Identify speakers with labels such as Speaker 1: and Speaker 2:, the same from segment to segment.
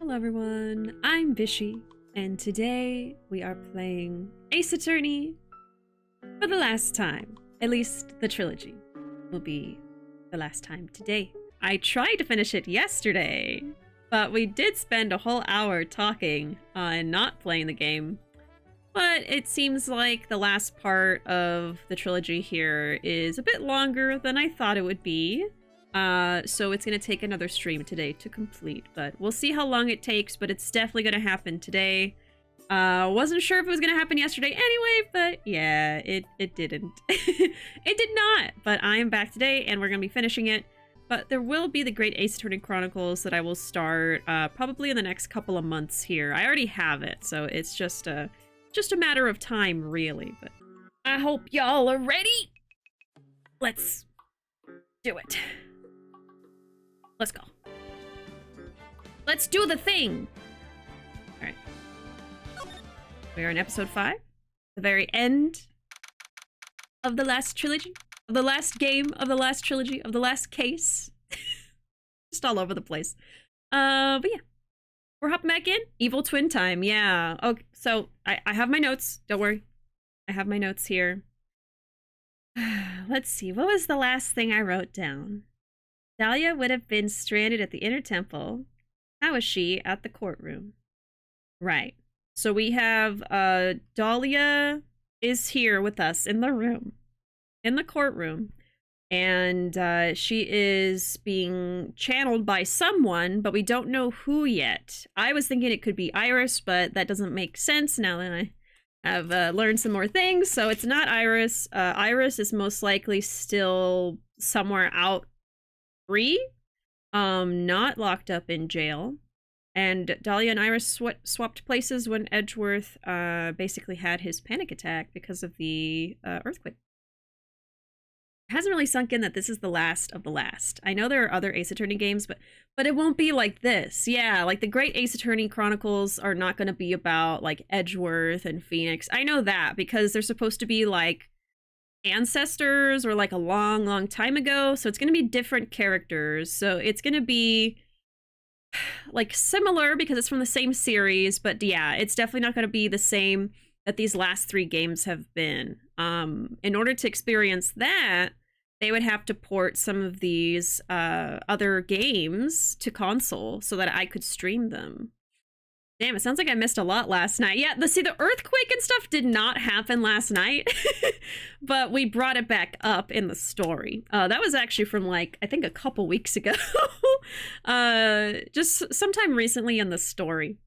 Speaker 1: Hello everyone, I'm Bishi, and today we are playing Ace Attorney for the last time. At least the trilogy will be the last time today. I tried to finish it yesterday, but we did spend a whole hour talking and not playing the game. But it seems like the last part of the trilogy here is a bit longer than I thought it would be. So it's going to take another stream today to complete, but we'll see how long it takes, but it's definitely going to happen today. Wasn't sure if it was going to happen yesterday anyway, but yeah, it didn't. It did not, but I am back today and we're going to be finishing it. But there will be the Great Ace Attorney Chronicles that I will start probably in the next couple of months here. I already have it, so it's just a matter of time, really. But I hope y'all are ready. Let's do it. Let's go. Let's do the thing. All right. We are in episode 5, the very end of the last trilogy, of the last game of the last trilogy, of the last case. Just all over the place. But yeah, we're hopping back in. Evil twin time. Yeah. Okay. So I have my notes. Don't worry. I have my notes here. Let's see. What was the last thing I wrote down? Dahlia would have been stranded at the inner temple. How is she at the courtroom? Right. So we have Dahlia is here with us in the room, in the courtroom, and she is being channeled by someone, but we don't know who yet. I was thinking it could be Iris, but that doesn't make sense now that I have learned some more things. So it's not Iris. Iris is most likely still somewhere out free, not locked up in jail. And Dahlia and Iris swapped places when Edgeworth basically had his panic attack because of the earthquake. It hasn't really sunk in that this is the last of the last. I know there are other Ace Attorney games, but it won't be like this. Yeah, like the Great Ace Attorney Chronicles are not going to be about like Edgeworth and Phoenix. I know that because they're supposed to be like ancestors or like a long time ago, so it's going to be different characters. So it's going to be like similar because it's from the same series, but yeah, it's definitely not going to be the same that these last 3 games have been. In order to experience that, they would have to port some of these other games to console so that I could stream them. Damn, it sounds like I missed a lot last night. Yeah, the earthquake and stuff did not happen last night, but we brought it back up in the story. That was actually from like, I think a couple weeks ago. Just sometime recently in the story.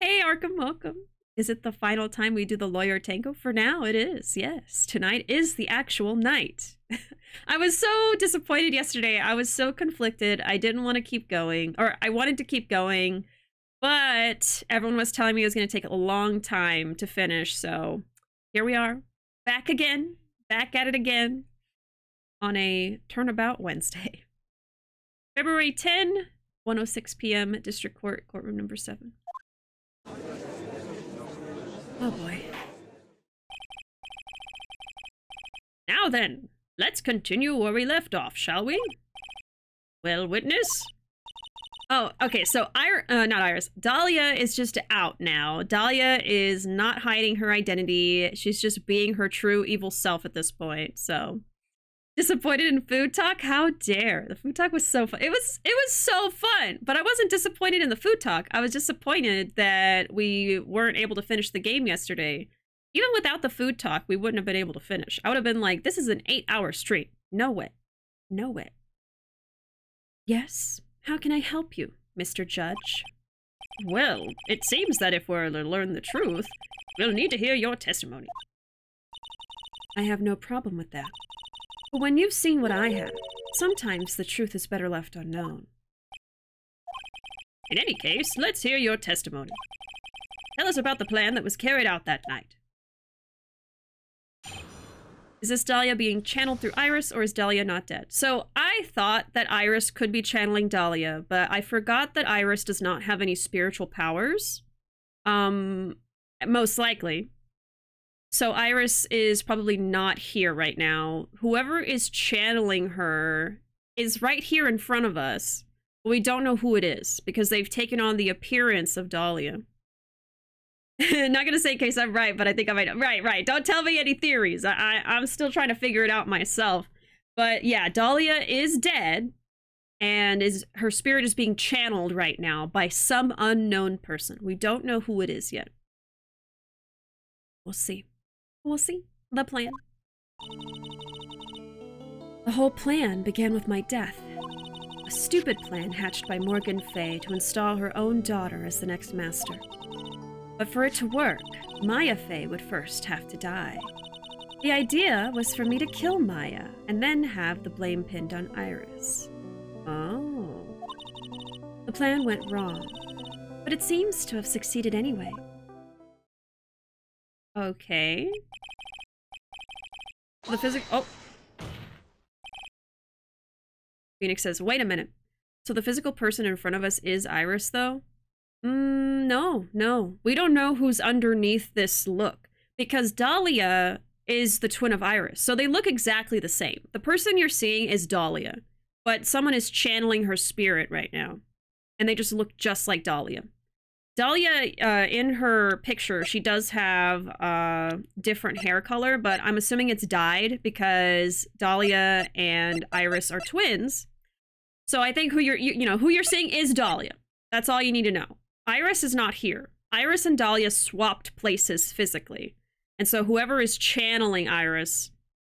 Speaker 1: Hey, Arkham, welcome. Is it the final time we do the lawyer tango? For now, it is, yes. Tonight is the actual night. I was so disappointed yesterday. I was so conflicted. I didn't want to keep going, or I wanted to keep going, but everyone was telling me it was going to take a long time to finish, so here we are, back again, back at it again, on a Turnabout Wednesday. February 10, 1:06 p.m. at District Court, courtroom number 7. Oh boy. Now then, let's continue where we left off, shall we? Well, witness? Oh, okay, so not Iris. Dahlia is just out now. Dahlia is not hiding her identity. She's just being her true evil self at this point, so. Disappointed in food talk? How dare. The food talk was so fun. It was so fun, but I wasn't disappointed in the food talk. I was disappointed that we weren't able to finish the game yesterday. Even without the food talk, we wouldn't have been able to finish. I would have been like, this is an 8-hour stream. No way. No way. Yes? How can I help you, Mr. Judge? Well, it seems that if we're to learn the truth, we'll need to hear your testimony. I have no problem with that. But when you've seen what I have, sometimes the truth is better left unknown. In any case, let's hear your testimony. Tell us about the plan that was carried out that night. Is this Dahlia being channeled through Iris, or is Dahlia not dead? So I thought that Iris could be channeling Dahlia, but I forgot that Iris does not have any spiritual powers. Most likely. So Iris is probably not here right now. Whoever is channeling her is right here in front of us. We don't know who it is because they've taken on the appearance of Dahlia. Not gonna say in case I'm right, but I think I might. Right. Don't tell me any theories. I'm still trying to figure it out myself. But yeah, Dahlia is dead, and her spirit is being channeled right now by some unknown person. We don't know who it is yet. We'll see. We'll see. The plan. The whole plan began with my death. A stupid plan hatched by Morgan Fay to install her own daughter as the next master. But for it to work, Maya Fay would first have to die. The idea was for me to kill Maya and then have the blame pinned on Iris. Oh. The plan went wrong, but it seems to have succeeded anyway. Okay. The physical... Oh. Phoenix says, wait a minute. So the physical person in front of us is Iris, though? No. We don't know who's underneath this look. Because Dahlia is the twin of Iris. So they look exactly the same. The person you're seeing is Dahlia. But someone is channeling her spirit right now. And they just look just like Dahlia. Dahlia, in her picture, she does have a different hair color. But I'm assuming it's dyed because Dahlia and Iris are twins. So I think who you're seeing is Dahlia. That's all you need to know. Iris is not here. Iris and Dahlia swapped places physically. And so whoever is channeling Iris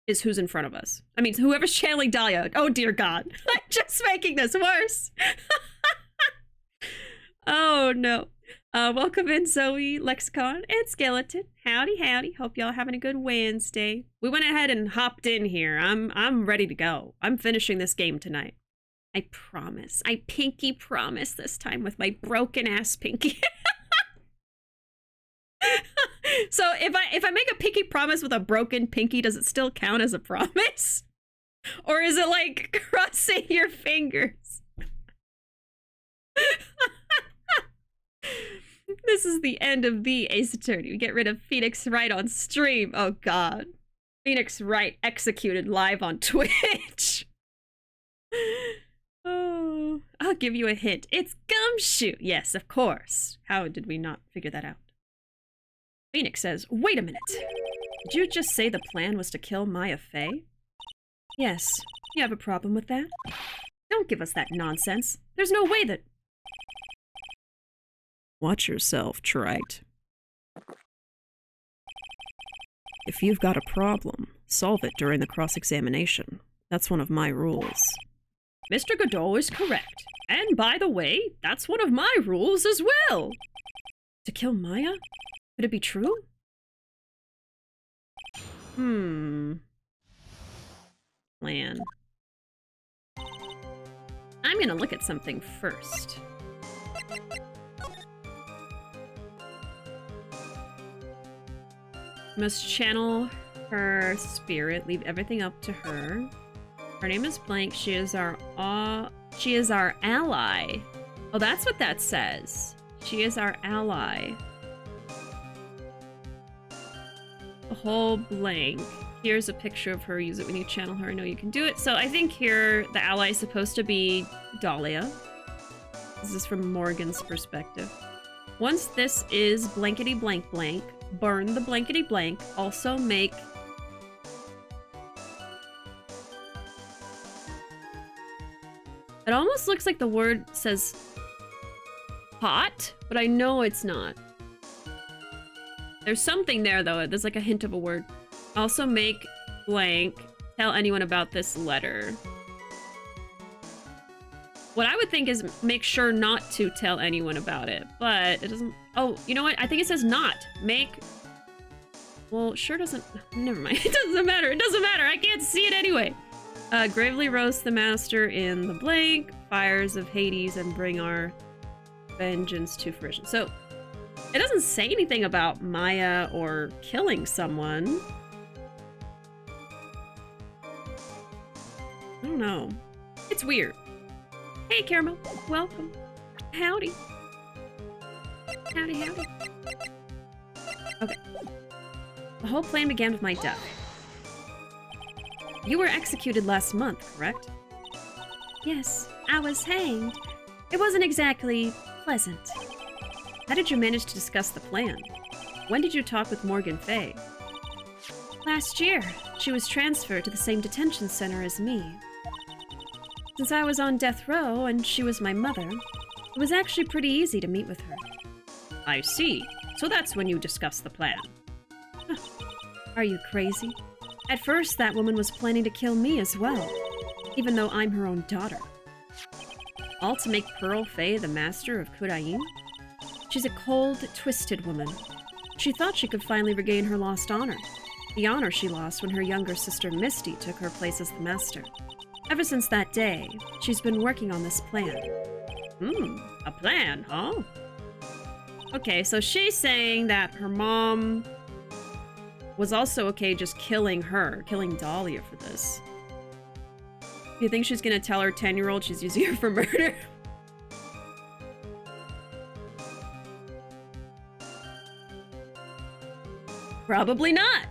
Speaker 1: is who's in front of us. I mean, whoever's channeling Dahlia. Oh, dear God. I'm just making this worse. Oh, no. Welcome in, Zoe, Lexicon, and Skeleton. Howdy. Hope y'all having a good Wednesday. We went ahead and hopped in here. I'm ready to go. I'm finishing this game tonight. I promise. I pinky promise this time with my broken ass pinky. So if I make a pinky promise with a broken pinky, does it still count as a promise? Or is it like crossing your fingers? This is the end of the Ace Attorney. We get rid of Phoenix Wright on stream. Oh God. Phoenix Wright executed live on Twitch. Oh, I'll give you a hint. It's Gumshoe. Yes, of course. How did we not figure that out? Phoenix says, wait a minute. Did you just say the plan was to kill Maya Fay? Yes. You have a problem with that? Don't give us that nonsense. There's no way that... Watch yourself, Trite. If you've got a problem, solve it during the cross-examination. That's one of my rules. Mr. Godot is correct. And by the way, that's one of my rules as well. To kill Maya? Could it be true? Plan. I'm gonna look at something first. Must channel her spirit, leave everything up to her. Her name is blank. She is our ally. Oh, that's what that says. She is our ally. A whole blank. Here's a picture of her. Use it when you channel her. I know you can do it. So I think here the ally is supposed to be Dahlia. This is from Morgan's perspective. Once this is blankety blank blank, burn the blankety blank. Also make... It almost looks like the word says pot, but I know it's not. There's something there, though. There's like a hint of a word. Also make blank. Tell anyone about this letter. What I would think is make sure not to tell anyone about it, but it doesn't... Oh, you know what? I think it says not. Make... Well, sure doesn't... Never mind. It doesn't matter. It doesn't matter. I can't see it anyway. Gravely roast the master in the blank, fires of Hades, and bring our vengeance to fruition. So, it doesn't say anything about Maya or killing someone. I don't know. It's weird. Hey, Caramel. Welcome. Howdy. Howdy. Okay. The whole plan began with my death. You were executed last month, correct? Yes, I was hanged. It wasn't exactly pleasant. How did you manage to discuss the plan? When did you talk with Morgan Fay? Last year. She was transferred to the same detention center as me. Since I was on death row and she was my mother, it was actually pretty easy to meet with her. I see. So that's when you discussed the plan. Huh. Are you crazy? At first, that woman was planning to kill me as well, even though I'm her own daughter. All to make Pearl Fay the master of Kudain? She's a cold, twisted woman. She thought she could finally regain her lost honor. The honor she lost when her younger sister Misty took her place as the master. Ever since that day, she's been working on this plan. A plan, huh? Okay, so she's saying that her mom was also okay just killing her, killing Dahlia for this. You think she's gonna tell her 10-year-old she's using her for murder? Probably not.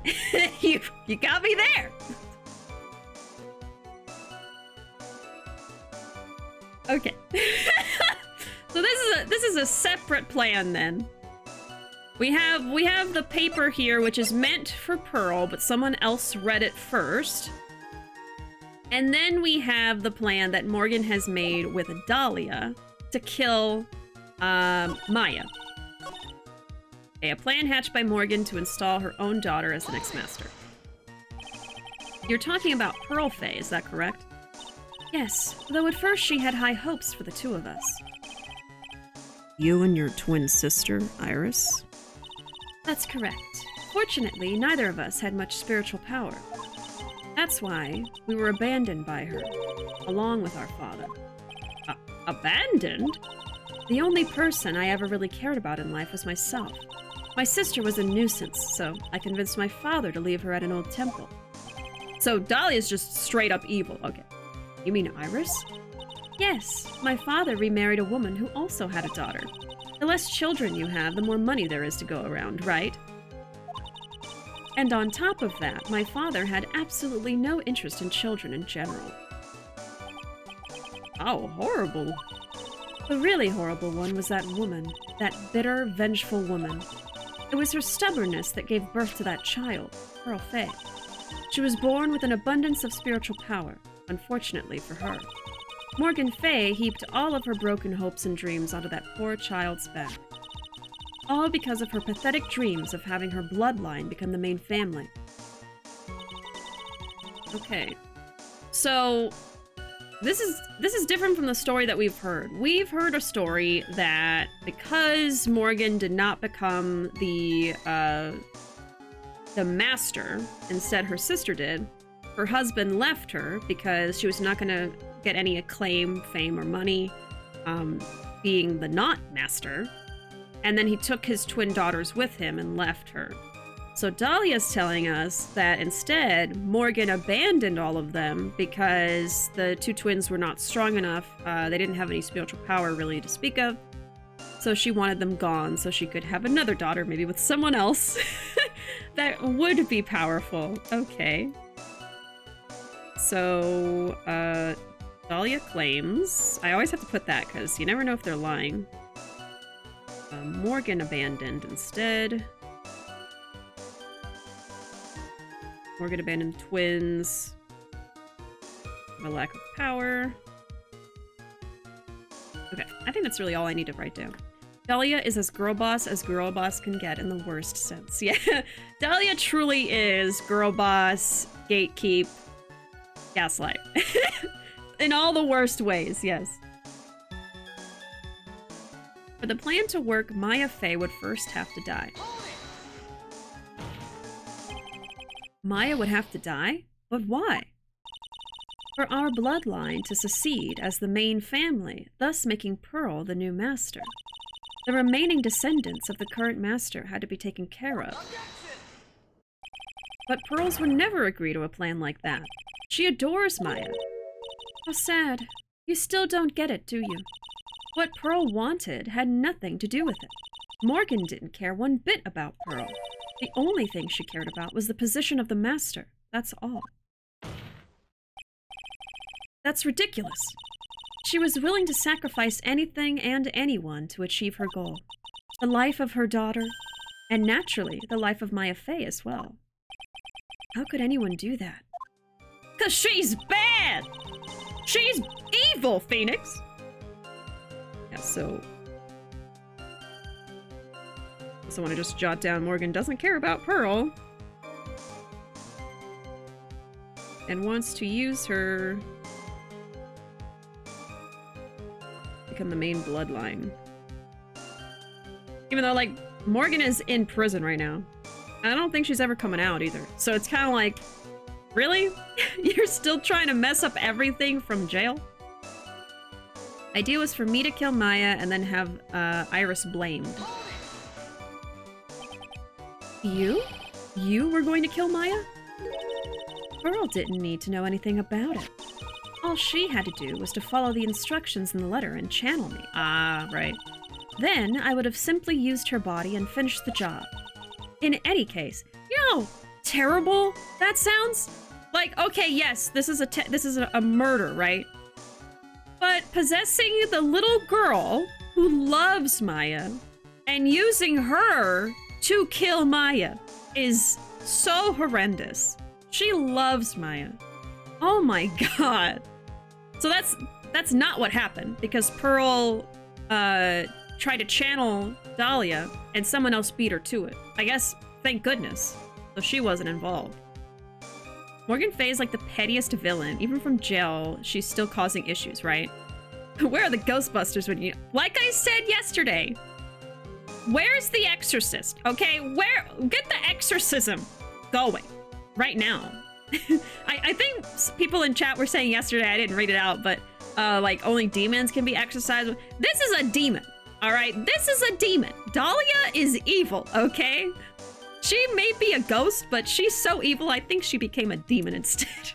Speaker 1: You got me there. Okay. So this is a separate plan then. We have the paper here, which is meant for Pearl, but someone else read it first. And then we have the plan that Morgan has made with Dahlia to kill Maya. Okay, a plan hatched by Morgan to install her own daughter as the next master. You're talking about Pearl Fay, is that correct? Yes, though at first she had high hopes for the two of us. You and your twin sister, Iris? That's correct. Fortunately, neither of us had much spiritual power. That's why we were abandoned by her, along with our father. Abandoned? The only person I ever really cared about in life was myself. My sister was a nuisance, so I convinced my father to leave her at an old temple. So Dahlia's just straight up evil. Okay. You mean Iris? Yes, my father remarried a woman who also had a daughter. The less children you have, the more money there is to go around, right? And on top of that, my father had absolutely no interest in children in general. How horrible. The really horrible one was that woman, that bitter, vengeful woman. It was her stubbornness that gave birth to that child, Pearl Fay. She was born with an abundance of spiritual power, unfortunately for her. Morgan Fay heaped all of her broken hopes and dreams onto that poor child's back. All because of her pathetic dreams of having her bloodline become the main family. Okay. So, this is different from the story that we've heard. We've heard a story that because Morgan did not become the master, instead her sister did, her husband left her because she was not going to get any acclaim, fame, or money being the not master. And then he took his twin daughters with him and left her. So Dahlia's telling us that instead, Morgan abandoned all of them because the two twins were not strong enough. They didn't have any spiritual power really to speak of. So she wanted them gone so she could have another daughter, maybe with someone else that would be powerful. Okay. So, Dahlia claims... I always have to put that because you never know if they're lying. Morgan abandoned instead. Morgan abandoned twins. A lack of power. Okay, I think that's really all I need to write down. Dahlia is as girl boss can get in the worst sense. Yeah, Dahlia truly is girl boss, gatekeep, gaslight. In all the worst ways, yes. For the plan to work, Maya Fay would first have to die. Maya would have to die? But why? For our bloodline to secede as the main family, thus making Pearl the new master. The remaining descendants of the current master had to be taken care of. But Pearls would never agree to a plan like that. She adores Maya. How sad. You still don't get it, do you? What Pearl wanted had nothing to do with it. Morgan didn't care one bit about Pearl. The only thing she cared about was the position of the master. That's all. That's ridiculous. She was willing to sacrifice anything and anyone to achieve her goal. The life of her daughter, and naturally, the life of Maya Fey as well. How could anyone do that? 'Cause she's bad! She's evil, Phoenix! Yeah, so I want to just jot down Morgan doesn't care about Pearl. And wants to use her to become the main bloodline. Even though, like, Morgan is in prison right now. I don't think she's ever coming out either. So it's kind of like, really? You're still trying to mess up everything from jail? Idea was for me to kill Maya and then have Iris blamed. You? You were going to kill Maya? Pearl didn't need to know anything about it. All she had to do was to follow the instructions in the letter and channel me. Ah, right. Then I would have simply used her body and finished the job. In any case, you know how terrible that sounds? Like, okay, yes, this is a murder, right? But possessing the little girl who loves Maya and using her to kill Maya is so horrendous. She loves Maya. Oh my god. So that's not what happened, because Pearl tried to channel Dahlia and someone else beat her to it. I guess, thank goodness. So she wasn't involved. Morgan Fey is like the pettiest villain. Even from jail, she's still causing issues, right? Where are the Ghostbusters when you... Like I said yesterday, where's the exorcist? Okay, get the exorcism going right now. I think people in chat were saying yesterday, I didn't read it out, but like only demons can be exorcised. This is a demon, all right? This is a demon. Dahlia is evil, okay? She may be a ghost, but she's so evil, I think she became a demon instead.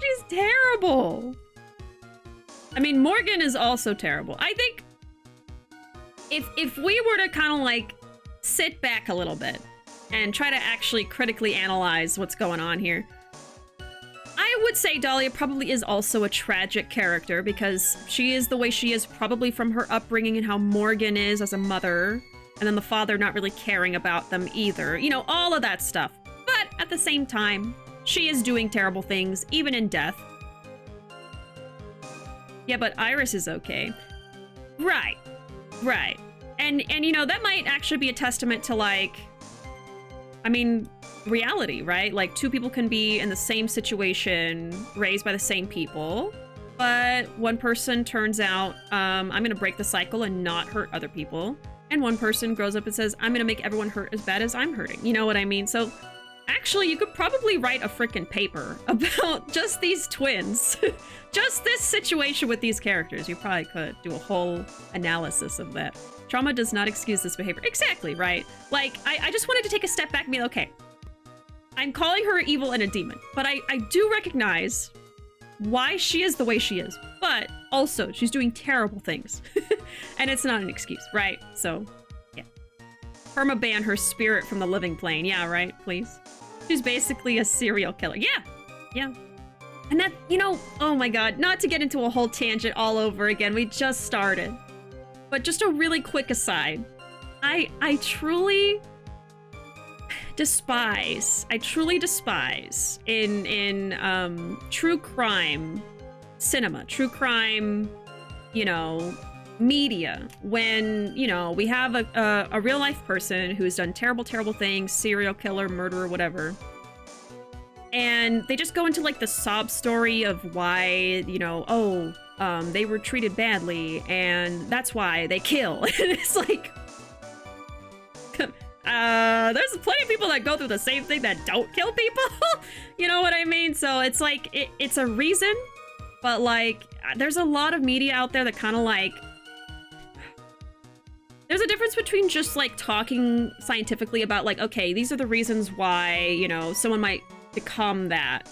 Speaker 1: She's terrible. I mean, Morgan is also terrible. I think if we were to kind of like sit back a little bit and try to actually critically analyze what's going on here, I would say Dahlia probably is also a tragic character, because she is the way she is probably from her upbringing and how Morgan is as a mother, and then the father not really caring about them either. You know, all of that stuff. But at the same time, she is doing terrible things, even in death. Yeah, but Iris is okay. Right. Right. And you know, that might actually be a testament to, like, I mean, reality, right? Like, two people can be in the same situation, raised by the same people, but one person turns out, I'm gonna break the cycle and not hurt other people. And one person grows up and says, I'm gonna make everyone hurt as bad as I'm hurting. You know what I mean? So actually, you could probably write a frickin' paper about just these twins. Just this situation with these characters. You probably could do a whole analysis of that. Trauma does not excuse this behavior. Exactly, right? Like, I just wanted to take a step back and be like, okay, I'm calling her evil and a demon, but I do recognize why she is the way she is. But also, she's doing terrible things. And it's not an excuse, right? So, yeah. Permaban her spirit from the living plane. Yeah, right, please. She's basically a serial killer. Yeah, yeah. And that, you know, oh my god, not to get into a whole tangent all over again, we just started. But just a really quick aside. I truly despise in true crime cinema, true crime, you know, media, when, you know, we have a real life person who's done terrible things, serial killer, murderer, whatever, and they just go into like the sob story of why, you know, they were treated badly and that's why they kill. And it's like, there's plenty of people that go through the same thing that don't kill people. You know what I mean? So it's like, it's a reason, but like, there's a lot of media out there that kind of like, there's a difference between just like talking scientifically about like, okay, these are the reasons why, you know, someone might become that.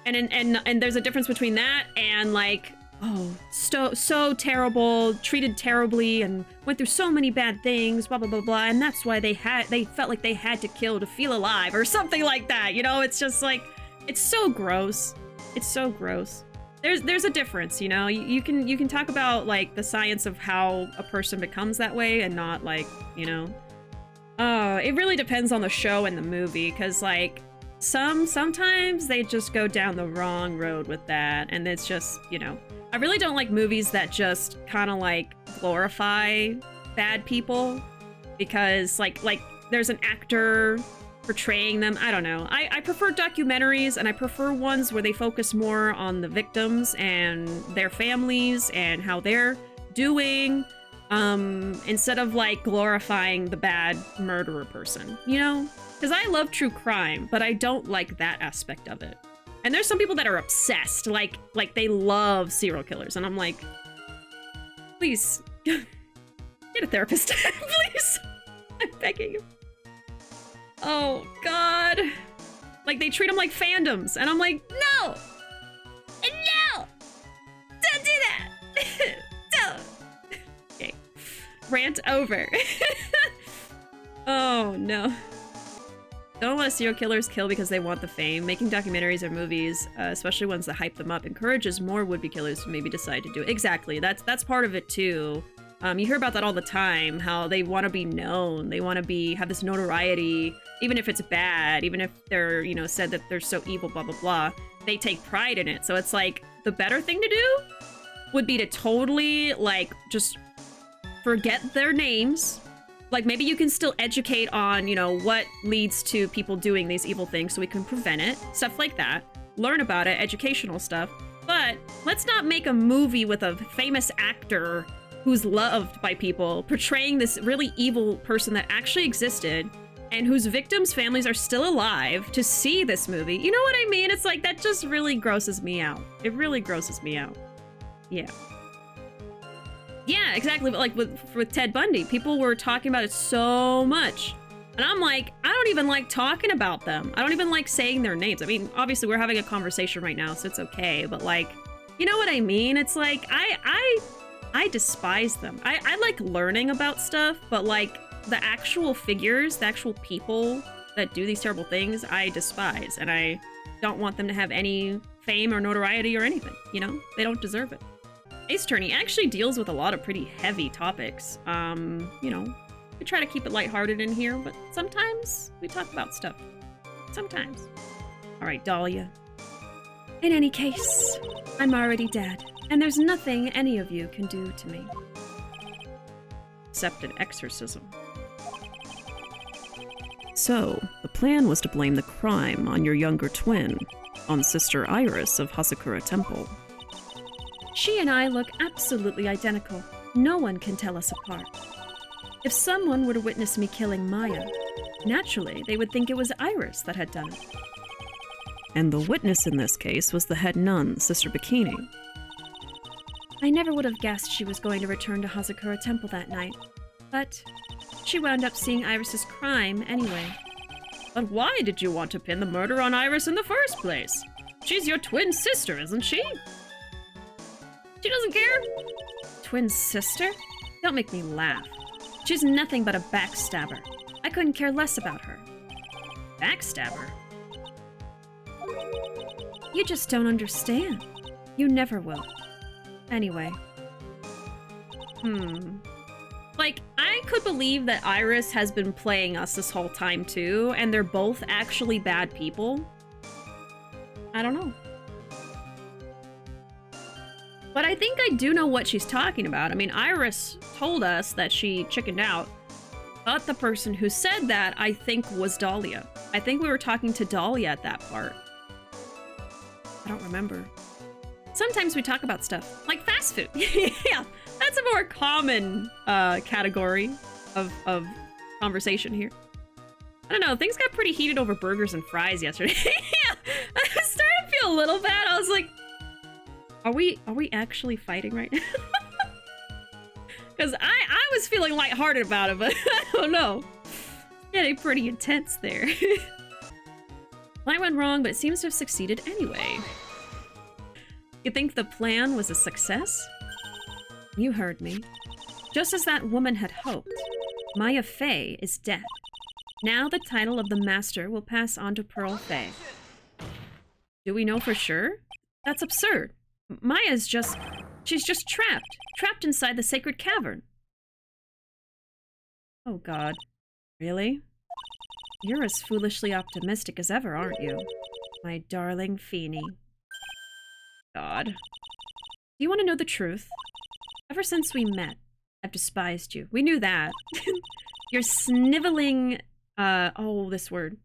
Speaker 1: And there's a difference between that and like, oh, so terrible, treated terribly, and went through so many bad things, blah, blah, blah, blah, and that's why they felt like they had to kill to feel alive, or something like that, you know? It's just like, it's so gross. It's so gross. there's a difference, you know. You can talk about like the science of how a person becomes that way, and not like, you know. It really depends on the show and the movie, because like sometimes they just go down the wrong road with that, and it's just, you know. I really don't like movies that just kind of like glorify bad people, because like there's an actor portraying them. I don't know. I prefer documentaries, and I prefer ones where they focus more on the victims and their families and how they're doing, instead of like glorifying the bad murderer person, you know? Because I love true crime, but I don't like that aspect of it. And there's some people that are obsessed, like they love serial killers, and I'm like, please, get a therapist, please. I'm begging you. Oh, God. Like, they treat them like fandoms, and I'm like, no! No! Don't do that! Don't! Okay. Rant over. Oh, no. Don't let serial killers kill because they want the fame. Making documentaries or movies, especially ones that hype them up, encourages more would-be killers to maybe decide to do it. Exactly. That's part of it, too. You hear about that all the time, how they want to be known. They want to have this notoriety, even if it's bad, even if they're, you know, said that they're so evil, blah, blah, blah. They take pride in it. So it's like, the better thing to do would be to totally, like, just forget their names. Like, maybe you can still educate on, you know, what leads to people doing these evil things so we can prevent it. Stuff like that. Learn about it, educational stuff. But let's not make a movie with a famous actor who's loved by people, portraying this really evil person that actually existed, and whose victims' families are still alive to see this movie. You know what I mean? It's like, that just really grosses me out. It really grosses me out. Yeah. Yeah, exactly. But like with Ted Bundy, people were talking about it so much. And I'm like, I don't even like talking about them. I don't even like saying their names. I mean, obviously we're having a conversation right now, so it's okay. But like, you know what I mean? It's like, I despise them. I like learning about stuff, but like the actual figures, the actual people that do these terrible things, I despise. And I don't want them to have any fame or notoriety or anything, you know? They don't deserve it. Ace Attorney actually deals with a lot of pretty heavy topics. You know, we try to keep it lighthearted in here, but sometimes we talk about stuff. Sometimes. All right, Dahlia. In any case, I'm already dead, and there's nothing any of you can do to me. Except an exorcism. So, the plan was to blame the crime on your younger twin, on Sister Iris of Hasakura Temple. She and I look absolutely identical. No one can tell us apart. If someone were to witness me killing Maya, naturally they would think it was Iris that had done it. And the witness in this case was the head nun, Sister Bikini. I never would have guessed she was going to return to Hasakura Temple that night, but she wound up seeing Iris's crime anyway. But why did you want to pin the murder on Iris in the first place? She's your twin sister, isn't she? She doesn't care? Twin sister? Don't make me laugh. She's nothing but a backstabber. I couldn't care less about her. Backstabber? You just don't understand. You never will. Anyway. Like, I could believe that Iris has been playing us this whole time too, and they're both actually bad people. I don't know. But I think I do know what she's talking about. I mean, Iris told us that she chickened out, but the person who said that, I think, was Dahlia. I think we were talking to Dahlia at that part. I don't remember. Sometimes we talk about stuff, like fast food. Yeah, that's a more common category of conversation here. I don't know, things got pretty heated over burgers and fries yesterday. Yeah, I was starting to feel a little bad. I was like, are we actually fighting right now? Because I was feeling lighthearted about it, but I don't know. It's getting pretty intense there. Well, I went wrong, but it seems to have succeeded anyway. You think the plan was a success? You heard me. Just as that woman had hoped, Maya Fey is dead. Now the title of the Master will pass on to Pearl Fey. Do we know for sure? That's absurd. Maya's just... She's just trapped. Trapped inside the sacred cavern. Oh, God. Really? You're as foolishly optimistic as ever, aren't you? My darling Feeny. God. Do you want to know the truth? Ever since we met, I've despised you. We knew that. Your sniveling, this word.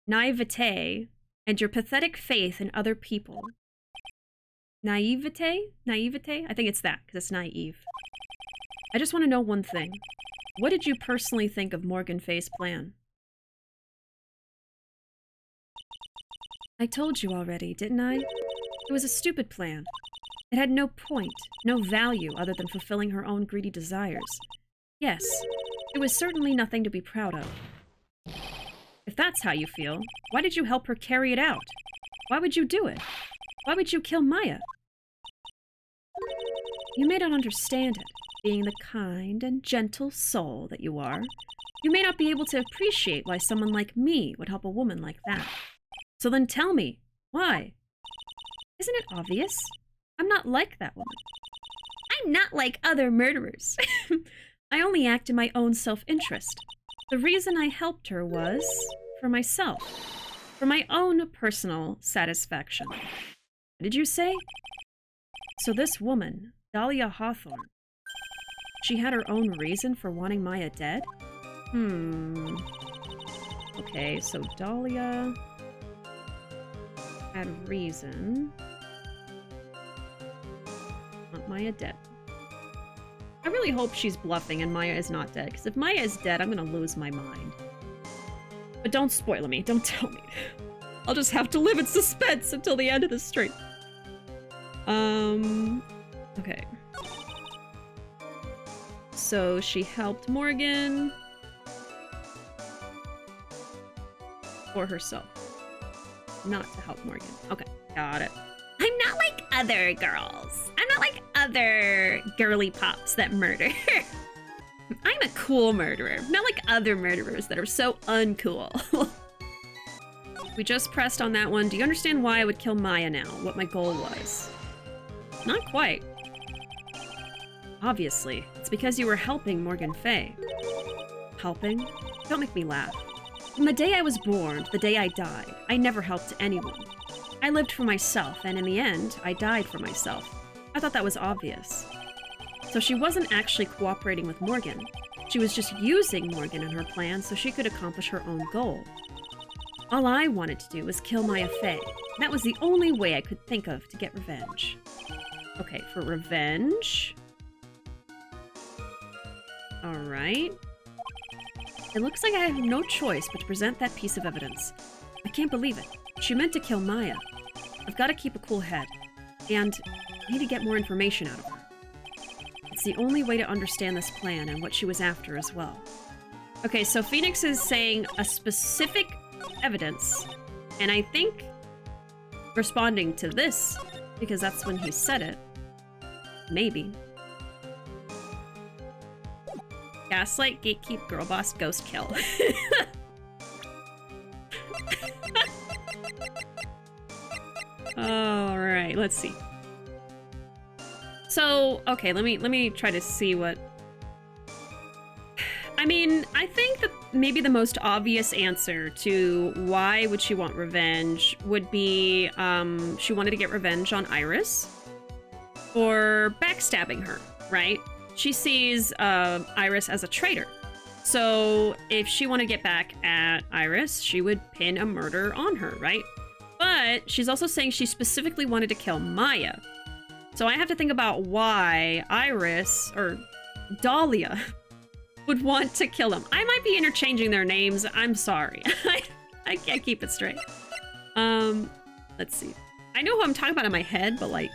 Speaker 1: Naivete, and your pathetic faith in other people. Naivete? Naivete? I think it's that, because it's naive. I just want to know one thing. What did you personally think of Morgan Fay's plan? I told you already, didn't I? It was a stupid plan. It had no point, no value other than fulfilling her own greedy desires. Yes, it was certainly nothing to be proud of. If that's how you feel, why did you help her carry it out? Why would you do it? Why would you kill Maya? You may not understand it, being the kind and gentle soul that you are. You may not be able to appreciate why someone like me would help a woman like that. So then tell me, why? Isn't it obvious? I'm not like that woman. I'm not like other murderers. I only act in my own self-interest. The reason I helped her was for myself, for my own personal satisfaction. What did you say? So this woman, Dahlia Hawthorne, she had her own reason for wanting Maya dead? Okay, so Dahlia had reason. Want Maya dead. I really hope she's bluffing and Maya is not dead, because if Maya is dead, I'm gonna lose my mind. But don't spoil me, don't tell me. I'll just have to live in suspense until the end of the stream. Okay. So she helped Morgan for herself. Not to help Morgan. Okay, got it. I'm not like other girls. I'm not like other girly pops that murder. I'm a cool murderer, not like other murderers that are so uncool. We just pressed on that one. Do you understand why I would kill Maya now? What my goal was? Not quite. Obviously, it's because you were helping Morgan Fay. Helping? Don't make me laugh. From the day I was born to the day I died, I never helped anyone. I lived for myself, and in the end, I died for myself. I thought that was obvious. So she wasn't actually cooperating with Morgan. She was just using Morgan in her plan so she could accomplish her own goal. All I wanted to do was kill Maya Fay. That was the only way I could think of to get revenge. Okay, for revenge. Alright. It looks like I have no choice but to present that piece of evidence. I can't believe it. She meant to kill Maya. I've got to keep a cool head. And I need to get more information out of her. It's the only way to understand this plan and what she was after as well. Okay, so Phoenix is saying a specific evidence. And I think responding to this, because that's when he said it. Maybe. Gaslight, gatekeep, girl boss, ghost kill. Alright, let's see. So, okay, let me try to see what... I mean, I think that maybe the most obvious answer to why would she want revenge would be she wanted to get revenge on Iris for backstabbing her, right? She sees Iris as a traitor. So if she wanted to get back at Iris, she would pin a murder on her, right? But she's also saying she specifically wanted to kill Maya. So I have to think about why Iris, or Dahlia, would want to kill him. I might be interchanging their names. I'm sorry. I can't keep it straight. Let's see. I know who I'm talking about in my head, but like,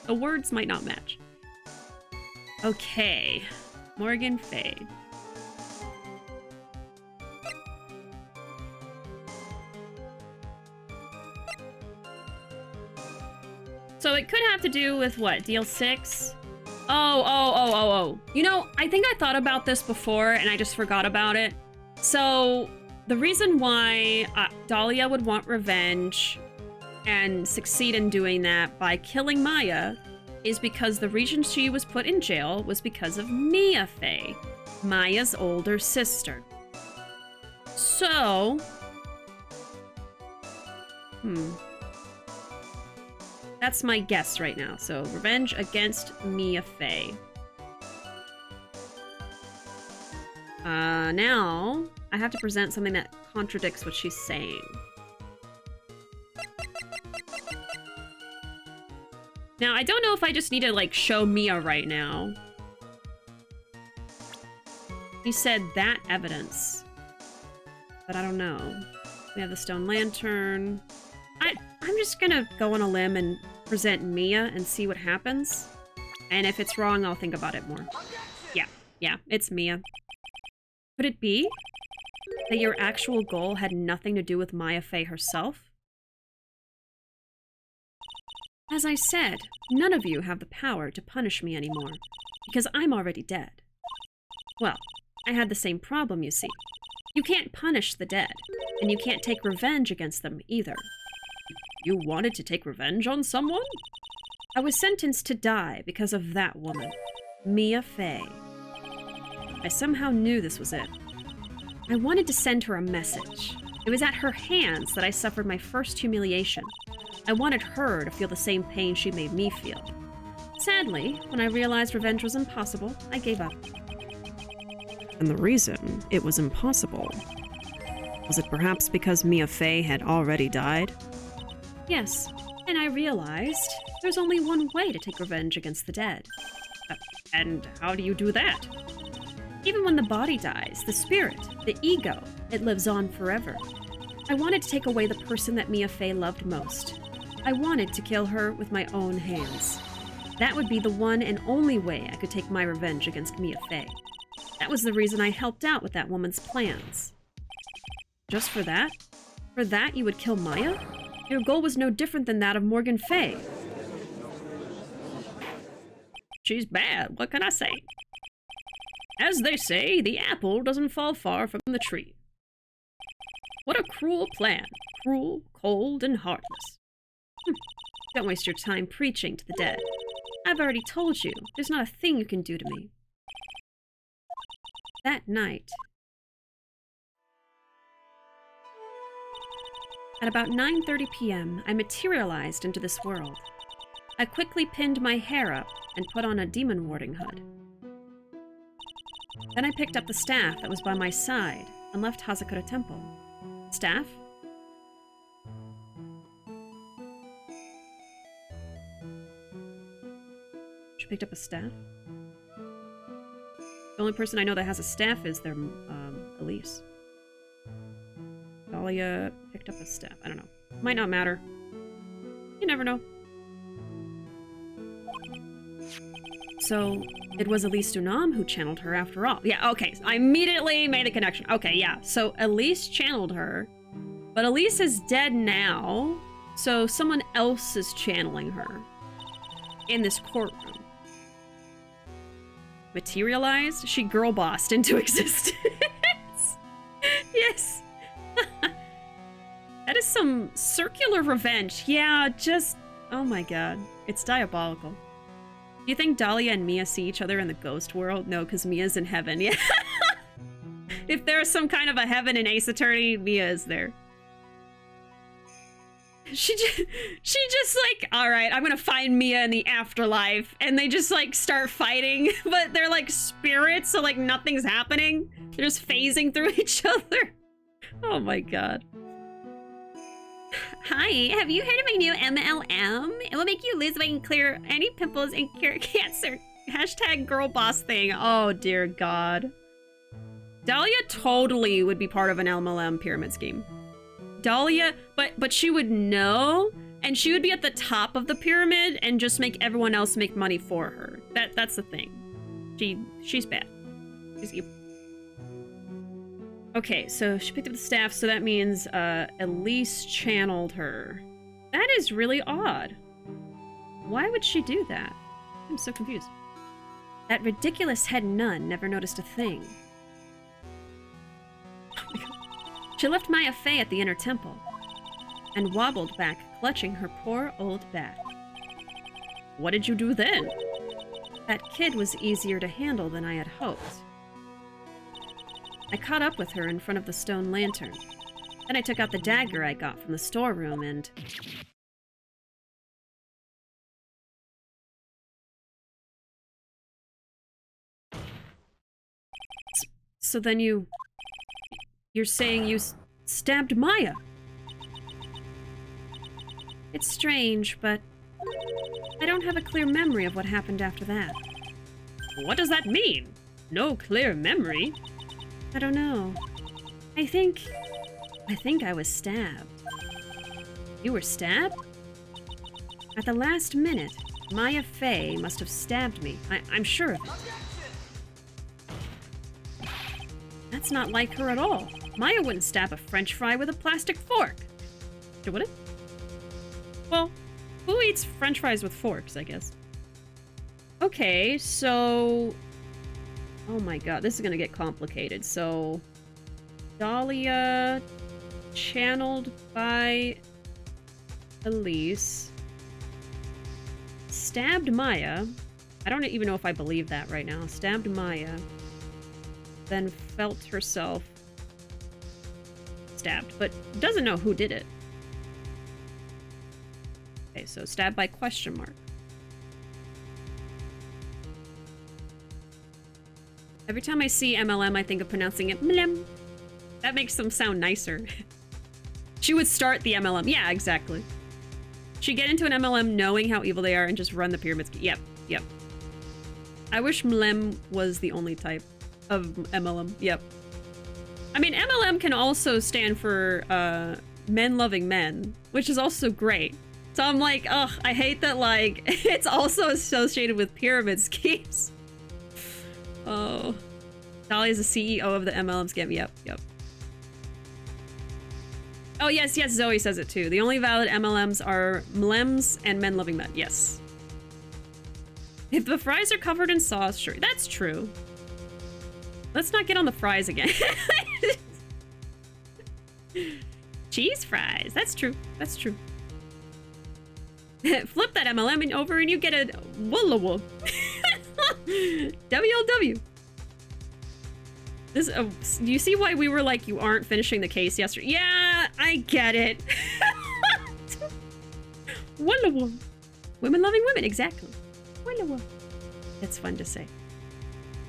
Speaker 1: the words might not match. Okay. Morgan Fay. So it could have to do with what? DL6? Oh. You know, I think I thought about this before and I just forgot about it. So the reason why Dahlia would want revenge and succeed in doing that by killing Maya is because the reason she was put in jail was because of Mia Fey, Maya's older sister. So... That's my guess right now. So, revenge against Mia Fey. Now, I have to present something that contradicts what she's saying. Now, I don't know if I just need to, like, show Mia right now. He said that evidence. But I don't know. We have the stone lantern. I'm just gonna go on a limb and present Mia and see what happens. And if it's wrong, I'll think about it more. Yeah, it's Mia. Could it be that your actual goal had nothing to do with Maya Fey herself? As I said, none of you have the power to punish me anymore, because I'm already dead. Well, I had the same problem, you see. You can't punish the dead, and you can't take revenge against them either. You wanted to take revenge on someone? I was sentenced to die because of that woman, Mia Fey. I somehow knew this was it. I wanted to send her a message. It was at her hands that I suffered my first humiliation. I wanted her to feel the same pain she made me feel. Sadly, when I realized revenge was impossible, I gave up. And the reason it was impossible, was it perhaps because Mia Fey had already died? Yes, and I realized there's only one way to take revenge against the dead. And how do you do that? Even when the body dies, the spirit, the ego, it lives on forever. I wanted to take away the person that Mia Fey loved most. I wanted to kill her with my own hands. That would be the one and only way I could take my revenge against Mia Fey. That was the reason I helped out with that woman's plans. Just for that? For that you would kill Maya? Your goal was no different than that of Morgan Fey. She's bad, what can I say? As they say, the apple doesn't fall far from the tree. What a cruel plan. Cruel, cold, and heartless. Don't waste your time preaching to the dead. I've already told you, there's not a thing you can do to me. That night, at about 9:30 p.m., I materialized into this world. I quickly pinned my hair up and put on a demon warding hood. Then I picked up the staff that was by my side and left Hazakura Temple. Staff? She picked up a staff? The only person I know that has a staff is their, Elise. Dahlia picked up a staff. I don't know. Might not matter. You never know. So, it was Elise Dunam who channeled her after all. Yeah, okay. I immediately made the connection. Okay, yeah. So, Elise channeled her. But Elise is dead now. So, someone else is channeling her. In this courtroom. Materialized? She girl bossed into existence. Yes. That is some circular revenge. Yeah, just... Oh my god. It's diabolical. Do you think Dahlia and Mia see each other in the ghost world? No, because Mia's in heaven. Yeah. If there's some kind of a heaven in Ace Attorney, Mia is there. She just like, alright, I'm gonna find Mia in the afterlife. And they just like start fighting. But they're like spirits, so like nothing's happening. They're just phasing through each other. Oh my god. Hi, have you heard of my new MLM? It will make you lose weight and clear any pimples and cure cancer. Hashtag girl boss thing. Oh dear god. Dahlia totally would be part of an MLM pyramid scheme. Dahlia, but she would know, and she would be at the top of the pyramid and just make everyone else make money for her. That's the thing. She's bad. She's evil. Okay, so she picked up the staff, so that means Elise channeled her. That is really odd. Why would she do that? I'm so confused. That ridiculous head nun never noticed a thing. Oh my god. She left Maya Fey at the inner temple. and wobbled back, clutching her poor old back. What did you do then? That kid was easier to handle than I had hoped. I caught up with her in front of the stone lantern. Then I took out the dagger I got from the storeroom and... So then you're saying you stabbed Maya? It's strange, but I don't have a clear memory of what happened after that. What does that mean? No clear memory? I don't know. I think I was stabbed. You were stabbed? At the last minute, Maya Fey must have stabbed me. I'm sure of it. That's not like her at all. Maya wouldn't stab a French fry with a plastic fork. Would it? Well, who eats French fries with forks, I guess? Okay, so... Oh my god, this is gonna get complicated. So... Dahlia... channeled by... Elise... stabbed Maya. I don't even know if I believe that right now. Stabbed Maya. Then felt herself stabbed, but doesn't know who did it. Okay, so stabbed by question mark. Every time I see MLM, I think of pronouncing it MLM. That makes them sound nicer. She would start the MLM. Yeah, exactly. She'd get into an MLM knowing how evil they are and just run the pyramid scheme. Yep, yep. I wish MLM was the only type of MLM. Yep. I mean, MLM can also stand for men loving men, which is also great. So I'm like, ugh, I hate that, like, it's also associated with pyramid schemes. Oh. Dahlia's the CEO of the MLM scam. Yep, yep. Oh, yes, yes, Zoe says it too. The only valid MLMs are MLMs and men loving men. Yes. If the fries are covered in sauce, sure. That's true. Let's not get on the fries again. Cheese fries. That's true. That's true. Flip that MLM over and you get a Woolawoo. WLW. This, do you see why we were like, you aren't finishing the case yesterday? Yeah, I get it. Woolawoo. Women loving women, exactly. Woolawoo. It's fun to say.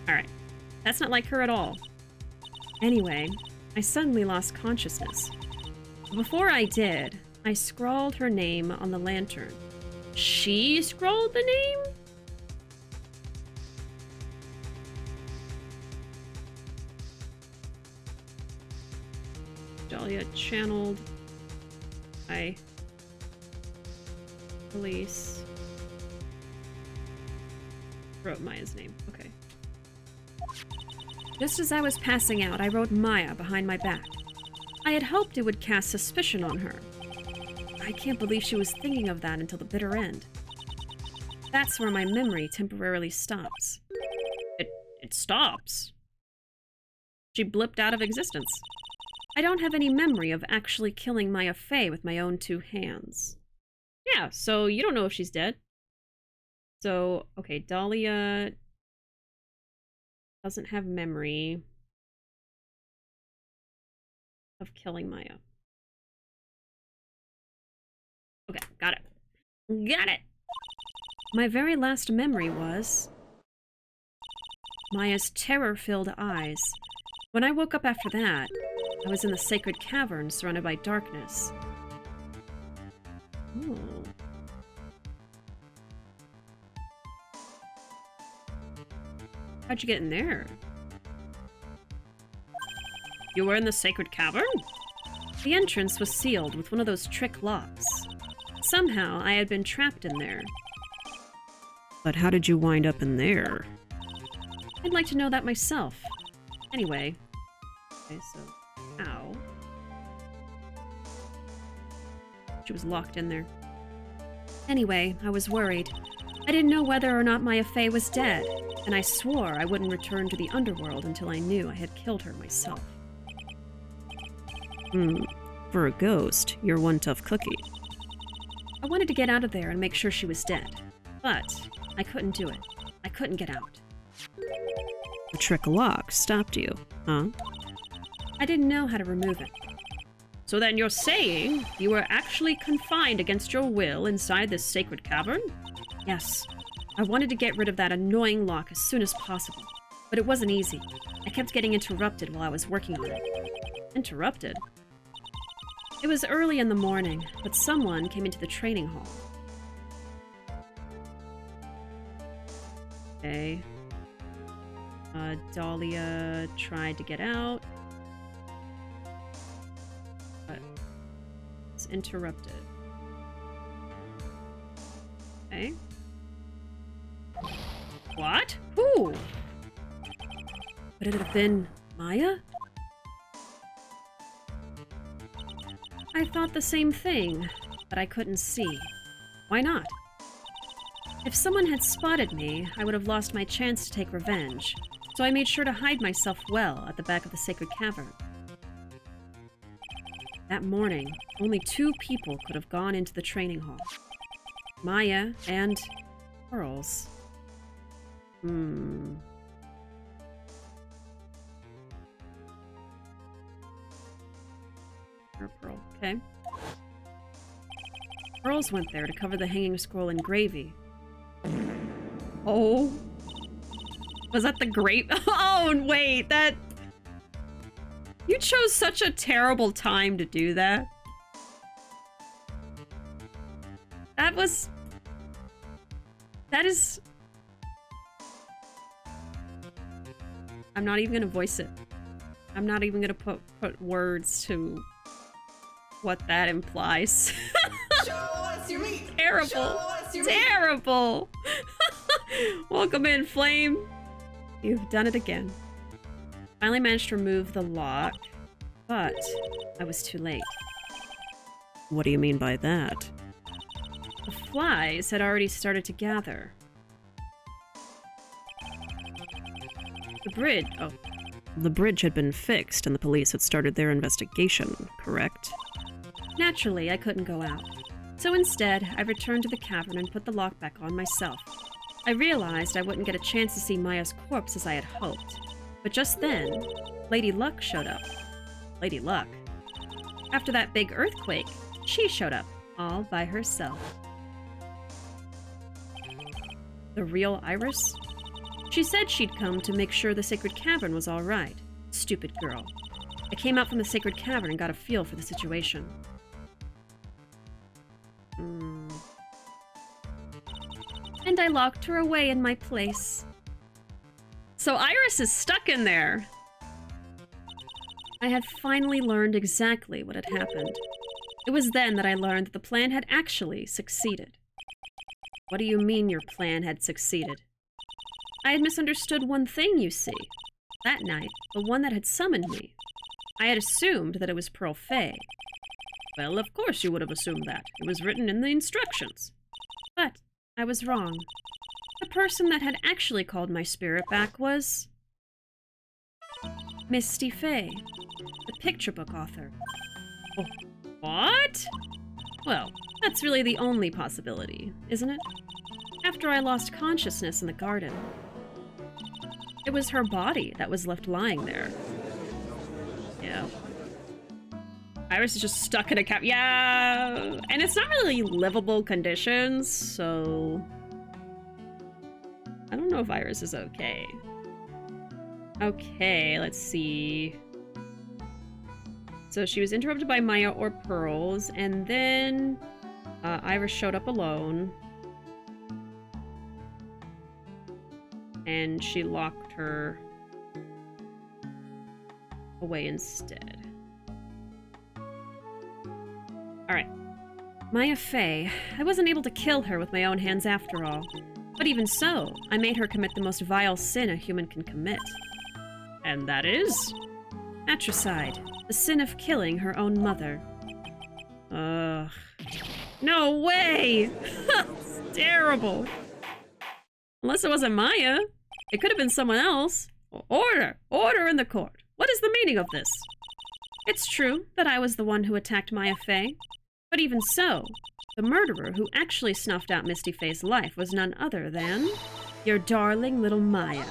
Speaker 1: All right. That's not like her at all. Anyway, I suddenly lost consciousness. Before I did, I scrawled her name on the lantern. She scrawled the name? Dahlia channeled by police. Wrote Maya's name. Okay. Just as I was passing out, I wrote Maya behind my back. I had hoped it would cast suspicion on her. I can't believe she was thinking of that until the bitter end. That's where my memory temporarily stops. It stops? She blipped out of existence. I don't have any memory of actually killing Maya Fey with my own two hands. Yeah, so you don't know if she's dead. So, okay, Dahlia doesn't have memory of killing Maya. Okay, got it. Got it! My very last memory was Maya's terror-filled eyes. When I woke up after that, I was in the sacred cavern surrounded by darkness. Ooh. How'd you get in there? You were in the sacred cavern? The entrance was sealed with one of those trick locks. Somehow, I had been trapped in there. But how did you wind up in there? I'd like to know that myself. Anyway. Okay, so... Ow. She was locked in there. Anyway, I was worried. I didn't know whether or not Maya Fey was dead, and I swore I wouldn't return to the underworld until I knew I had killed her myself.
Speaker 2: For a ghost, you're one tough cookie.
Speaker 1: I wanted to get out of there and make sure she was dead, but I couldn't do it. I couldn't get out.
Speaker 2: The trick lock stopped you, huh?
Speaker 1: I didn't know how to remove it. So then you're saying you were actually confined against your will inside this sacred cavern? Yes. I wanted to get rid of that annoying lock as soon as possible, but it wasn't easy. I kept getting interrupted while I was working on it. Interrupted? It was early in the morning, but someone came into the training hall. Okay. Dahlia tried to get out, but was interrupted. Okay. What? Who? Would it have been Maya? I thought the same thing, but I couldn't see. Why not? If someone had spotted me, I would have lost my chance to take revenge, so I made sure to hide myself well at the back of the sacred cavern. That morning, only 2 people could have gone into the training hall. Maya and Pearls. Pearl. Okay. Pearls went there to cover the hanging scroll in gravy. Oh. Was that the grape? Oh, wait, that... You chose such a terrible time to do that. That was... That is... I'm not even gonna voice it. I'm not even gonna put words to what that implies. Terrible. Terrible. Welcome in, Flame. You've done it again. Finally managed to remove the lock, but I was too late.
Speaker 2: What do you mean by that?
Speaker 1: The flies had already started to gather.
Speaker 2: The bridge had been fixed and the police had started their investigation, correct?
Speaker 1: Naturally, I couldn't go out. So instead, I returned to the cavern and put the lock back on myself. I realized I wouldn't get a chance to see Maya's corpse as I had hoped. But just then, Lady Luck showed up. Lady Luck? After that big earthquake, she showed up, all by herself. The real Iris? She said she'd come to make sure the sacred cavern was all right. Stupid girl. I came out from the sacred cavern and got a feel for the situation. And I locked her away in my place. So Iris is stuck in there. I had finally learned exactly what had happened. It was then that I learned that the plan had actually succeeded. What do you mean your plan had succeeded? I had misunderstood one thing, you see. That night, the one that had summoned me. I had assumed that it was Pearl Fay. Well, of course you would have assumed that. It was written in the instructions. But I was wrong. The person that had actually called my spirit back was... Misty Fay, the picture book author. Oh, what? Well, that's really the only possibility, isn't it? After I lost consciousness in the garden, it was her body that was left lying there. Yeah. Iris is just stuck in a cave. Yeah, and it's not really livable conditions, so... I don't know if Iris is okay. Okay, let's see. So she was interrupted by Maya or Pearls, and then Iris showed up alone. And she locked her away instead. Alright. Maya Fay. I wasn't able to kill her with my own hands after all. But even so, I made her commit the most vile sin a human can commit. And that is? Matricide. The sin of killing her own mother. Ugh. No way! It's terrible. Unless it wasn't Maya. It could have been someone else. Order! Order in the court. What is the meaning of this? It's true that I was the one who attacked Maya Fey, but even so, the murderer who actually snuffed out Misty Fey's life was none other than your darling little Maya.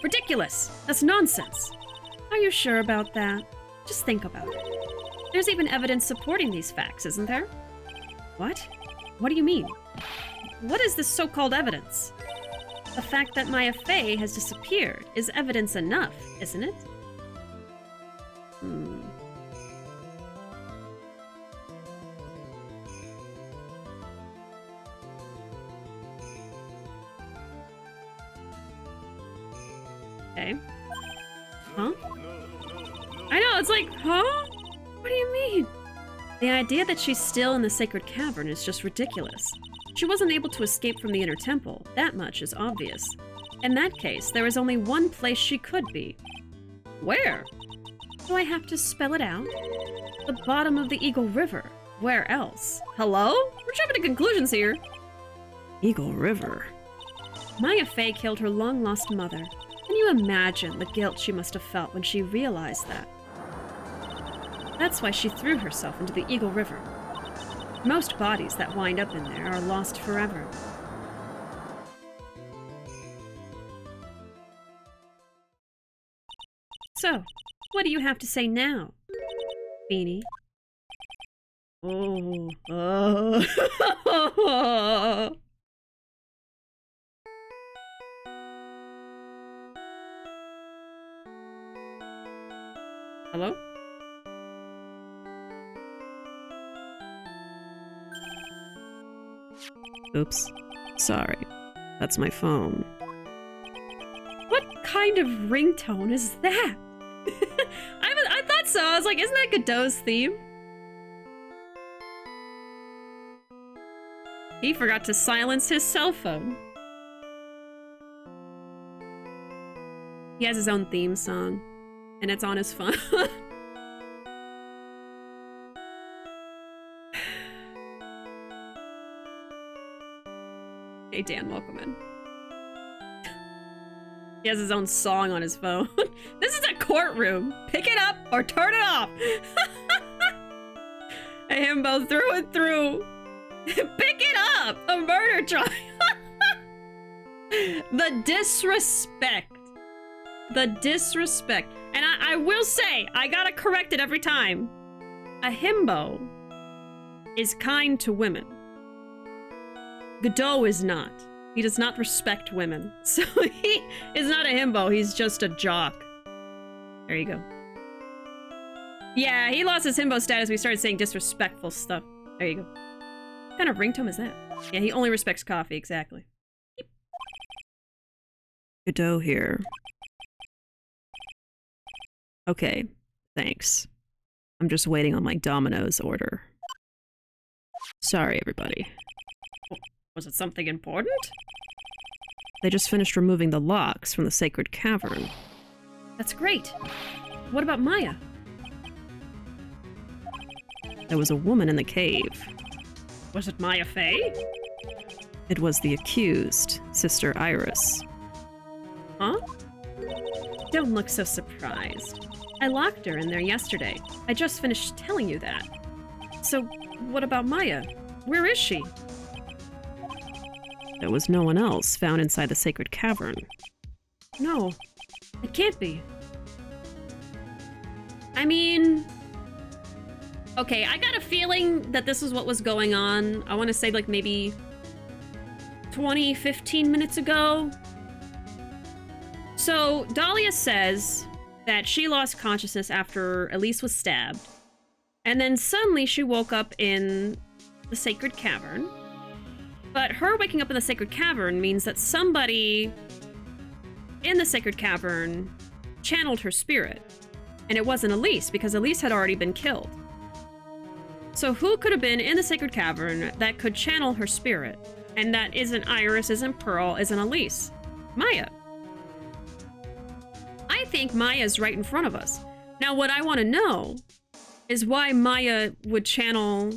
Speaker 1: Ridiculous! That's nonsense! Are you sure about that? Just think about it. There's even evidence supporting these facts, isn't there? What? What do you mean? What is this so-called evidence? The fact that Maya Fey has disappeared is evidence enough, isn't it? Okay. Huh? I know, it's like, huh? What do you mean? The idea that she's still in the sacred cavern is just ridiculous. She wasn't able to escape from the inner temple, that much is obvious. In that case, there is only one place she could be. Where? Do I have to spell it out? The bottom of the Eagle River. Where else? Hello? We're jumping to conclusions here.
Speaker 2: Eagle River.
Speaker 1: Maya Fey killed her long-lost mother. Can you imagine the guilt she must have felt when she realized that? That's why she threw herself into the Eagle River. Most bodies that wind up in there are lost forever. So, what do you have to say now, Beanie? Oh. Hello?
Speaker 2: Oops. Sorry. That's my phone.
Speaker 1: What kind of ringtone is that? I thought so. I was like, isn't that Godot's theme? He forgot to silence his cell phone. He has his own theme song, and it's on his phone. Hey, Dan, welcome in. He has his own song on his phone. This is a courtroom. Pick it up or turn it off. A himbo through and through. Pick it up. A murder trial. The disrespect. The disrespect. And I will say, I gotta correct it every time. A himbo is kind to women. Godot is not. He does not respect women. So he is not a himbo, he's just a jock. There you go. Yeah, he lost his himbo status. We started saying disrespectful stuff. There you go. What kind of ringtone is that? Yeah, he only respects coffee, exactly.
Speaker 2: Godot here. Okay, thanks. I'm just waiting on my Domino's order. Sorry, everybody.
Speaker 1: Was it something important?
Speaker 2: They just finished removing the locks from the sacred cavern.
Speaker 1: That's great. What about Maya?
Speaker 2: There was a woman in the cave.
Speaker 1: Was it Maya Fey?
Speaker 2: It was the accused, Sister Iris.
Speaker 1: Huh? Don't look so surprised. I locked her in there yesterday. I just finished telling you that. So, what about Maya? Where is she?
Speaker 2: There was no one else found inside the sacred cavern.
Speaker 1: No, it can't be. I mean... Okay, I got a feeling that this is what was going on. I want to say like maybe 20, 15 minutes ago. So, Dahlia says that she lost consciousness after Elise was stabbed. And then suddenly she woke up in the sacred cavern. But her waking up in the sacred cavern means that somebody in the sacred cavern channeled her spirit. And it wasn't Elise, because Elise had already been killed. So who could have been in the sacred cavern that could channel her spirit? And that isn't Iris, isn't Pearl, isn't Elise? Maya. I think Maya's right in front of us. Now what I want to know is why Maya would channel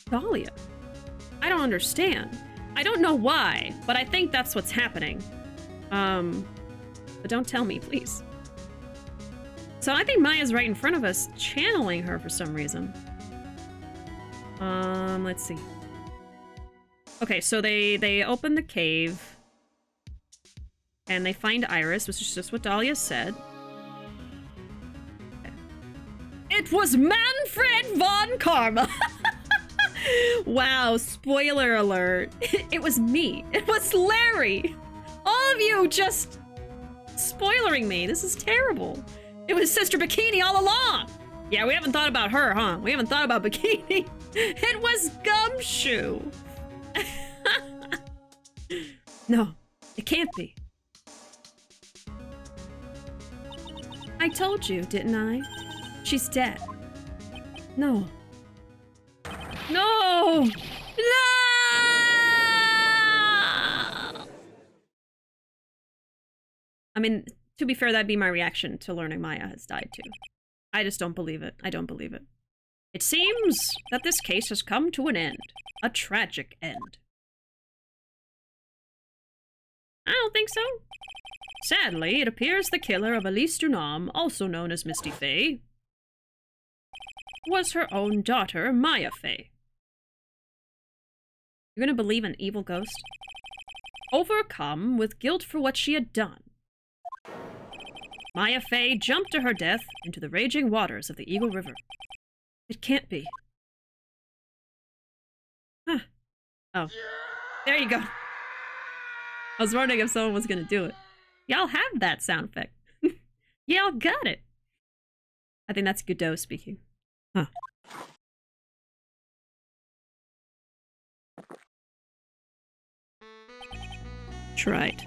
Speaker 1: Dahlia. I don't understand. I don't know why, but I think that's what's happening. But don't tell me, please. So I think Maya's right in front of us, channeling her for some reason. Let's see. Okay, so they open the cave. And they find Iris, which is just what Dahlia said. Okay. It was Manfred von Karma! Wow, spoiler alert. It was me. It was Larry! All of you just spoilering me. This is terrible. It was Sister Bikini all along! Yeah, we haven't thought about her, huh? We haven't thought about Bikini. It was Gumshoe! No, it can't be. I told you, didn't I? She's dead. No. No! No! I mean, to be fair, that'd be my reaction to learning Maya has died too. I just don't believe it. I don't believe it. It seems that this case has come to an end. A tragic end. I don't think so. Sadly, it appears the killer of Elise Dunham, also known as Misty Faye, was her own daughter, Maya Faye. You're gonna believe an evil ghost? Overcome with guilt for what she had done, Maya Faye jumped to her death into the raging waters of the Eagle River. It can't be. Huh. Oh. There you go. I was wondering if someone was gonna do it. Y'all have that sound effect. Y'all got it. I think that's Godot speaking. Huh.
Speaker 2: Tried.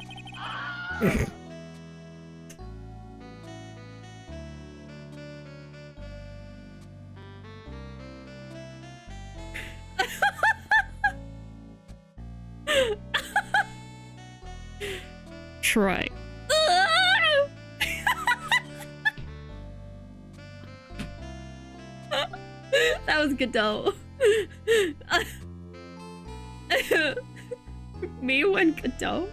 Speaker 2: Try.
Speaker 1: That was Godot. Me and Godot.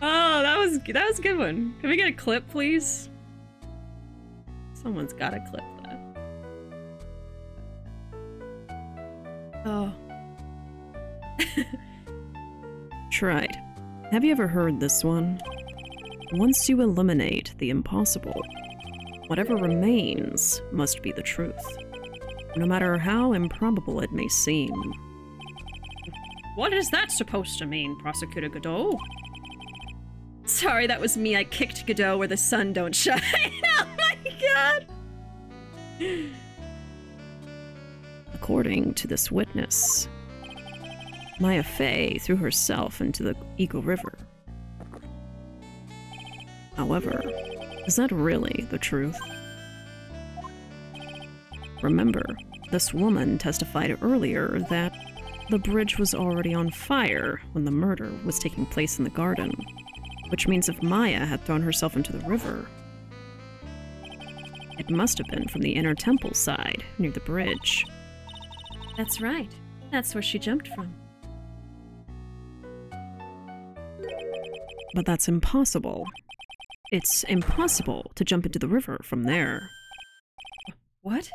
Speaker 1: Oh, that was a good one. Can we get a clip, please? Someone's gotta clip that. Oh.
Speaker 2: Tried. Have you ever heard this one? Once you eliminate the impossible, whatever remains must be the truth, no matter how improbable it may seem.
Speaker 1: What is that supposed to mean, Prosecutor Godot? Sorry, that was me. I kicked Godot where the sun don't shine. Oh my god!
Speaker 2: According to this witness, Maya Faye threw herself into the Eagle River. However, is that really the truth? Remember, this woman testified earlier that the bridge was already on fire when the murder was taking place in the garden, which means if Maya had thrown herself into the river, it must have been from the inner temple side, near the bridge.
Speaker 1: That's right. That's where she jumped from.
Speaker 2: But that's impossible. It's impossible to jump into the river from there.
Speaker 1: What?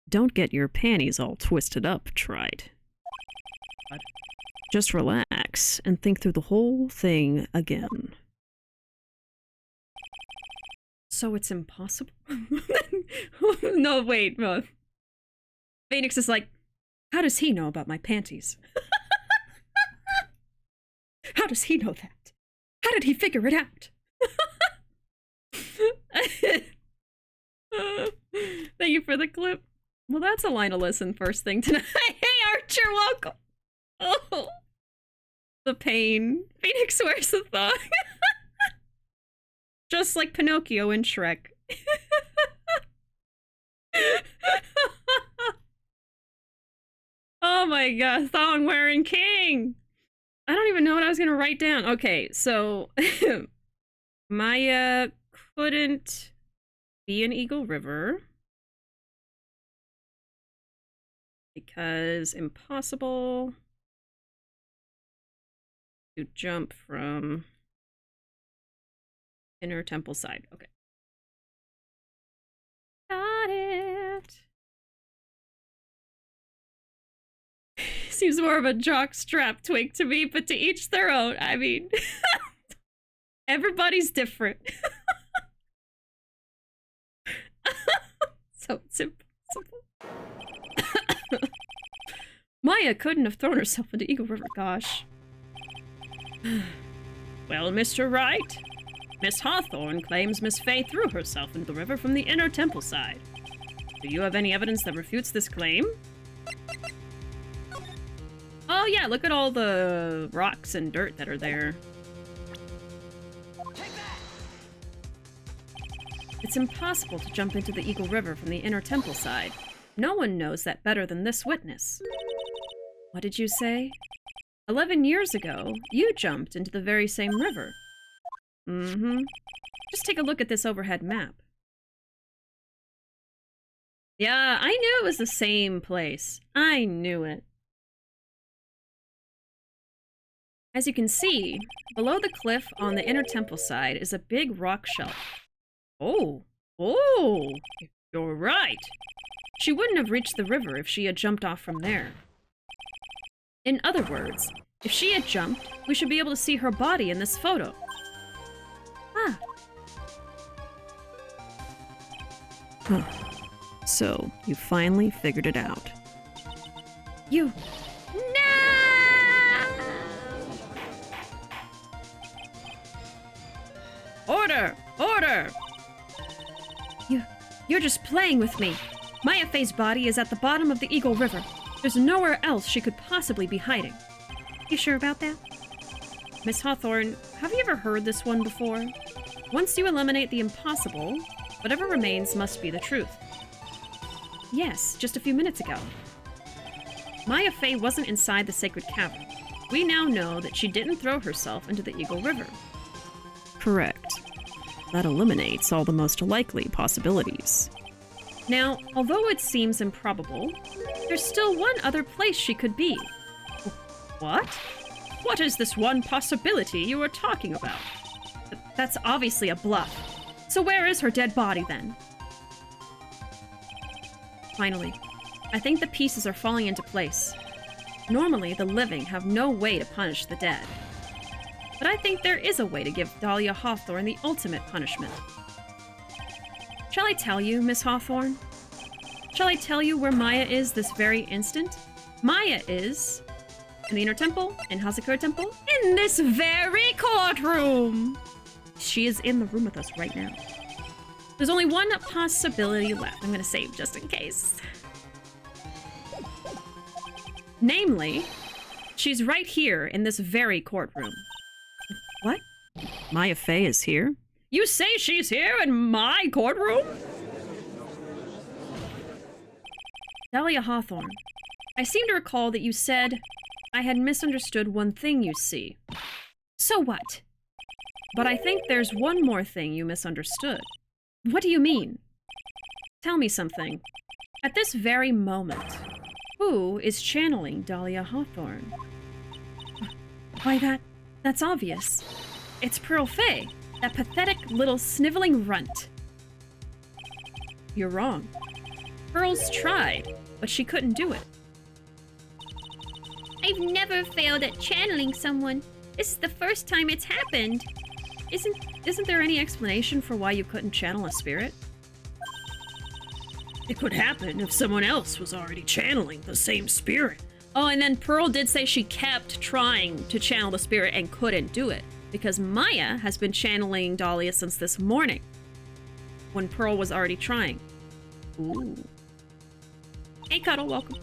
Speaker 2: Don't get your panties all twisted up, Tried.
Speaker 1: What?
Speaker 2: Just relax and think through the whole thing again.
Speaker 1: So it's impossible? No, wait. Phoenix is like, how does he know about my panties? How does he know that? How did he figure it out? Thank you for the clip. Well, that's a line to listen first thing tonight. Hey, Archer, welcome. Oh, the pain. Phoenix wears a thong. Just like Pinocchio in Shrek. Oh my god, thong wearing king. I don't even know what I was gonna write down. Okay, so Maya couldn't be in Eagle River because impossible.
Speaker 2: to jump from inner temple side. Okay.
Speaker 1: Got it. Seems more of a jockstrap twink to me, but to each their own. I mean, everybody's different. So simple. Maya couldn't have thrown herself into Eagle River, gosh.
Speaker 2: Well, Mr. Wright, Miss Hawthorne claims Miss Fay threw herself into the river from the inner temple side. Do you have any evidence that refutes this claim?
Speaker 1: Oh yeah, look at all the rocks and dirt that are there. It's impossible to jump into the Eagle River from the inner temple side. No one knows that better than this witness. What did you say? 11 years ago, you jumped into the very same river. Mm-hmm. Just take a look at this overhead map. Yeah, I knew it was the same place. I knew it. As you can see, below the cliff on the inner temple side is a big rock shelf. Oh, you're right. She wouldn't have reached the river if she had jumped off from there. In other words, if she had jumped, we should be able to see her body in this photo. Ah.
Speaker 2: Huh. So, you finally figured it out.
Speaker 1: You... No!
Speaker 2: Order! Order!
Speaker 1: You're just playing with me. Maya Fay's body is at the bottom of the Eagle River. There's nowhere else she could possibly be hiding. You sure about that? Miss Hawthorne, have you ever heard this one before? Once you eliminate the impossible, whatever remains must be the truth. Yes, just a few minutes ago. Maya Fay wasn't inside the sacred cavern. We now know that she didn't throw herself into the Eagle River.
Speaker 2: Correct. That eliminates all the most likely possibilities.
Speaker 1: Now, although it seems improbable, there's still one other place she could be.
Speaker 2: What? What is this one possibility you are talking about?
Speaker 1: That's obviously a bluff. So where is her dead body then? Finally, I think the pieces are falling into place. Normally, the living have no way to punish the dead. But I think there is a way to give Dahlia Hawthorne the ultimate punishment. Shall I tell you, Miss Hawthorne? Shall I tell you where Maya is this very instant? Maya is in the Inner Temple, in Hazakura Temple, in this very courtroom! She is in the room with us right now. There's only one possibility left. I'm gonna save just in case. Namely, she's right here in this very courtroom. What?
Speaker 2: Maya Fay is here?
Speaker 1: You say she's here in my courtroom? Dahlia Hawthorne, I seem to recall that you said I had misunderstood one thing, you see. So what? But I think there's one more thing you misunderstood. What do you mean? Tell me something. At this very moment, who is channeling Dahlia Hawthorne? Why, that's obvious. It's Pearl Fay, that pathetic little sniveling runt. You're wrong. Pearl's tried, but she couldn't do it. I've never failed at channeling someone. This is the first time it's happened. Isn't there any explanation for why you couldn't channel a spirit?
Speaker 2: It could happen if someone else was already channeling the same spirit.
Speaker 1: Oh, and then Pearl did say she kept trying to channel the spirit and couldn't do it, because Maya has been channeling Dahlia since this morning, when Pearl was already trying. Ooh. Hey, Cuddle, welcome.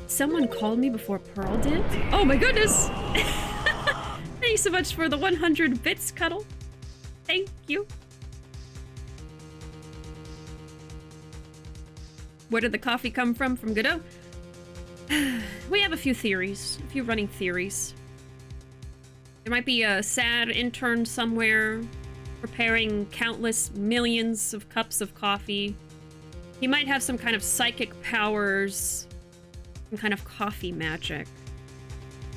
Speaker 1: Someone called me before Pearl did? Oh my goodness! Thank you so much for the 100 bits, Cuddle. Thank you. Where did the coffee come from? From Godot? We have a few theories, a few running theories. There might be a sad intern somewhere preparing countless millions of cups of coffee. He might have some kind of psychic powers, some kind of coffee magic.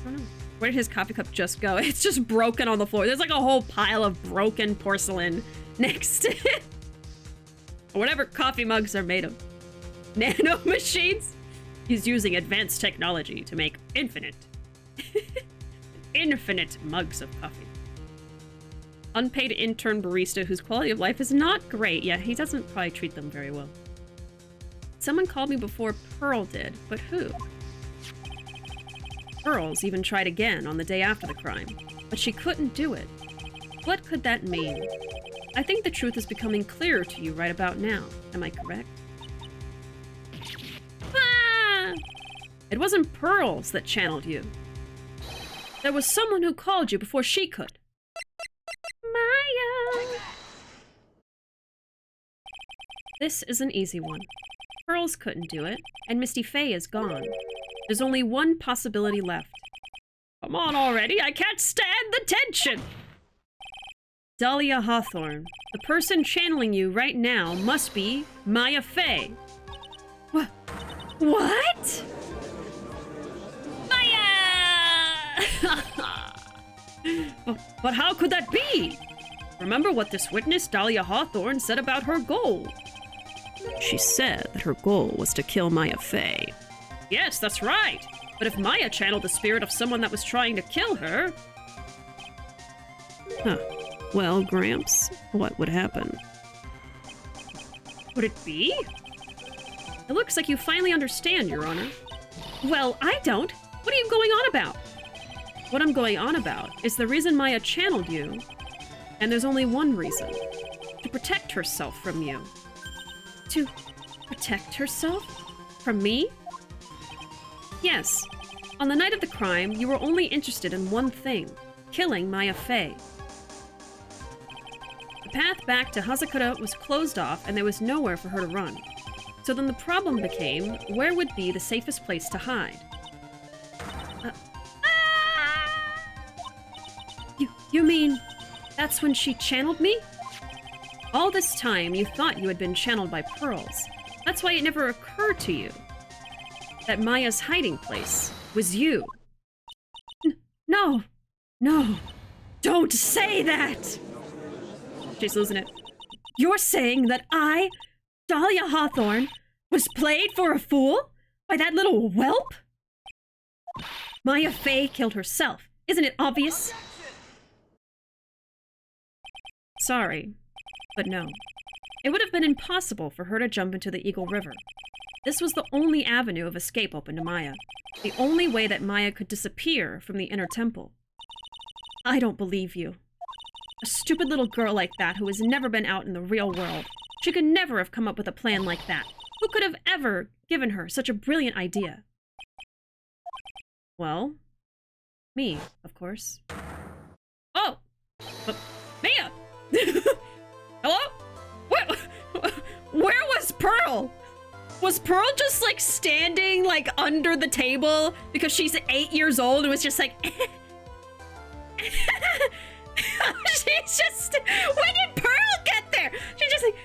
Speaker 1: I don't know. Where did his coffee cup just go? It's just broken on the floor. There's like a whole pile of broken porcelain next to it. Or whatever coffee mugs are made of. Nano machines? He's using advanced technology to make infinite mugs of coffee. Unpaid intern barista whose quality of life is not great. Yeah, he doesn't probably treat them very well. Someone called me before Pearl did, but who? Pearls even tried again on the day after the crime, but she couldn't do it. What could that mean? I think the truth is becoming clearer to you right about now. Am I correct? Ah! It wasn't Pearls that channeled you. There was someone who called you before she could. Maya! This is an easy one. Pearls couldn't do it, and Misty Faye is gone. There's only one possibility left. Come on already, I can't stand the tension! Dahlia Hawthorne. The person channeling you right now must be Maya Faye. What? What? Maya! But how could that be? Remember what this witness, Dahlia Hawthorne, said about her goal.
Speaker 2: She said that her goal was to kill Maya Faye.
Speaker 1: Yes, that's right. But if Maya channeled the spirit of someone that was trying to kill her...
Speaker 2: Huh. Well, Gramps, what would happen?
Speaker 1: Would it be? It looks like you finally understand, Your Honor. Well, I don't. What are you going on about? What I'm going on about is the reason Maya channeled you, and there's only one reason. To protect herself from you. To protect herself? From me? Yes. On the night of the crime, you were only interested in one thing. Killing Maya Faye. The path back to Hazakura was closed off and there was nowhere for her to run. So then the problem became, where would be the safest place to hide? You mean, that's when she channeled me? All this time, you thought you had been channeled by Pearls. That's why it never occurred to you that Maya's hiding place was you. No, don't say that! She's losing it. You're saying that I, Dahlia Hawthorne, was played for a fool by that little whelp? Maya Faye killed herself. Isn't it obvious? Sorry, but no. It would have been impossible for her to jump into the Eagle River. This was the only avenue of escape open to Maya. The only way that Maya could disappear from the inner temple. I don't believe you. A stupid little girl like that who has never been out in the real world. She could never have come up with a plan like that. Who could have ever given her such a brilliant idea? Well, me, of course. Oh! But Mia! Hello? Where was Pearl? Was Pearl just like standing like under the table because she's 8 years old and was just like she's just, when did Pearl get there? She's just like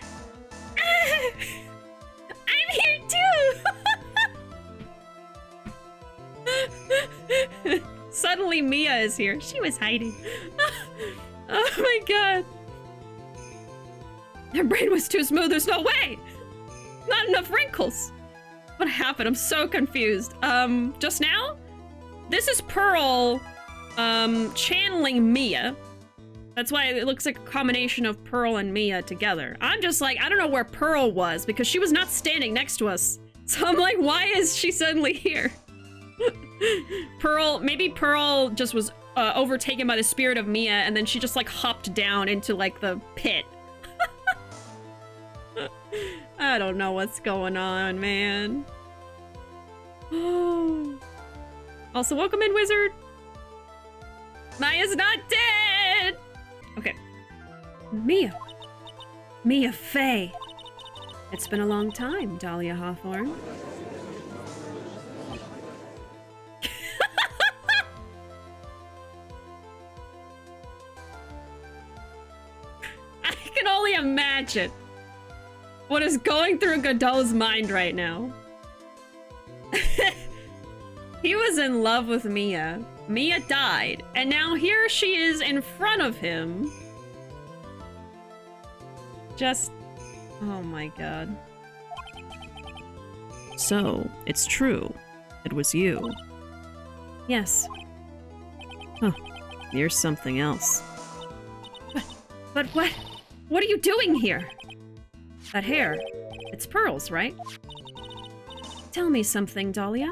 Speaker 1: I'm here too. Suddenly Mia is here. She was hiding. Oh my god. Her brain was too smooth. There's no way. Not enough wrinkles. What happened? I'm so confused. Just now? This is Pearl, channeling Mia. That's why it looks like a combination of Pearl and Mia together. I'm just like, I don't know where Pearl was because she was not standing next to us. So I'm like, why is she suddenly here? Pearl, maybe Pearl just was overtaken by the spirit of Mia and then she just like hopped down into like the pit. I don't know what's going on, man. Oh. Also, welcome in, wizard. Maya's not dead. Okay. Mia Faye. It's been a long time, Dahlia Hawthorne. I can only imagine what is going through Godot's mind right now. He was in love with Mia. Mia died, and now here she is in front of him. Just... oh my god.
Speaker 2: So, it's true. It was you.
Speaker 1: Yes.
Speaker 2: Huh. You're something else.
Speaker 1: But what? What are you doing here? That hair. It's pearls, right? Tell me something, Dahlia.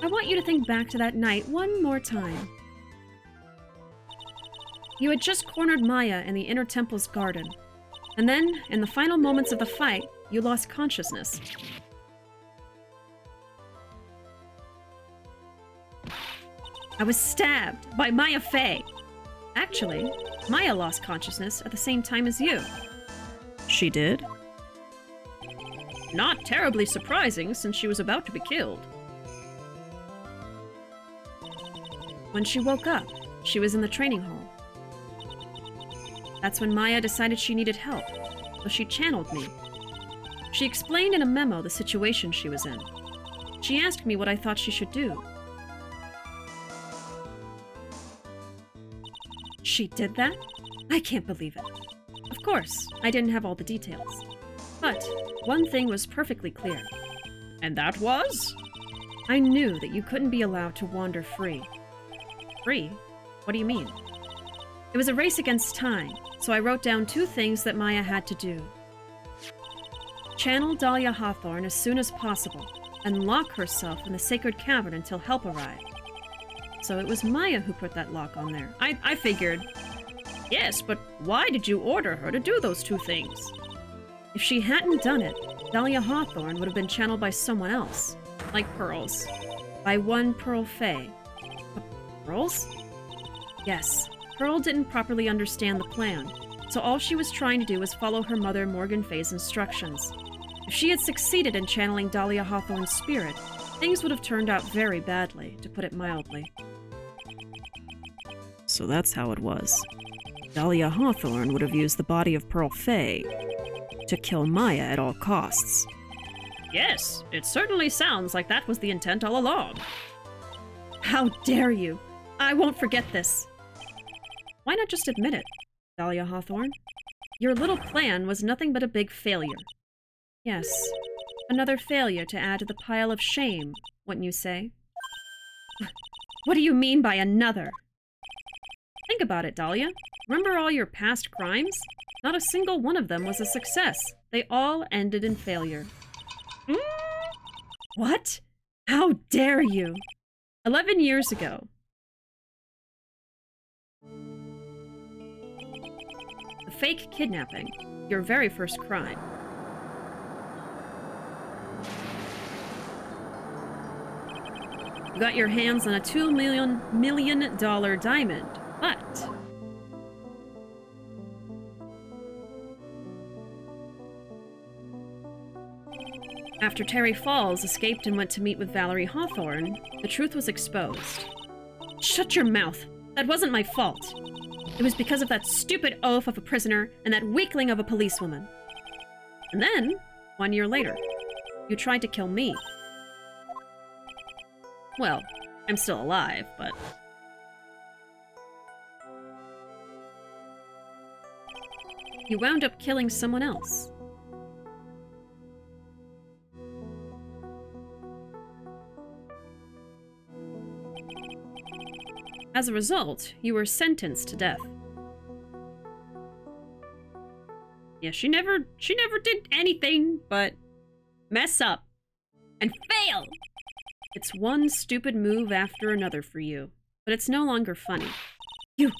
Speaker 1: I want you to think back to that night one more time. You had just cornered Maya in the Inner Temple's garden. And then, in the final moments of the fight, you lost consciousness. I was stabbed by Maya Fey. Actually, Maya lost consciousness at the same time as you.
Speaker 2: She did?
Speaker 1: Not terribly surprising, since she was about to be killed. When she woke up, she was in the training hall. That's when Maya decided she needed help, so she channeled me. She explained in a memo the situation she was in. She asked me what I thought she should do. She did that? I can't believe it. Of course, I didn't have all the details. But one thing was perfectly clear. And that was? I knew that you couldn't be allowed to wander free. Free? What do you mean? It was a race against time, so I wrote down 2 things that Maya had to do. Channel Dahlia Hawthorne as soon as possible, and lock herself in the sacred cavern until help arrived. So it was Maya who put that lock on there. I figured. Yes, but why did you order her to do those 2 things? If she hadn't done it, Dahlia Hawthorne would have been channeled by someone else. Like Pearls. By one Pearl Fey. Pearls? Yes. Pearl didn't properly understand the plan, so all she was trying to do was follow her mother Morgan Fey's instructions. If she had succeeded in channeling Dahlia Hawthorne's spirit, things would have turned out very badly, to put it mildly.
Speaker 2: So that's how it was. Dahlia Hawthorne would have used the body of Pearl Fey to kill Maya at all costs.
Speaker 1: Yes, it certainly sounds like that was the intent all along. How dare you! I won't forget this. Why not just admit it, Dahlia Hawthorne? Your little plan was nothing but a big failure. Yes, another failure to add to the pile of shame, wouldn't you say? What do you mean by another? Think about it, Dahlia. Remember all your past crimes? Not a single one of them was a success. They all ended in failure. What? How dare you? 11 years ago. The fake kidnapping, your very first crime. You got your hands on a $2 million diamond, but... after Terry Falls escaped and went to meet with Valerie Hawthorne, the truth was exposed. Shut your mouth! That wasn't my fault! It was because of that stupid oaf of a prisoner and that weakling of a policewoman. And then, 1 year later, you tried to kill me. Well, I'm still alive, but... you wound up killing someone else. As a result, you were sentenced to death. Yeah, she never did anything but mess up and fail. It's one stupid move after another for you, but it's no longer funny. You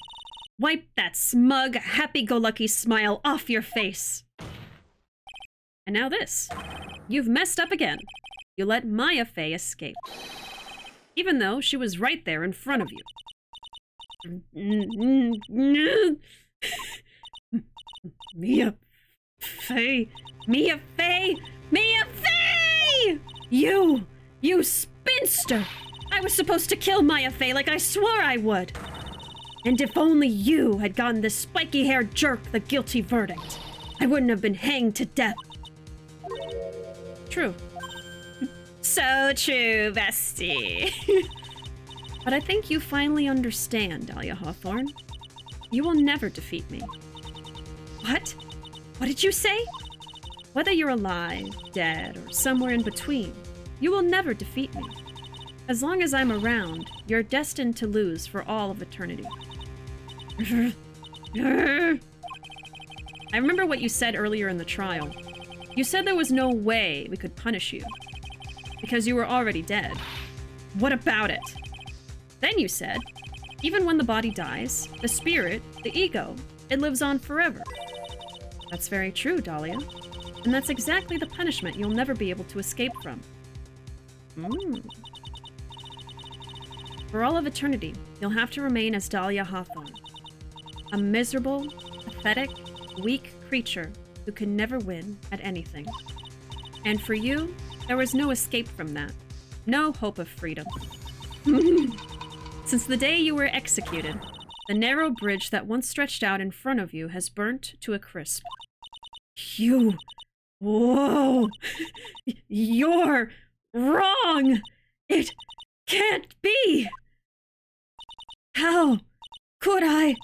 Speaker 1: wipe that smug, happy-go-lucky smile off your face. And now this. You've messed up again. You let Maya Fey escape. Even though she was right there in front of you. Mia Fey! Mia Fey! Mia Fey! You spinster! I was supposed to kill Maya Fey like I swore I would. And if only you had gotten this spiky-haired jerk the guilty verdict, I wouldn't have been hanged to death. True. So true, bestie. But I think you finally understand, Dahlia Hawthorne. You will never defeat me. What? What did you say? Whether you're alive, dead, or somewhere in between, you will never defeat me. As long as I'm around, you're destined to lose for all of eternity. I remember what you said earlier in the trial. You said there was no way we could punish you, because you were already dead. What about it? Then you said, even when the body dies, the spirit, the ego, it lives on forever. That's very true, Dahlia. And that's exactly the punishment you'll never be able to escape from. For all of eternity, you'll have to remain as Dahlia Hawthorne. A miserable, pathetic, weak creature who can never win at anything. And for you, there was no escape from that. No hope of freedom. Since the day you were executed, the narrow bridge that once stretched out in front of you has burnt to a crisp. Whoa! You're wrong! It can't be! How could I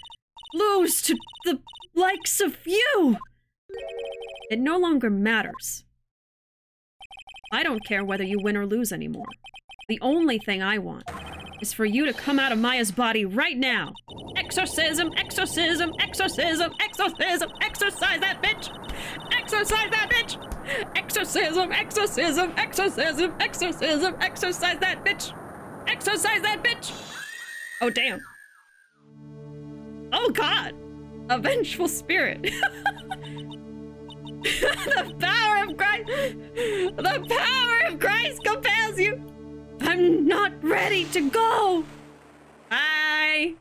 Speaker 1: lose to the likes of you? It no longer matters. I don't care whether you win or lose anymore. The only thing I want is for you to come out of Maya's body right now. Exorcism, exorcism, exorcism, exorcism, exorcise that bitch! Exorcise that bitch! Exorcism, exorcism, exorcism, exorcism, exorcise that bitch! Exorcise that bitch! Oh, damn. Oh, God! A vengeful spirit. The power of Christ! The power of Christ compels you! I'm not ready to go! Bye!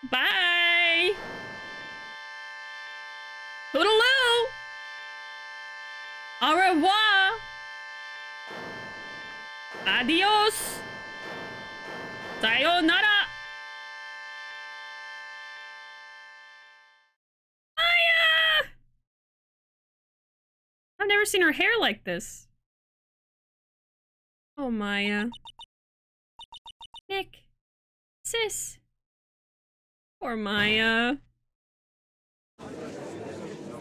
Speaker 1: Bye! Toodaloo! Au revoir! Adios! Sayonara! Maya! I've never seen her hair like this. Oh, Maya. Nick. Sis. Poor Maya.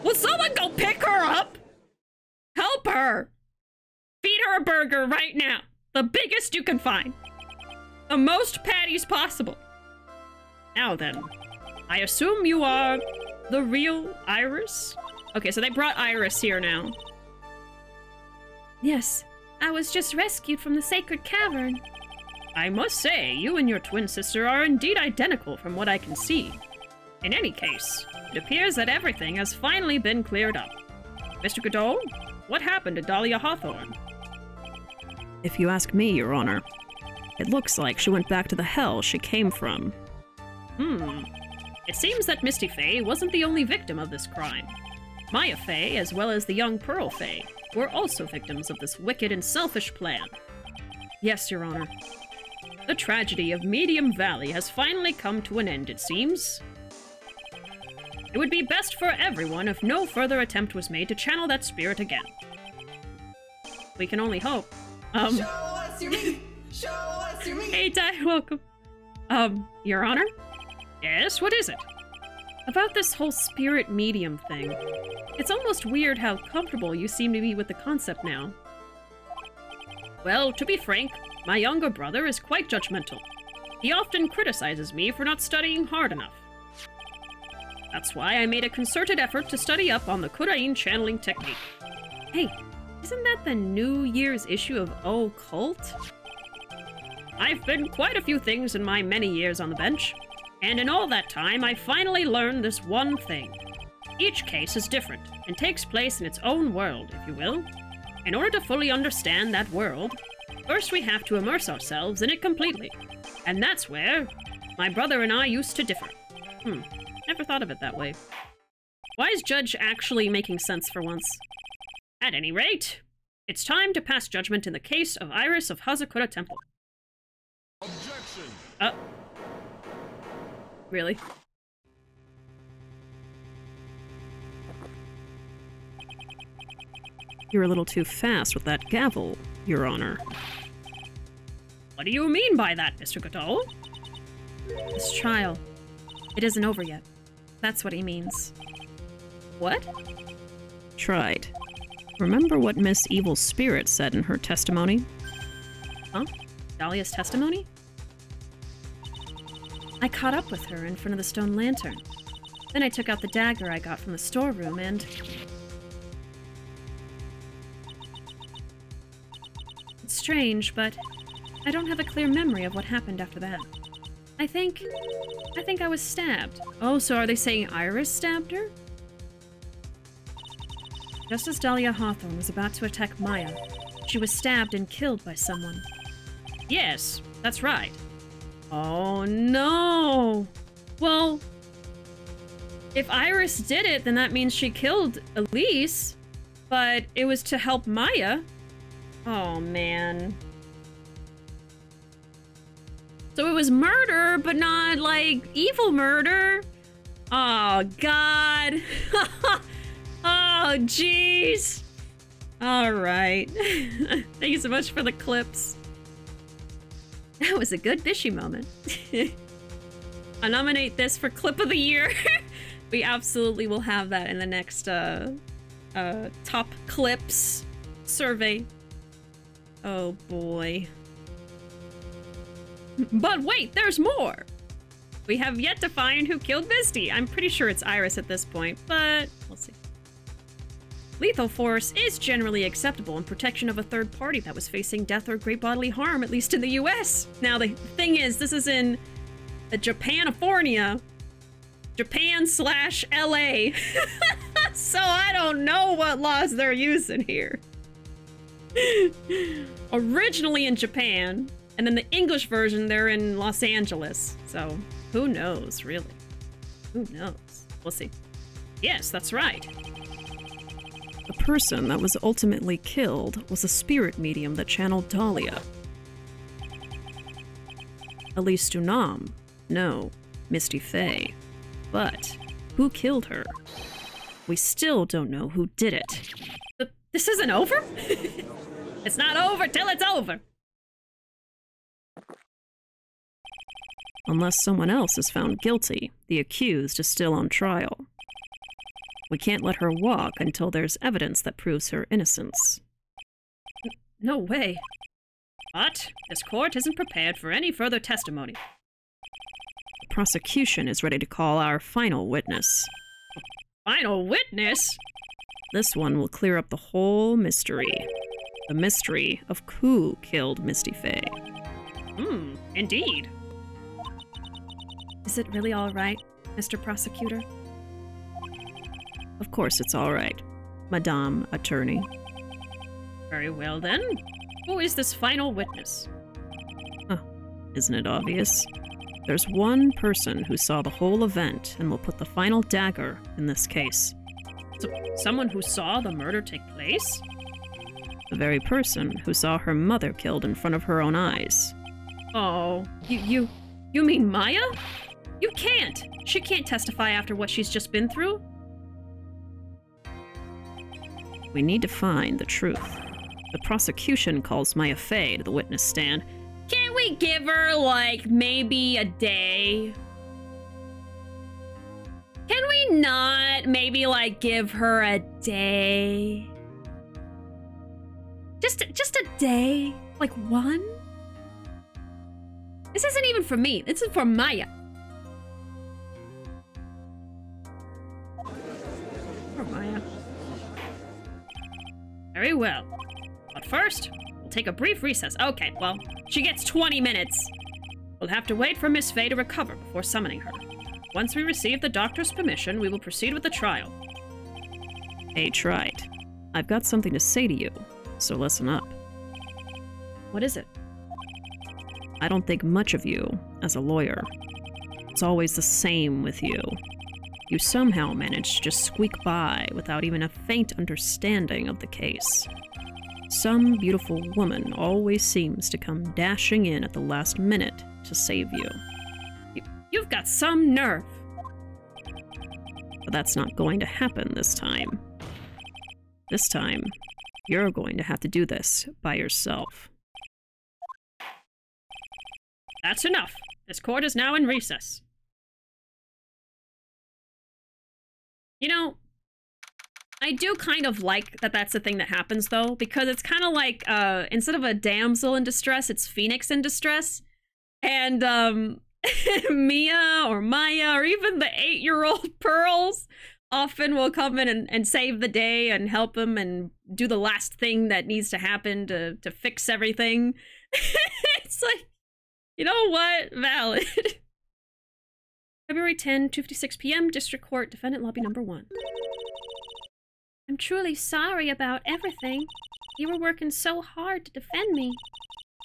Speaker 1: Will someone go pick her up? Help her! Feed her a burger right now. The biggest you can find. The most patties possible. Now then, I assume you are the real Iris? Okay, so they brought Iris here now. Yes, I was just rescued from the sacred cavern. I must say, you and your twin sister are indeed identical from what I can see. In any case, it appears that everything has finally been cleared up. Mr. Godot, what happened to Dahlia Hawthorne?
Speaker 2: If you ask me, Your Honor, it looks like she went back to the hell she came from.
Speaker 1: It seems that Misty Faye wasn't the only victim of this crime. Maya Faye, as well as the young Pearl Faye, were also victims of this wicked and selfish plan. Yes, Your Honor. The tragedy of Medium Valley has finally come to an end, it seems. It would be best for everyone if no further attempt was made to channel that spirit again. We can only hope.
Speaker 3: Show us your meat! Show us your meat!
Speaker 1: Hey, Ty, welcome. Your Honor? Yes, what is it? About this whole spirit medium thing. It's almost weird how comfortable you seem to be with the concept now. Well, to be frank, my younger brother is quite judgmental. He often criticizes me for not studying hard enough. That's why I made a concerted effort to study up on the Kurain channeling technique. Hey, isn't that the New Year's issue of Occult? I've been quite a few things in my many years on the bench, and in all that time I finally learned this one thing. Each case is different, and takes place in its own world, if you will. In order to fully understand that world, first we have to immerse ourselves in it completely. And that's where my brother and I used to differ. Never thought of it that way. Why is Judge actually making sense for once? At any rate, it's time to pass judgment in the case of Iris of Hazakura Temple.
Speaker 4: Objection!
Speaker 1: Really?
Speaker 2: You're a little too fast with that gavel, Your Honor.
Speaker 1: What do you mean by that, Mr. Godot? This trial, it isn't over yet. That's what he means. What?
Speaker 2: Tried. Remember what Miss Evil Spirit said in her testimony?
Speaker 1: Huh? Dahlia's testimony? I caught up with her in front of the stone lantern. Then I took out the dagger I got from the storeroom and... It's strange, but I don't have a clear memory of what happened after that. I think I was stabbed. Oh, so are they saying Iris stabbed her? Just as Dahlia Hawthorne was about to attack Maya, she was stabbed and killed by someone. Yes, that's right. Oh no! Well, if Iris did it, then that means she killed Elise, but it was to help Maya. Oh man. So it was murder, but not like evil murder. Oh god. Oh jeez. All right. Thank you so much for the clips. That was a good Bishi moment. I'll nominate this for clip of the year. We absolutely will have that in the next top clips survey. Oh boy. But wait, there's more! We have yet to find who killed Misty. I'm pretty sure it's Iris at this point, but we'll see. Lethal force is generally acceptable in protection of a third party that was facing death or great bodily harm, at least in the US. Now, the thing is, this is in the Japanifornia. Japan/LA. So I don't know what laws they're using here. Originally in Japan, and then the English version, they're in Los Angeles. So who knows, really? Who knows? We'll see. Yes, that's right.
Speaker 2: The person that was ultimately killed was a spirit medium that channeled Dahlia. Elise Dunam. No, Misty Faye. But who killed her? We still don't know who did it.
Speaker 1: This isn't over? It's not over till it's over.
Speaker 2: Unless someone else is found guilty, the accused is still on trial. We can't let her walk until there's evidence that proves her innocence.
Speaker 1: No way. But this court isn't prepared for any further testimony.
Speaker 2: The prosecution is ready to call our final witness.
Speaker 1: Final witness?
Speaker 2: This one will clear up the whole mystery. The mystery of who killed Misty Faye.
Speaker 1: Indeed. Is it really all right, Mr. Prosecutor?
Speaker 2: Of course it's all right, Madame Attorney.
Speaker 1: Very well then. Who is this final witness?
Speaker 2: Isn't it obvious? There's one person who saw the whole event and will put the final dagger in this case.
Speaker 1: So, someone who saw the murder take place?
Speaker 2: The very person who saw her mother killed in front of her own eyes.
Speaker 1: Oh, you mean Maya? You can't! She can't testify after what she's just been through.
Speaker 2: We need to find the truth. The prosecution calls Maya Faye to the witness stand.
Speaker 1: Can't we give her, like, maybe a day? Can we not maybe, like, give her a day? Just a day? Like, one? This isn't even for me. This is for Maya. For Maya. Very well. But first, we'll take a brief recess. Okay, well, she gets 20 minutes. We'll have to wait for Miss Faye to recover before summoning her. Once we receive the doctor's permission, we will proceed with the trial.
Speaker 2: Hey, Trite. I've got something to say to you, so listen up.
Speaker 1: What is it?
Speaker 2: I don't think much of you as a lawyer. It's always the same with you. You somehow manage to just squeak by without even a faint understanding of the case. Some beautiful woman always seems to come dashing in at the last minute to save you.
Speaker 1: You've got some nerve.
Speaker 2: But that's not going to happen this time. This time, you're going to have to do this by yourself.
Speaker 1: That's enough. This court is now in recess. You know, I do kind of like that that's the thing that happens, though, because it's kind of like, instead of a damsel in distress, it's Phoenix in distress. And, Mia or Maya or even the 8-year-old Pearls often will come in and save the day and help him and do the last thing that needs to happen to fix everything. It's like, you know what? Valid. February 10, 2:56 p.m., District Court, Defendant Lobby Number 1. I'm truly sorry about everything. You were working so hard to defend me,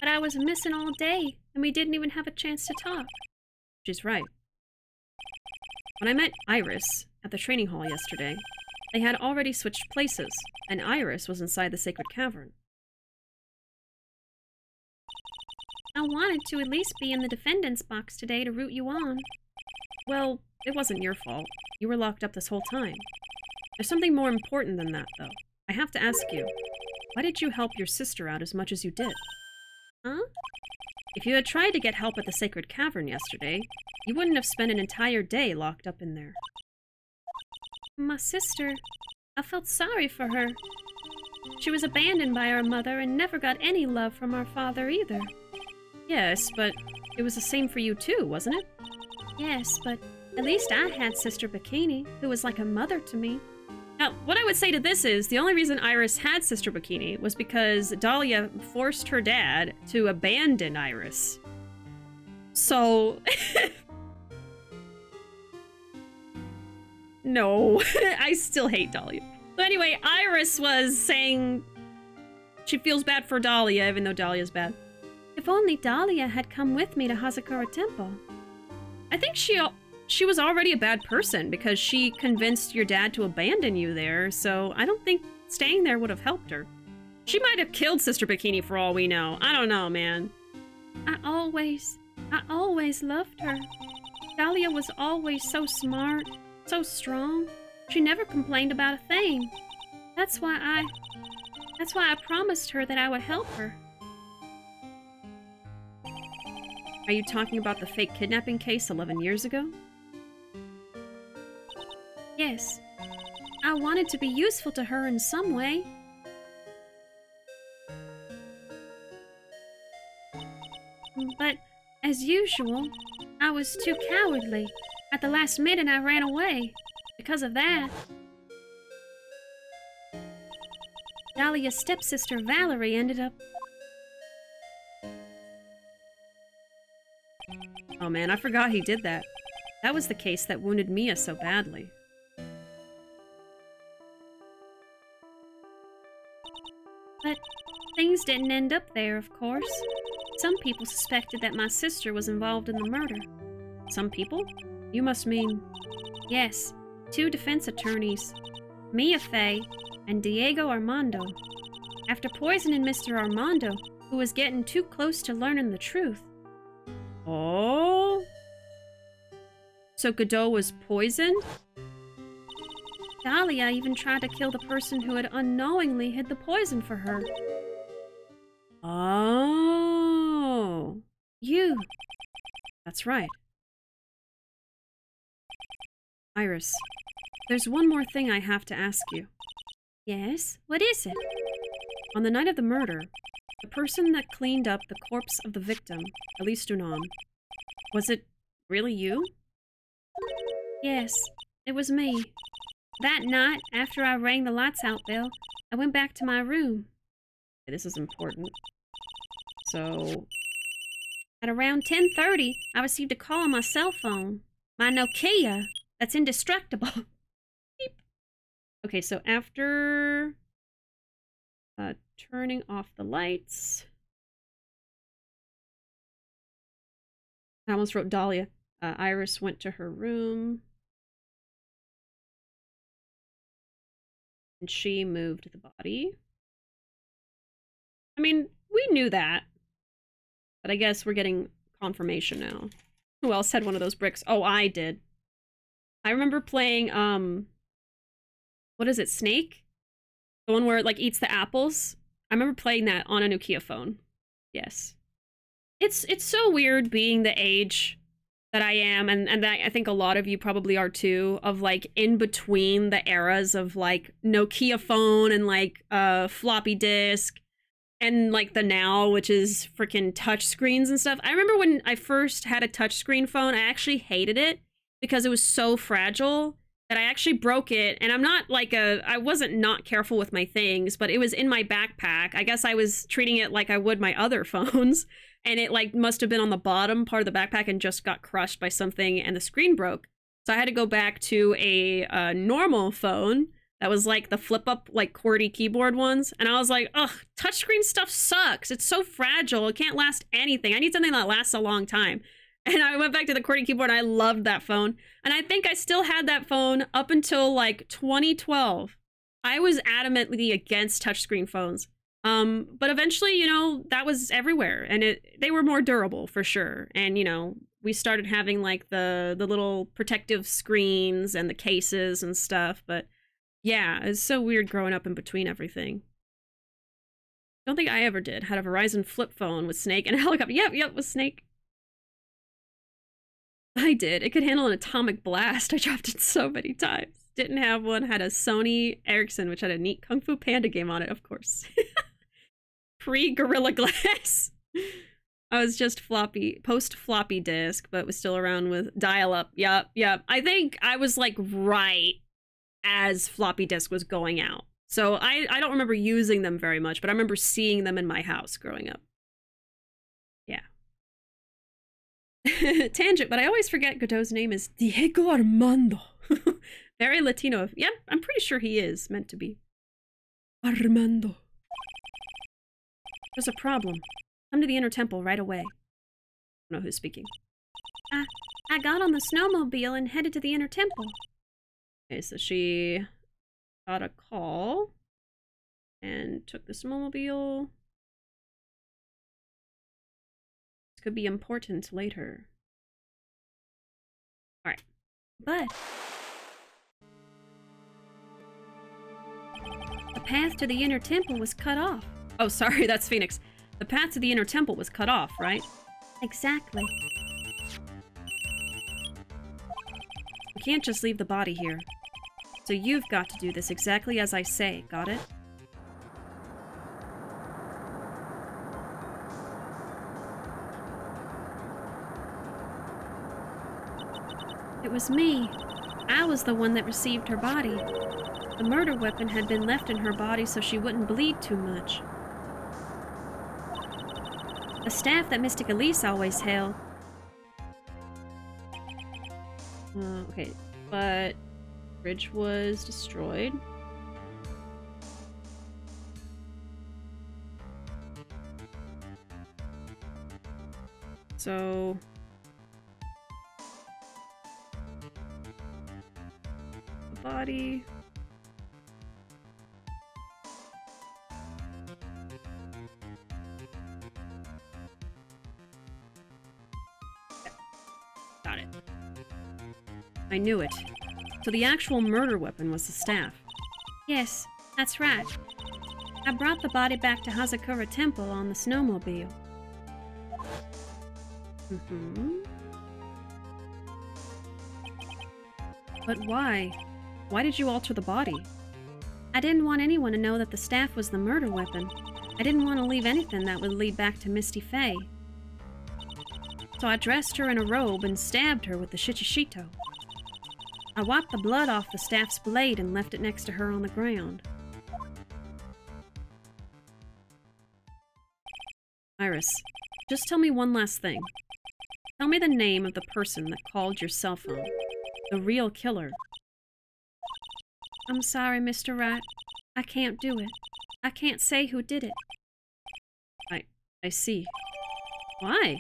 Speaker 1: but I was missing all day, and we didn't even have a chance to talk. She's right. When I met Iris at the training hall yesterday, they had already switched places, and Iris was inside the sacred cavern. I wanted to at least be in the defendant's box today to root you on. Well, it wasn't your fault. You were locked up this whole time. There's something more important than that, though. I have to ask you, why did you help your sister out as much as you did? Huh? If you had tried to get help at the sacred cavern yesterday, you wouldn't have spent an entire day locked up in there. My sister, I felt sorry for her. She was abandoned by our mother and never got any love from our father either. Yes, but it was the same for you too, wasn't it? Yes, but at least I had Sister Bikini, who was like a mother to me. Now, what I would say to this is, the only reason Iris had Sister Bikini was because Dahlia forced her dad to abandon Iris. So... no, I still hate Dahlia. So anyway, Iris was saying she feels bad for Dahlia, even though Dahlia's bad. If only Dahlia had come with me to Hazakura Temple. I think she was already a bad person because she convinced your dad to abandon you there, so I don't think staying there would have helped her. She might have killed Sister Bikini for all we know. I don't know, man. I always loved her. Dahlia was always so smart, so strong. She never complained about a thing. That's why I promised her that I would help her. Are you talking about the fake kidnapping case 11 years ago? Yes. I wanted to be useful to her in some way. But, as usual, I was too cowardly. At the last minute, I ran away. Because of that, Dahlia's stepsister Valerie ended up... Oh man, I forgot he did that. That was the case that wounded Mia so badly. But things didn't end up there, of course. Some people suspected that my sister was involved in the murder. Some people? You must mean... Yes, 2 defense attorneys, Mia Fey and Diego Armando. After poisoning Mr. Armando, who was getting too close to learning the truth. Oh? So Godot was poisoned? Dahlia even tried to kill the person who had unknowingly hid the poison for her. Oh. You. That's right. Iris, there's one more thing I have to ask you. Yes? What is it? On the night of the murder, the person that cleaned up the corpse of the victim, Elise Dunham, was it really you? Yes, it was me. That night, after I rang the lights out bell, I went back to my room. This is important. So... At around 10:30, I received a call on my cell phone. My Nokia, that's indestructible. Beep. Okay, so after... turning off the lights... I almost wrote Dahlia. Iris went to her room. And she moved the body. I mean, we knew that. But I guess we're getting confirmation now. Who else had one of those bricks? Oh, I did. I remember playing, what is it, Snake? The one where it, like, eats the apples? I remember playing that on a Nokia phone. Yes. It's so weird being the age that I am, and that I think a lot of you probably are too, of like in between the eras of like Nokia phone and like floppy disk and like the now, which is freaking touch screens and stuff. I remember when I first had a touchscreen phone, I actually hated it because it was so fragile that I actually broke it. And I'm not like I wasn't not careful with my things, but it was in my backpack. I guess I was treating it like I would my other phones. And it like must have been on the bottom part of the backpack and just got crushed by something and the screen broke. So I had to go back to a normal phone that was like the flip up like QWERTY keyboard ones. And I was like, ugh, touchscreen stuff sucks. It's so fragile. It can't last anything. I need something that lasts a long time. And I went back to the QWERTY keyboard and I loved that phone. And I think I still had that phone up until like 2012. I was adamantly against touchscreen phones. But eventually, you know, that was everywhere and they were more durable for sure. And, you know, we started having like the little protective screens and the cases and stuff. But yeah, it's so weird growing up in between everything. Don't think I ever did. Had a Verizon flip phone with Snake and a helicopter. Yep, with Snake. I did. It could handle an atomic blast. I dropped it so many times. Didn't have one. Had a Sony Ericsson, which had a neat Kung Fu Panda game on it, of course. Pre-Gorilla Glass. I was just post-floppy disk, but was still around with dial-up. Yep. I think I was like right as floppy disk was going out. So I don't remember using them very much, but I remember seeing them in my house growing up. Yeah. Tangent, but I always forget Godot's name is Diego Armando. Very Latino. Yep, I'm pretty sure he is meant to be. Armando. There's a problem. Come to the inner temple right away. I don't know who's speaking. I got on the snowmobile and headed to the inner temple. Okay, so she got a call and took the snowmobile. This could be important later. Alright. But the path to the inner temple was cut off. Oh, sorry, that's Phoenix. The path to the inner temple was cut off, right? Exactly. We can't just leave the body here. So you've got to do this exactly as I say, got it? It was me. I was the one that received her body. The murder weapon had been left in her body so she wouldn't bleed too much. The staff that Mystic Elise always held. Okay, but bridge was destroyed. So the body. Got it. I knew it. So the actual murder weapon was the staff. Yes, that's right. I brought the body back to Hazakura Temple on the snowmobile. But why? Why did you alter the body? I didn't want anyone to know that the staff was the murder weapon. I didn't want to leave anything that would lead back to Misty Faye. So I dressed her in a robe and stabbed her with the Shichishito. I wiped the blood off the staff's blade and left it next to her on the ground. Iris, just tell me one last thing. Tell me the name of the person that called your cell phone. The real killer. I'm sorry, Mr. Wright. I can't do it. I can't say who did it. I see. Why?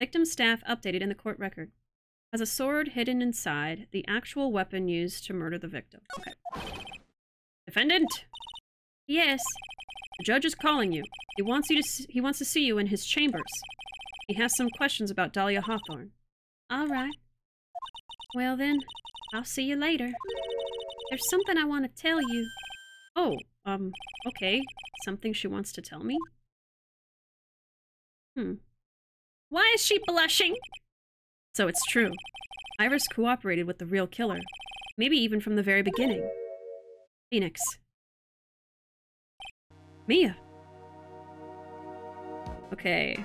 Speaker 1: Victim staff updated in the court record. Has a sword hidden inside, the actual weapon used to murder the victim. Okay. Defendant? Yes. The judge is calling you. He wants to see you in his chambers. He has some questions about Dahlia Hawthorne. All right. Well then, I'll see you later. There's something I want to tell you. Oh, okay. Something she wants to tell me? Why is she blushing? So it's true. Iris cooperated with the real killer. Maybe even from the very beginning. Phoenix. Mia. Okay.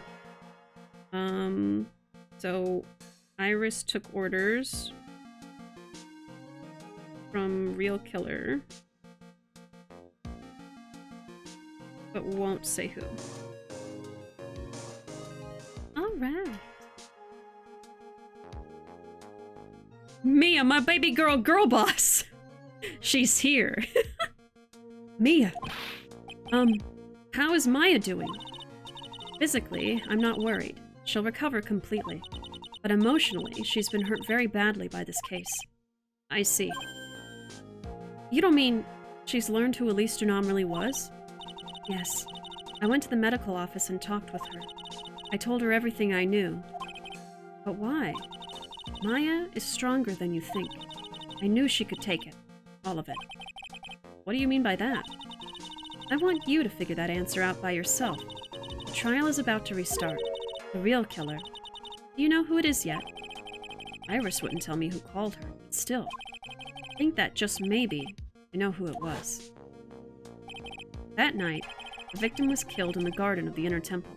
Speaker 1: So Iris took orders from real killer, but won't say who. All right. Mia, my baby girl boss. She's here. Mia. How is Maya doing? Physically, I'm not worried. She'll recover completely. But emotionally, she's been hurt very badly by this case. I see. You don't mean she's learned who Elise Dunham really was? Yes. I went to the medical office and talked with her. I told her everything I knew. But why? Maya is stronger than you think. I knew she could take it. All of it. What do you mean by that? I want you to figure that answer out by yourself. The trial is about to restart. The real killer. Do you know who it is yet? Iris wouldn't tell me who called her, but still. I think that just maybe I know who it was. That night, the victim was killed in the garden of the Inner Temple.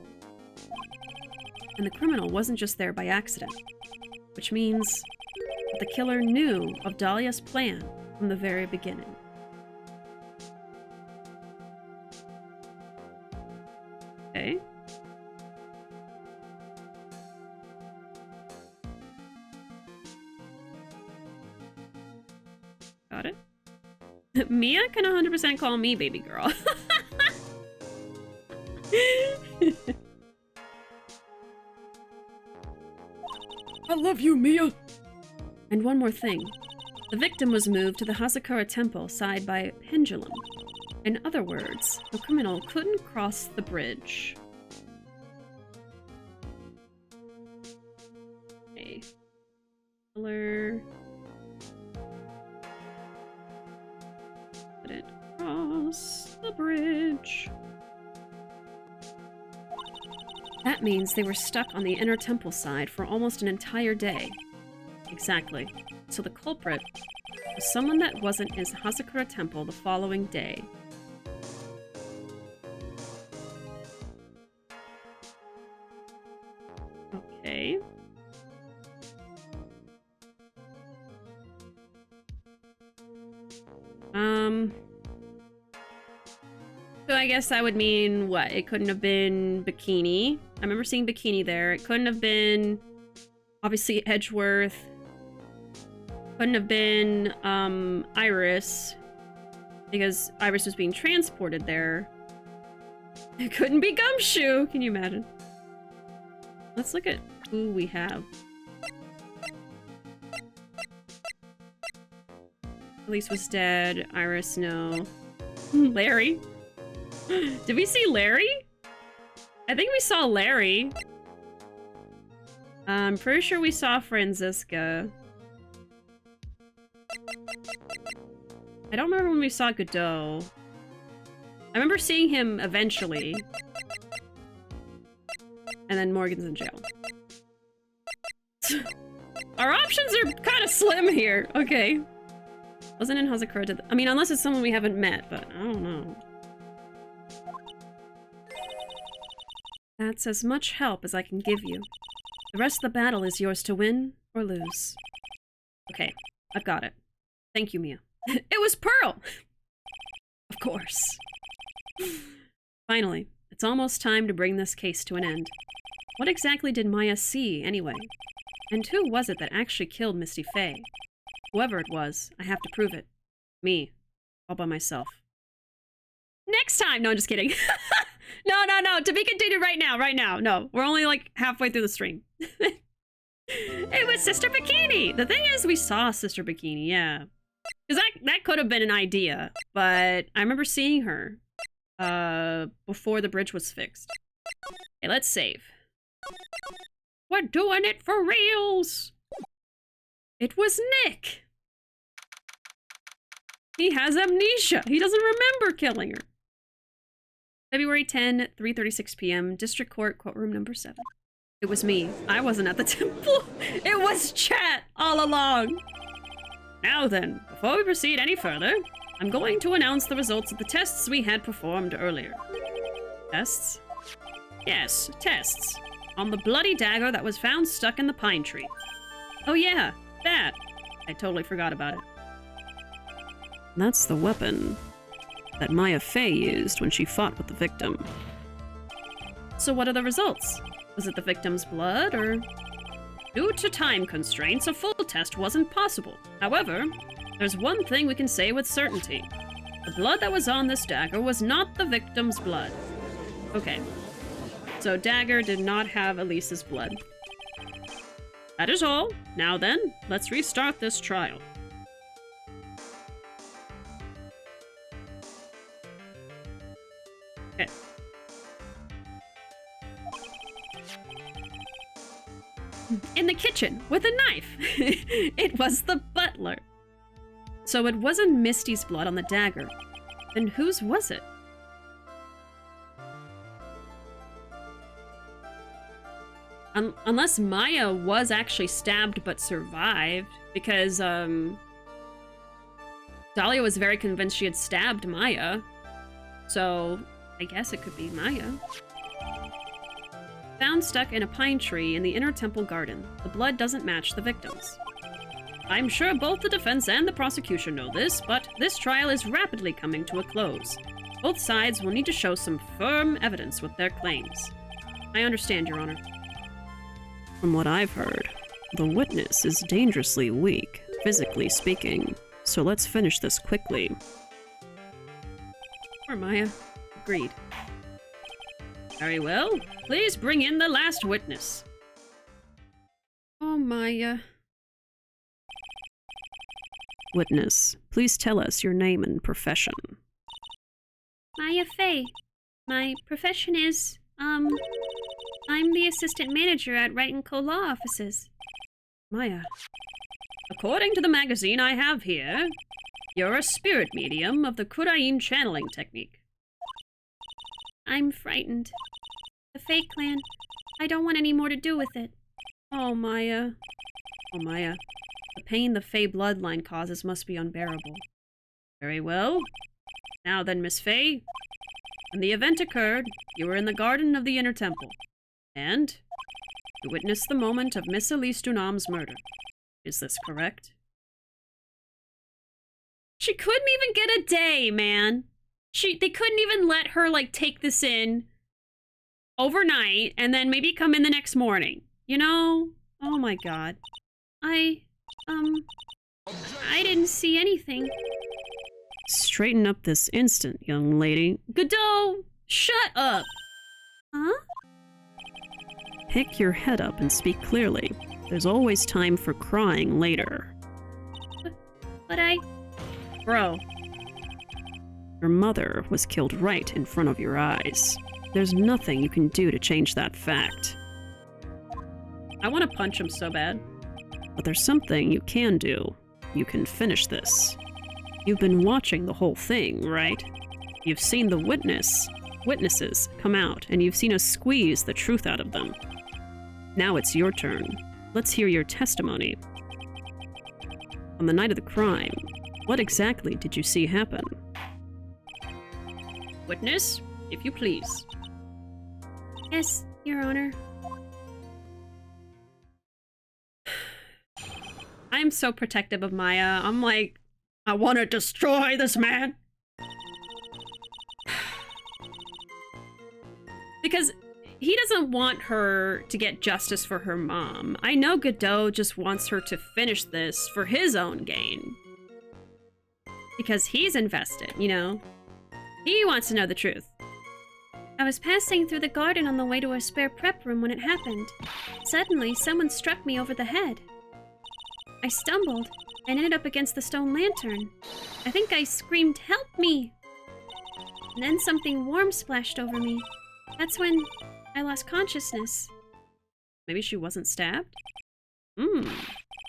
Speaker 1: And the criminal wasn't just there by accident, which means that the killer knew of Dahlia's plan from the very beginning. Okay. Got it. Mia can 100% call me baby girl. I love you, Mia! And one more thing. The victim was moved to the Hazakura Temple side by a pendulum. In other words, the criminal couldn't cross the bridge. Okay. Killer. Couldn't cross the bridge. That means they were stuck on the Inner Temple side for almost an entire day. Exactly. So the culprit was someone that wasn't in Hazakura Temple the following day. Okay. So I guess that would mean what? It couldn't have been Bikini. I remember seeing Bikini there. It couldn't have been, obviously, Edgeworth. Couldn't have been, Iris. Because Iris was being transported there. It couldn't be Gumshoe! Can you imagine? Let's look at who we have. Elise was dead. Iris, no. Larry? Did we see Larry? I think we saw Larry. I'm pretty sure we saw Franziska. I don't remember when we saw Godot. I remember seeing him eventually. And then Morgan's in jail. Our options are kind of slim here. Okay. Wasn't in Hazakura. I mean, unless it's someone we haven't met, but I don't know. That's as much help as I can give you. The rest of the battle is yours to win or lose. Okay, I've got it. Thank you, Mia. It was Pearl! Of course. Finally, it's almost time to bring this case to an end. What exactly did Maya see, anyway? And who was it that actually killed Misty Faye? Whoever it was, I have to prove it. Me. All by myself. Next time! No, I'm just kidding. No. To be continued right now. No, we're only like halfway through the stream. It was Sister Bikini! The thing is, we saw Sister Bikini, yeah. Because that could have been an idea, but I remember seeing her before the bridge was fixed. Okay, let's save. We're doing it for reals! It was Nick! He has amnesia! He doesn't remember killing her. February 10, 3:36 p.m., District Court, courtroom number 7. It was me. I wasn't at the temple. It was chat all along. Now then, before we proceed any further, I'm going to announce the results of the tests we had performed earlier. Tests? Yes, tests. On the bloody dagger that was found stuck in the pine tree. Oh yeah, that. I totally forgot about it.
Speaker 2: That's the weapon that Maya Fey used when she fought with the victim.
Speaker 1: So what are the results? Was it the victim's blood, or...? Due to time constraints, a full test wasn't possible. However, there's one thing we can say with certainty. The blood that was on this dagger was not the victim's blood. Okay. So dagger did not have Elisa's blood. That is all. Now then, let's restart this trial. Okay. In the kitchen, with a knife. It was the butler. So it wasn't Misty's blood on the dagger. Then whose was it? Unless Maya was actually stabbed but survived, because Dahlia was very convinced she had stabbed Maya. So I guess it could be Maya. Found stuck in a pine tree in the inner temple garden. The blood doesn't match the victim's. I'm sure both the defense and the prosecution know this, but this trial is rapidly coming to a close. Both sides will need to show some firm evidence with their claims. I understand, Your Honor.
Speaker 2: From what I've heard, the witness is dangerously weak, physically speaking, so let's finish this quickly.
Speaker 1: Poor Maya. Agreed. Very well. Please bring in the last witness. Oh, Maya.
Speaker 2: Witness, please tell us your name and profession.
Speaker 4: Maya Fey. My profession is, I'm the assistant manager at Wright & Co. Law Offices.
Speaker 1: Maya. According to the magazine I have here, you're a spirit medium of the Kurain channeling technique.
Speaker 4: I'm frightened. The Fey clan. I don't want any more to do with it.
Speaker 1: Oh, Maya. Oh, Maya. The pain the Fey bloodline causes must be unbearable. Very well. Now then, Miss Fey. When the event occurred, you were in the garden of the Inner Temple. And you witnessed the moment of Miss Elise Dunam's murder. Is this correct? She couldn't even get a day, man. They couldn't even let her, like, take this in overnight and then maybe come in the next morning. You know? Oh my god.
Speaker 4: I didn't see anything.
Speaker 2: Straighten up this instant, young lady.
Speaker 1: Godot, shut up!
Speaker 4: Huh?
Speaker 2: Pick your head up and speak clearly. There's always time for crying later.
Speaker 4: But I...
Speaker 1: Bro.
Speaker 2: Your mother was killed right in front of your eyes. There's nothing you can do to change that fact.
Speaker 1: I want to punch him so bad.
Speaker 2: But there's something you can do. You can finish this. You've been watching the whole thing, right? You've seen the witnesses come out, and you've seen us squeeze the truth out of them. Now it's your turn. Let's hear your testimony. On the night of the crime, what exactly did you see happen?
Speaker 1: Witness, if you please.
Speaker 4: Yes, Your Honor.
Speaker 1: I'm so protective of Maya. I'm like, I want to destroy this man. Because he doesn't want her to get justice for her mom. I know Godot just wants her to finish this for his own gain. Because he's invested, you know? He wants to know the truth.
Speaker 4: I was passing through the garden on the way to a spare prep room when it happened. Suddenly, someone struck me over the head. I stumbled and ended up against the stone lantern. I think I screamed, "Help me!" And then something warm splashed over me. That's when I lost consciousness.
Speaker 1: Maybe she wasn't stabbed?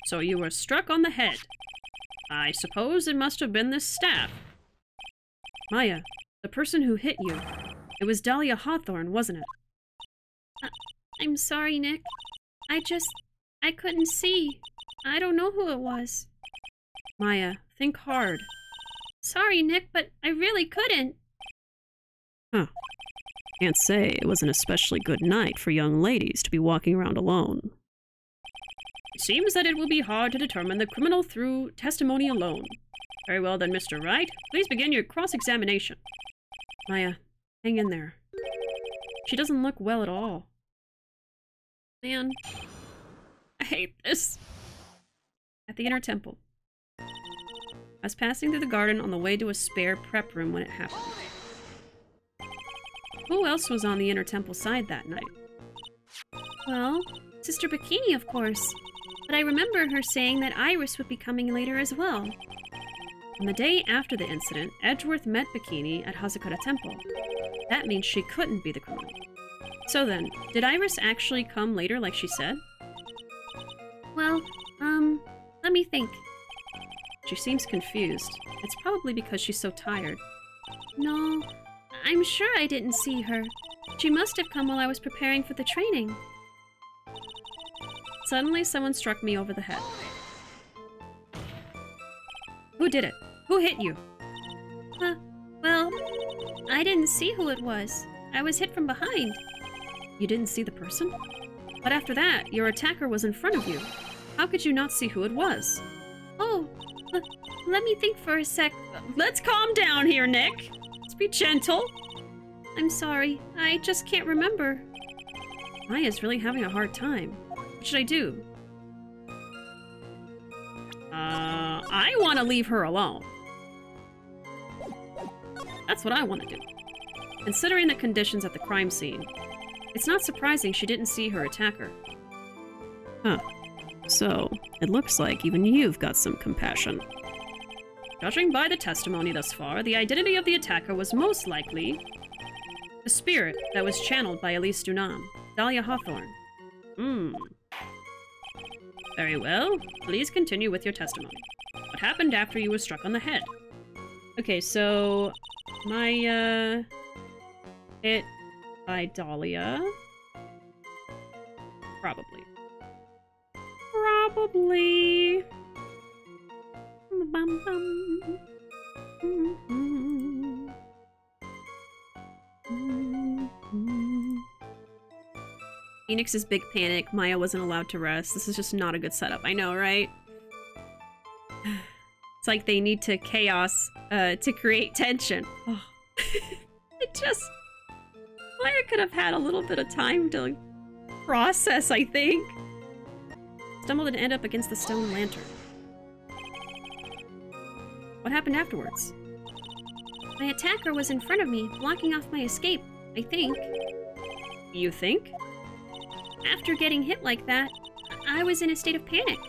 Speaker 1: So you were struck on the head. I suppose it must have been this staff. Maya, the person who hit you, it was Dahlia Hawthorne, wasn't it?
Speaker 4: I'm sorry, Nick. I couldn't see. I don't know who it was.
Speaker 2: Maya, think hard.
Speaker 4: Sorry, Nick, but I really couldn't.
Speaker 2: Huh. Can't say it was an especially good night for young ladies to be walking around alone.
Speaker 1: It seems that it will be hard to determine the criminal through testimony alone. Very well then, Mr. Wright. Please begin your cross-examination.
Speaker 2: Maya, hang in there. She doesn't look well at all.
Speaker 1: Man, I hate this.
Speaker 2: At the inner temple. I was passing through the garden on the way to a spare prep room when it happened. Who else was on the inner temple side that night?
Speaker 4: Well, Sister Bikini, of course. But I remember her saying that Iris would be coming later as well.
Speaker 2: On the day after the incident, Edgeworth met Bikini at Hazakura Temple. That means she couldn't be the criminal. So then, did Iris actually come later like she said?
Speaker 4: Well, let me think.
Speaker 2: She seems confused. It's probably because she's so tired.
Speaker 4: No, I'm sure I didn't see her. She must have come while I was preparing for the training.
Speaker 2: Suddenly, someone struck me over the head. Who did it? Who hit you?
Speaker 4: Well, I didn't see who it was. I was hit from behind.
Speaker 2: You didn't see the person? But after that, your attacker was in front of you. How could you not see who it was?
Speaker 4: Oh, let me think for a sec.
Speaker 1: Let's calm down here, Nick. Let's be gentle.
Speaker 4: I'm sorry. I just can't remember.
Speaker 2: Maya's really having a hard time. What should I do?
Speaker 1: I want to leave her alone.
Speaker 2: That's what I want to do. Considering the conditions at the crime scene, it's not surprising she didn't see her attacker. Huh. So, it looks like even you've got some compassion.
Speaker 1: Judging by the testimony thus far, the identity of the attacker was most likely the spirit that was channeled by Elise Dunham, Dahlia Hawthorne. Very well. Please continue with your testimony. What happened after you were struck on the head?
Speaker 2: Okay, so Maya hit by Dahlia. Probably. Phoenix's big panic. Maya wasn't allowed to rest. This is just not a good setup. I know, right? It's like they need to chaos to create tension. Oh. It just... Maya could have had a little bit of time to process, I think. Stumbled and ended up against the stone lantern. What happened afterwards?
Speaker 4: My attacker was in front of me, blocking off my escape, I think.
Speaker 2: You think?
Speaker 4: After getting hit like that, I was in a state of panic.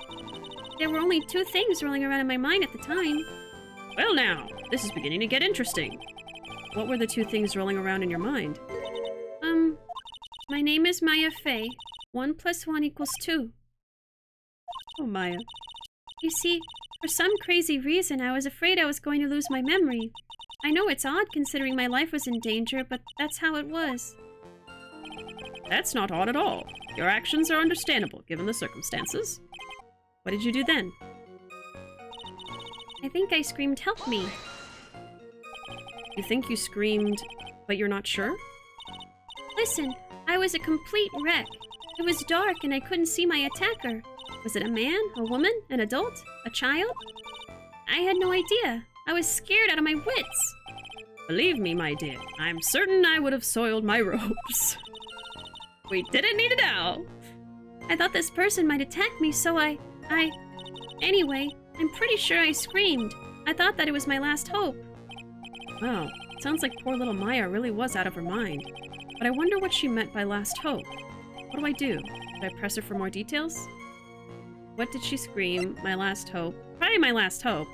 Speaker 4: There were only two things rolling around in my mind at the time.
Speaker 1: Well now, this is beginning to get interesting.
Speaker 2: What were the two things rolling around in your mind?
Speaker 4: My name is Maya Fey. 1 + 1 = 2.
Speaker 2: Oh, Maya.
Speaker 4: You see, for some crazy reason, I was afraid I was going to lose my memory. I know it's odd considering my life was in danger, but that's how it was.
Speaker 1: That's not odd at all. Your actions are understandable, given the circumstances.
Speaker 2: What did you do then?
Speaker 4: I think I screamed, "Help me!"
Speaker 2: You think you screamed, but you're not sure?
Speaker 4: Listen, I was a complete wreck. It was dark and I couldn't see my attacker. Was it a man, a woman, an adult, a child? I had no idea. I was scared out of my wits.
Speaker 1: Believe me, my dear, I'm certain I would have soiled my robes. We didn't need it now.
Speaker 4: I thought this person might attack me, so Anyway, I'm pretty sure I screamed. I thought that it was my last hope.
Speaker 2: Wow, sounds like poor little Maya really was out of her mind. But I wonder what she meant by last hope. What do I do? Do I press her for more details? What did she scream? My last hope. Probably my last hope.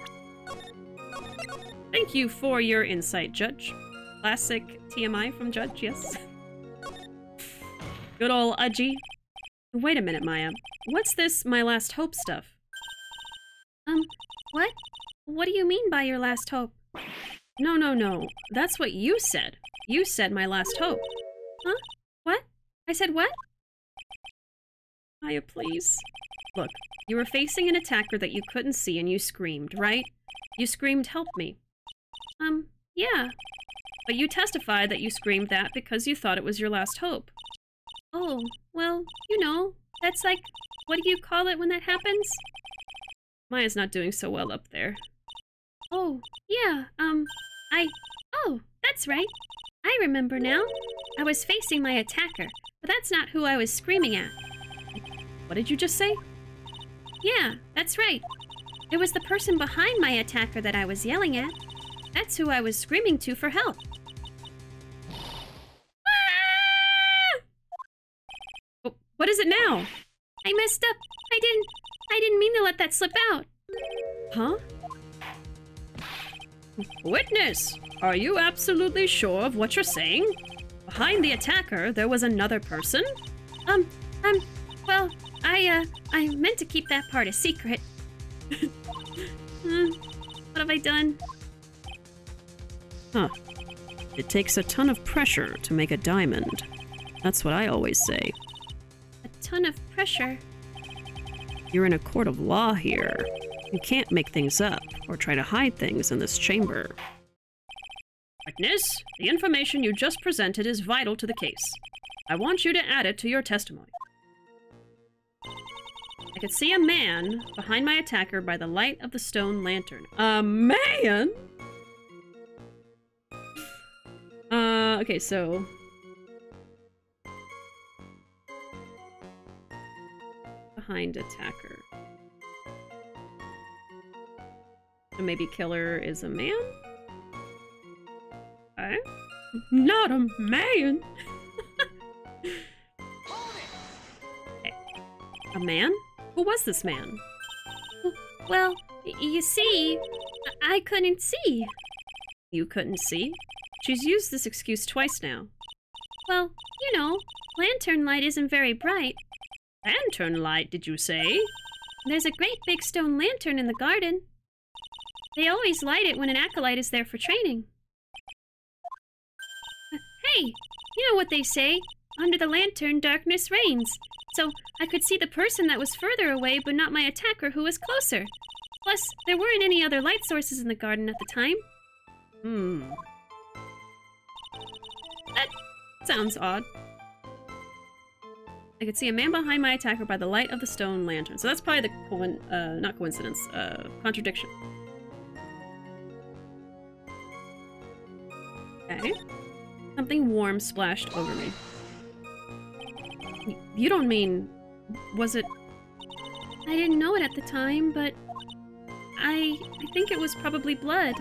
Speaker 2: Thank you for your insight, Judge. Classic TMI from Judge, yes. Good ol' Udgy. Wait a minute, Maya. What's this my last hope stuff?
Speaker 4: What? What do you mean by your last hope?
Speaker 2: No. That's what you said. You said my last hope.
Speaker 4: Huh? What? I said what?
Speaker 1: Maya, please. Look, you were facing an attacker that you couldn't see and you screamed, right? You screamed, help me.
Speaker 4: Yeah.
Speaker 1: But you testified that you screamed that because you thought it was your last hope.
Speaker 4: Oh, well, you know, that's like, what do you call it when that happens?
Speaker 1: Maya's not doing so well up there.
Speaker 4: Oh, yeah, oh, that's right. I remember now. I was facing my attacker, but that's not who I was screaming at.
Speaker 1: What did you just say?
Speaker 4: Yeah, that's right. It was the person behind my attacker that I was yelling at. That's who I was screaming to for help.
Speaker 1: Ah! What is it now?
Speaker 4: I messed up. I didn't mean to let that slip out.
Speaker 1: Huh? Witness! Are you absolutely sure of what you're saying? Behind the attacker, there was another person?
Speaker 4: Well, I meant to keep that part a secret. What have I done?
Speaker 2: Huh. It takes a ton of pressure to make a diamond. That's what I always say.
Speaker 4: A ton of pressure.
Speaker 2: You're in a court of law here. You can't make things up or try to hide things in this chamber.
Speaker 1: Witness, the information you just presented is vital to the case. I want you to add it to your testimony. I could see a man behind my attacker by the light of the stone lantern. A man? Okay, so... behind attacker. So maybe killer is a man? Okay. Not a man! Okay. A man? Who was this man?
Speaker 4: Well, you see, I couldn't see.
Speaker 1: You couldn't see? She's used this excuse twice now.
Speaker 4: Well, you know, lantern light isn't very bright.
Speaker 1: Lantern light, did you say?
Speaker 4: There's a great big stone lantern in the garden. They always light it when an acolyte is there for training. Hey, you know what they say? Under the lantern, darkness reigns. So I could see the person that was further away, but not my attacker who was closer. Plus, there weren't any other light sources in the garden at the time.
Speaker 1: That sounds odd. I could see a man behind my attacker by the light of the stone lantern. So that's probably the not coincidence, contradiction. Okay. Something warm splashed over me. You don't mean... was it...
Speaker 4: I didn't know it at the time, but... I think it was probably blood.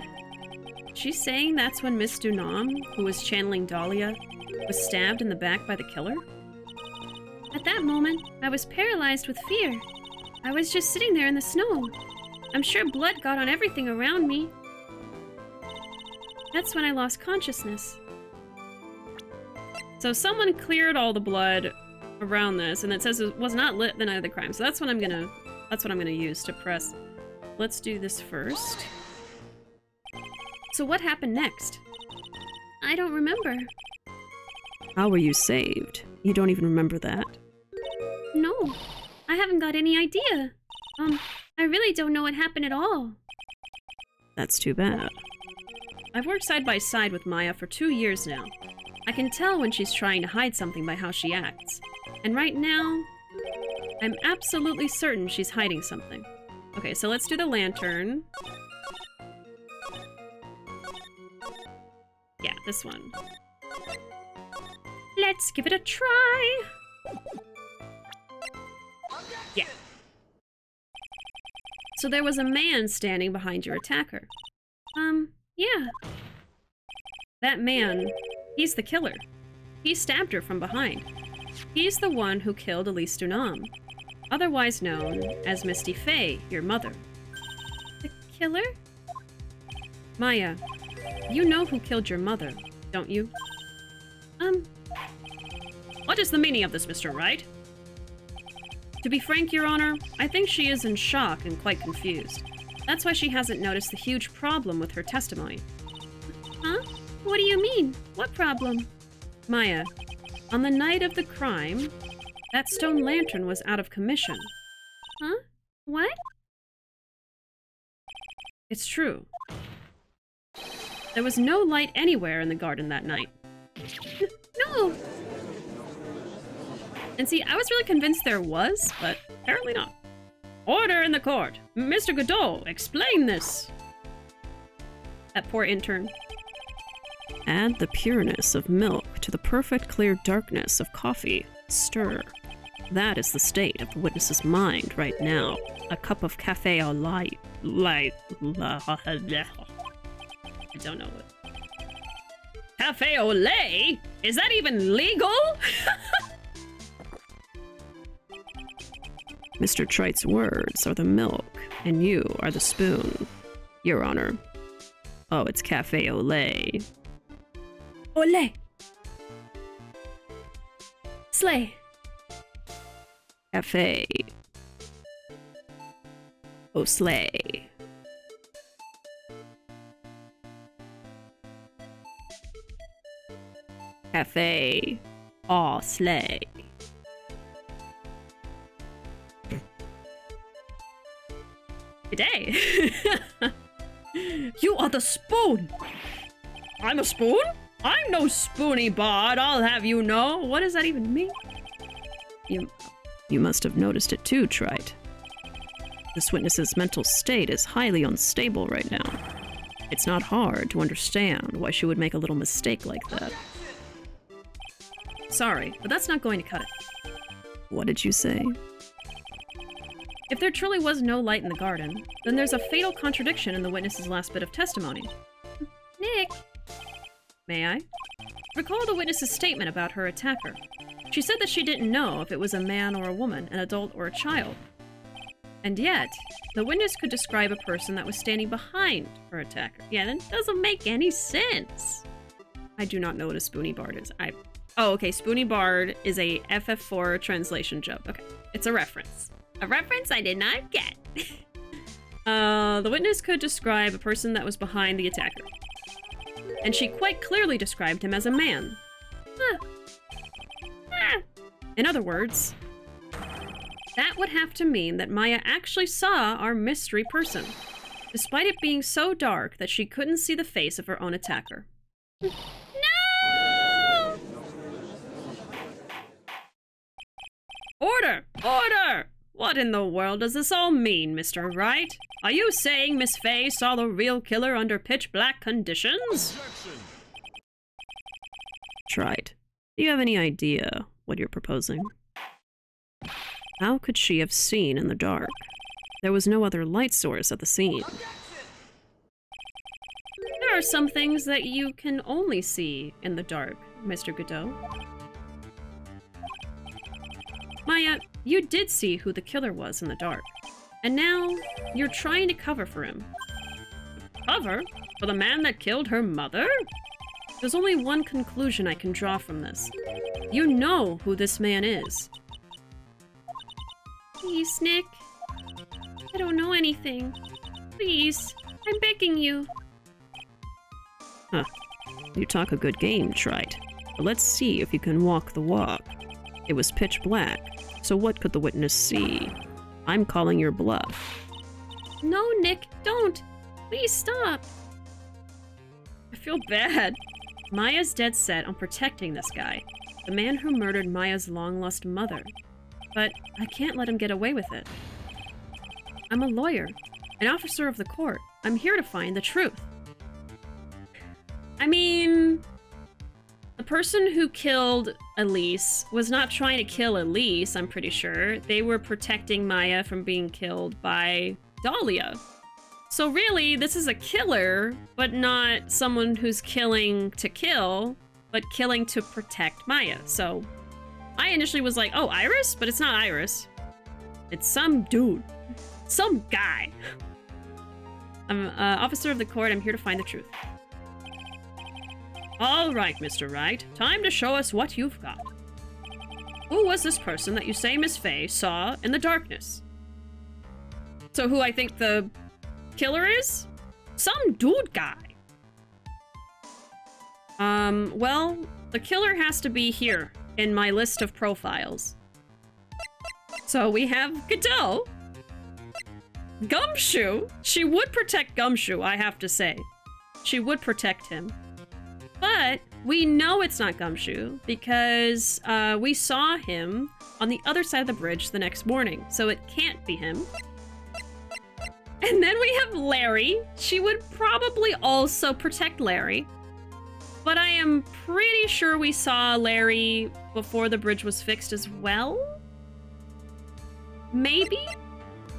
Speaker 1: She's saying that's when Miss Dunam, who was channeling Dahlia, was stabbed in the back by the killer?
Speaker 4: At that moment, I was paralyzed with fear. I was just sitting there in the snow. I'm sure blood got on everything around me. That's when I lost consciousness.
Speaker 1: So someone cleared all the blood around this, and it says it was not lit the night of the crime. So that's what I'm gonna use to press. Let's do this first. So what happened next?
Speaker 4: I don't remember.
Speaker 2: How were you saved? You don't even remember that?
Speaker 4: No, I haven't got any idea. I really don't know what happened at all.
Speaker 2: That's too bad.
Speaker 1: I've worked side by side with Maya for 2 years now. I can tell when she's trying to hide something by how she acts. And right now, I'm absolutely certain she's hiding something. Okay, so let's do the lantern. Yeah, this one. Let's give it a try! Yeah. So there was a man standing behind your attacker.
Speaker 4: Yeah.
Speaker 1: That man, he's the killer. He stabbed her from behind. He's the one who killed Elise Dunam, otherwise known as Misty Faye, your mother.
Speaker 4: The killer?
Speaker 1: Maya, you know who killed your mother, don't you? What is the meaning of this, Mr. Wright? To be frank, Your Honor, I think she is in shock and quite confused. That's why she hasn't noticed the huge problem with her testimony.
Speaker 4: Huh? What do you mean? What problem?
Speaker 1: Maya, on the night of the crime, That stone lantern was out of commission.
Speaker 4: Huh? What?
Speaker 1: It's true. There was no light anywhere in the garden that night.
Speaker 4: No!
Speaker 1: And see, I was really convinced there was, but apparently not. Order in the court! Mr. Godot, explain this! That poor intern.
Speaker 2: Add the pureness of milk to the perfect clear darkness of coffee. Stir. That is the state of the witness's mind right now. A cup of cafe au lait.
Speaker 1: I don't know what. Cafe au lait? Is that even legal?
Speaker 2: Mr. Trite's words are the milk, and you are the spoon. Your Honor. Oh, it's cafe au lait.
Speaker 4: Ole! Slay!
Speaker 2: Cafe. Oh, slay. Cafe. Oh, slay.
Speaker 1: G'day. You are the spoon. I'm a spoon? I'm no spoony bard, I'll have you know. What does that even mean?
Speaker 2: You must have noticed it too, Trite. This witness's mental state is highly unstable right now. It's not hard to understand why she would make a little mistake like that.
Speaker 1: Sorry, but that's not going to cut it.
Speaker 2: What did you say?
Speaker 1: If there truly was no light in the garden, then there's a fatal contradiction in the witness's last bit of testimony.
Speaker 4: Nick!
Speaker 1: May I? Recall the witness's statement about her attacker. She said that she didn't know if it was a man or a woman, an adult or a child. And yet, the witness could describe a person that was standing behind her attacker. Yeah, that doesn't make any sense. I do not know what a spoony bard is. Oh, okay, spoony bard is a FF4 translation joke. Okay, it's a reference. A reference I did not get. The witness could describe a person that was behind the attacker. And she quite clearly described him as a man. In other words, that would have to mean that Maya actually saw our mystery person, despite it being so dark that she couldn't see the face of her own attacker.
Speaker 4: No!
Speaker 1: Order! Order! What in the world does this all mean, Mr. Wright? Are you saying Miss Faye saw the real killer under pitch-black conditions?
Speaker 2: Trite, do you have any idea what you're proposing? How could she have seen in the dark? There was no other light source at the scene.
Speaker 1: There are some things that you can only see in the dark, Mr. Godot. Maya, you did see who the killer was in the dark. And now, you're trying to cover for him. Cover? For the man that killed her mother? There's only one conclusion I can draw from this. You know who this man is.
Speaker 4: Please, Nick. I don't know anything. Please, I'm begging you.
Speaker 2: Huh. You talk a good game, Trite. But let's see if you can walk the walk. It was pitch black, so what could the witness see? I'm calling your bluff.
Speaker 4: No, Nick, don't. Please stop.
Speaker 1: I feel bad. Maya's dead set on protecting this guy, the man who murdered Maya's long-lost mother. But I can't let him get away with it. I'm a lawyer, an officer of the court. I'm here to find the truth. I mean, the person who killed Elise was not trying to kill Elise, I'm pretty sure. They were protecting Maya from being killed by Dahlia. So really, this is a killer, but not someone who's killing to kill, but killing to protect Maya. So I initially was like, oh, Iris? But it's not Iris. It's some dude. Some guy. I'm officer of the court. I'm here to find the truth. All right, Mr. Wright. Time to show us what you've got. Who was this person that you say Miss Faye saw in the darkness? So who I think the killer is? Some dude guy. Well, the killer has to be here in my list of profiles. So we have Godot. Gumshoe. She would protect Gumshoe, I have to say. She would protect him. But we know it's not Gumshoe because we saw him on the other side of the bridge the next morning. So it can't be him. And then we have Larry. She would probably also protect Larry. But I am pretty sure we saw Larry before the bridge was fixed as well. Maybe?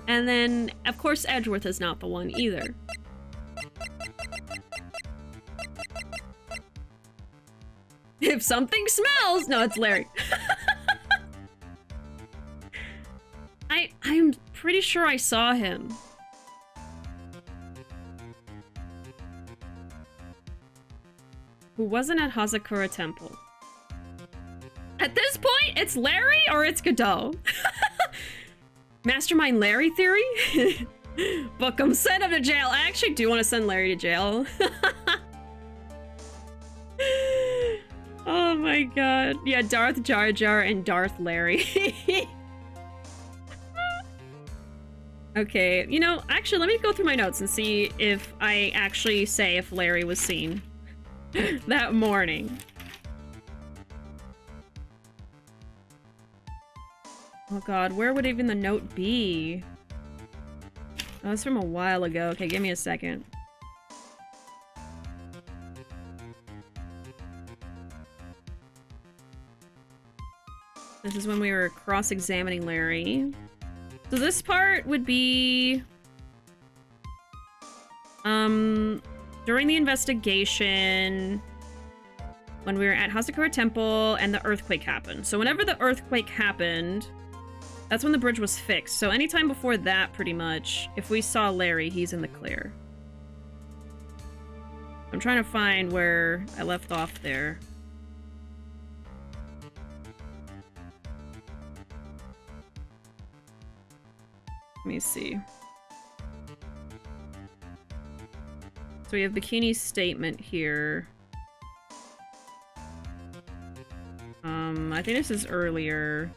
Speaker 1: And then, of course, Edgeworth is not the one either. If something smells... No, it's Larry. I'm pretty sure I saw him. Who wasn't at Hazakura Temple. At this point, it's Larry or it's Godot. Mastermind Larry theory? Book him, send him to jail. I actually do want to send Larry to jail. Oh my god. Yeah, Darth Jar Jar and Darth Larry. Okay, you know, actually, let me go through my notes and see if I actually say if Larry was seen that morning. Oh god, where would even the note be? Oh, it's from a while ago. Okay, give me a second. This is when we were cross-examining Larry. So this part would be... during the investigation, when we were at Hazakura Temple and the earthquake happened. So whenever the earthquake happened, that's when the bridge was fixed. So anytime before that, pretty much, if we saw Larry, he's in the clear. I'm trying to find where I left off there. Let me see. So we have Bikini's statement here. I think this is earlier.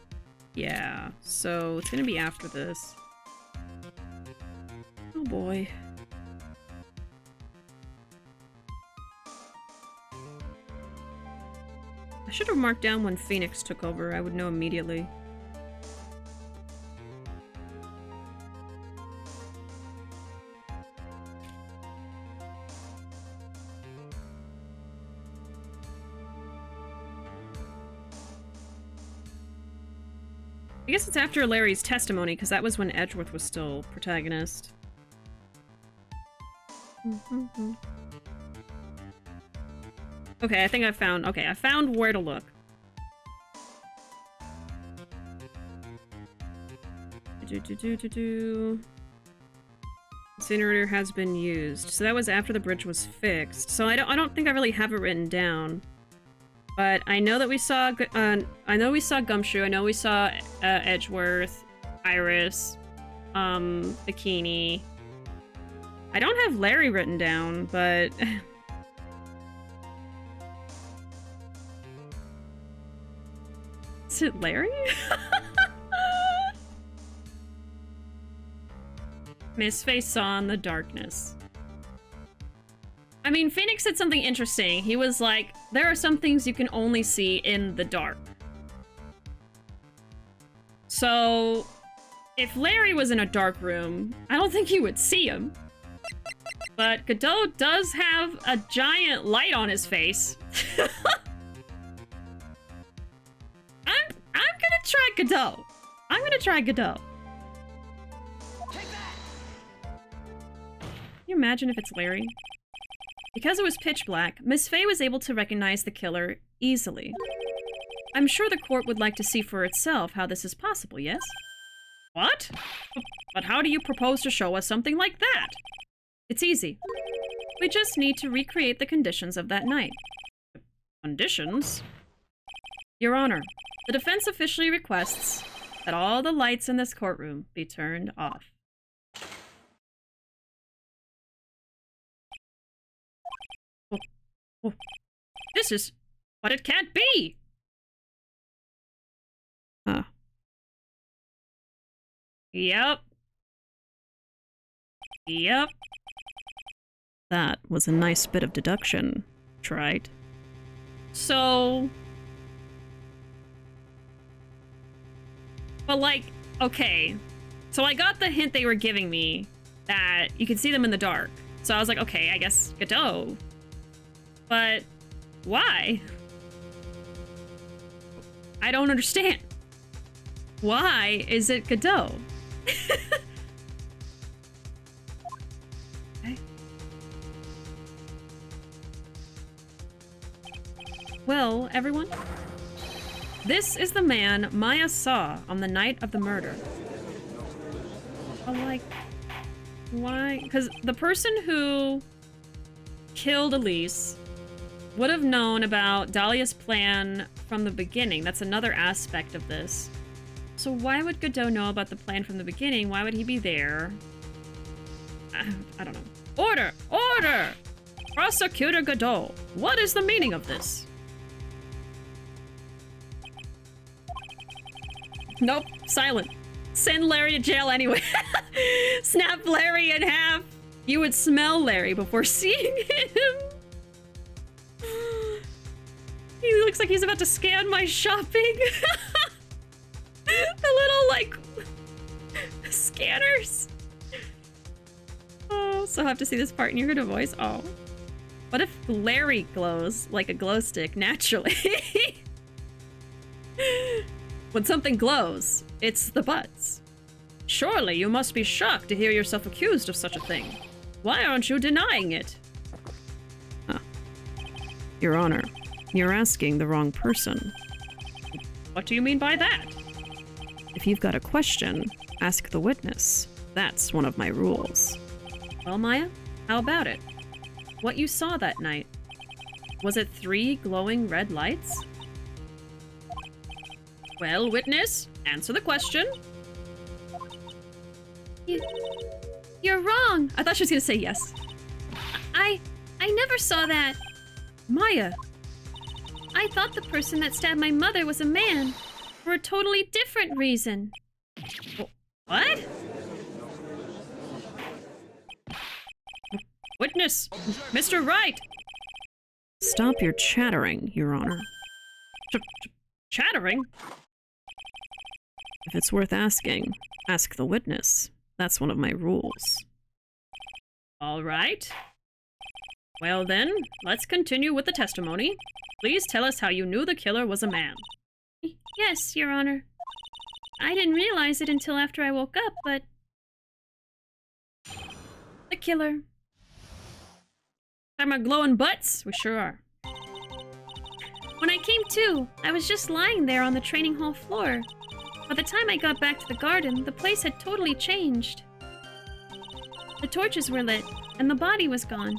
Speaker 1: Yeah, so it's gonna be after this. Oh boy. I should have marked down when Phoenix took over. I would know immediately. I guess it's after Larry's testimony, because that was when Edgeworth was still protagonist. Okay, I think I found... Okay, I found where to look. Incinerator has been used. So that was after the bridge was fixed. So I don't think I really have it written down. But I know that we saw, Gumshoe, I know we saw Edgeworth, Iris, Bikini. I don't have Larry written down, but... Is it Larry? Miss Face saw in the darkness. I mean, Phoenix said something interesting. He was like, there are some things you can only see in the dark. So, if Larry was in a dark room, I don't think you would see him. But Godot does have a giant light on his face. I'm gonna try Godot. I'm gonna try Godot. Can you imagine if it's Larry? Because it was pitch black, Miss Fey was able to recognize the killer easily. I'm sure the court would like to see for itself how this is possible, yes? What? But how do you propose to show us something like that? It's easy. We just need to recreate the conditions of that night. Conditions? Your Honor, the defense officially requests that all the lights in this courtroom be turned off. This is... But it can't be! Huh. Yep. Yep.
Speaker 2: That was a nice bit of deduction, Trite.
Speaker 1: So... But like, okay. So I got the hint they were giving me that you could see them in the dark. So I was like, okay, I guess Godot. But why? I don't understand. Why is it Godot? Okay. Well, everyone, this is the man Maya saw on the night of the murder. I'm like, why? Because the person who killed Elise would have known about Dahlia's plan from the beginning. That's another aspect of this. So why would Godot know about the plan from the beginning? Why would he be there? I don't know. Order! Order! Prosecutor Godot, what is the meaning of this? Nope, silent. Send Larry to jail anyway. Snap Larry in half. You would smell Larry before seeing him. He looks like he's about to scan my shopping. The little, like, scanners. Oh, so I have to see this part and you heard a voice. Oh. What if Larry glows like a glow stick naturally? When something glows, it's the butts. Surely you must be shocked to hear yourself accused of such a thing. Why aren't you denying it?
Speaker 2: Huh. Your Honor, you're asking the wrong person.
Speaker 1: What do you mean by that?
Speaker 2: If you've got a question, ask the witness. That's one of my rules.
Speaker 1: Well, Maya, how about it? What you saw that night? Was it 3 glowing red lights? Well, witness, answer the question.
Speaker 4: You're wrong.
Speaker 1: I thought she was gonna say yes.
Speaker 4: I never saw that.
Speaker 1: Maya,
Speaker 4: I thought the person that stabbed my mother was a man for a totally different reason.
Speaker 1: what? Witness, Mr. Wright.
Speaker 2: Stop your chattering, Your Honor.
Speaker 1: Chattering?
Speaker 2: If it's worth asking, ask the witness. That's one of my rules.
Speaker 1: All right. Well then, let's continue with the testimony. Please tell us how you knew the killer was a man.
Speaker 4: Yes, Your Honor. I didn't realize it until after I woke up, but... the killer.
Speaker 1: Talking about glowing butts? We sure are.
Speaker 4: When I came to, I was just lying there on the training hall floor. By the time I got back to the garden, the place had totally changed. The torches were lit, and the body was gone.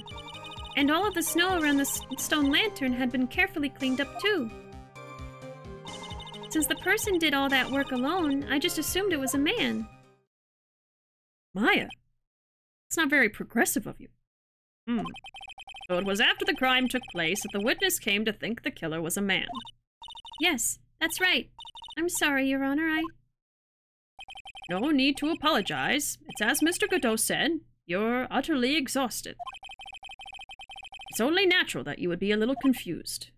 Speaker 4: And all of the snow around the stone lantern had been carefully cleaned up too. Since the person did all that work alone, I just assumed it was a man.
Speaker 1: Maya, it's not very progressive of you. So it was after the crime took place that the witness came to think the killer was a man.
Speaker 4: Yes, that's right. I'm sorry, Your Honor,
Speaker 1: No need to apologize. It's as Mr. Godot said, you're utterly exhausted. It's only natural that you would be a little confused.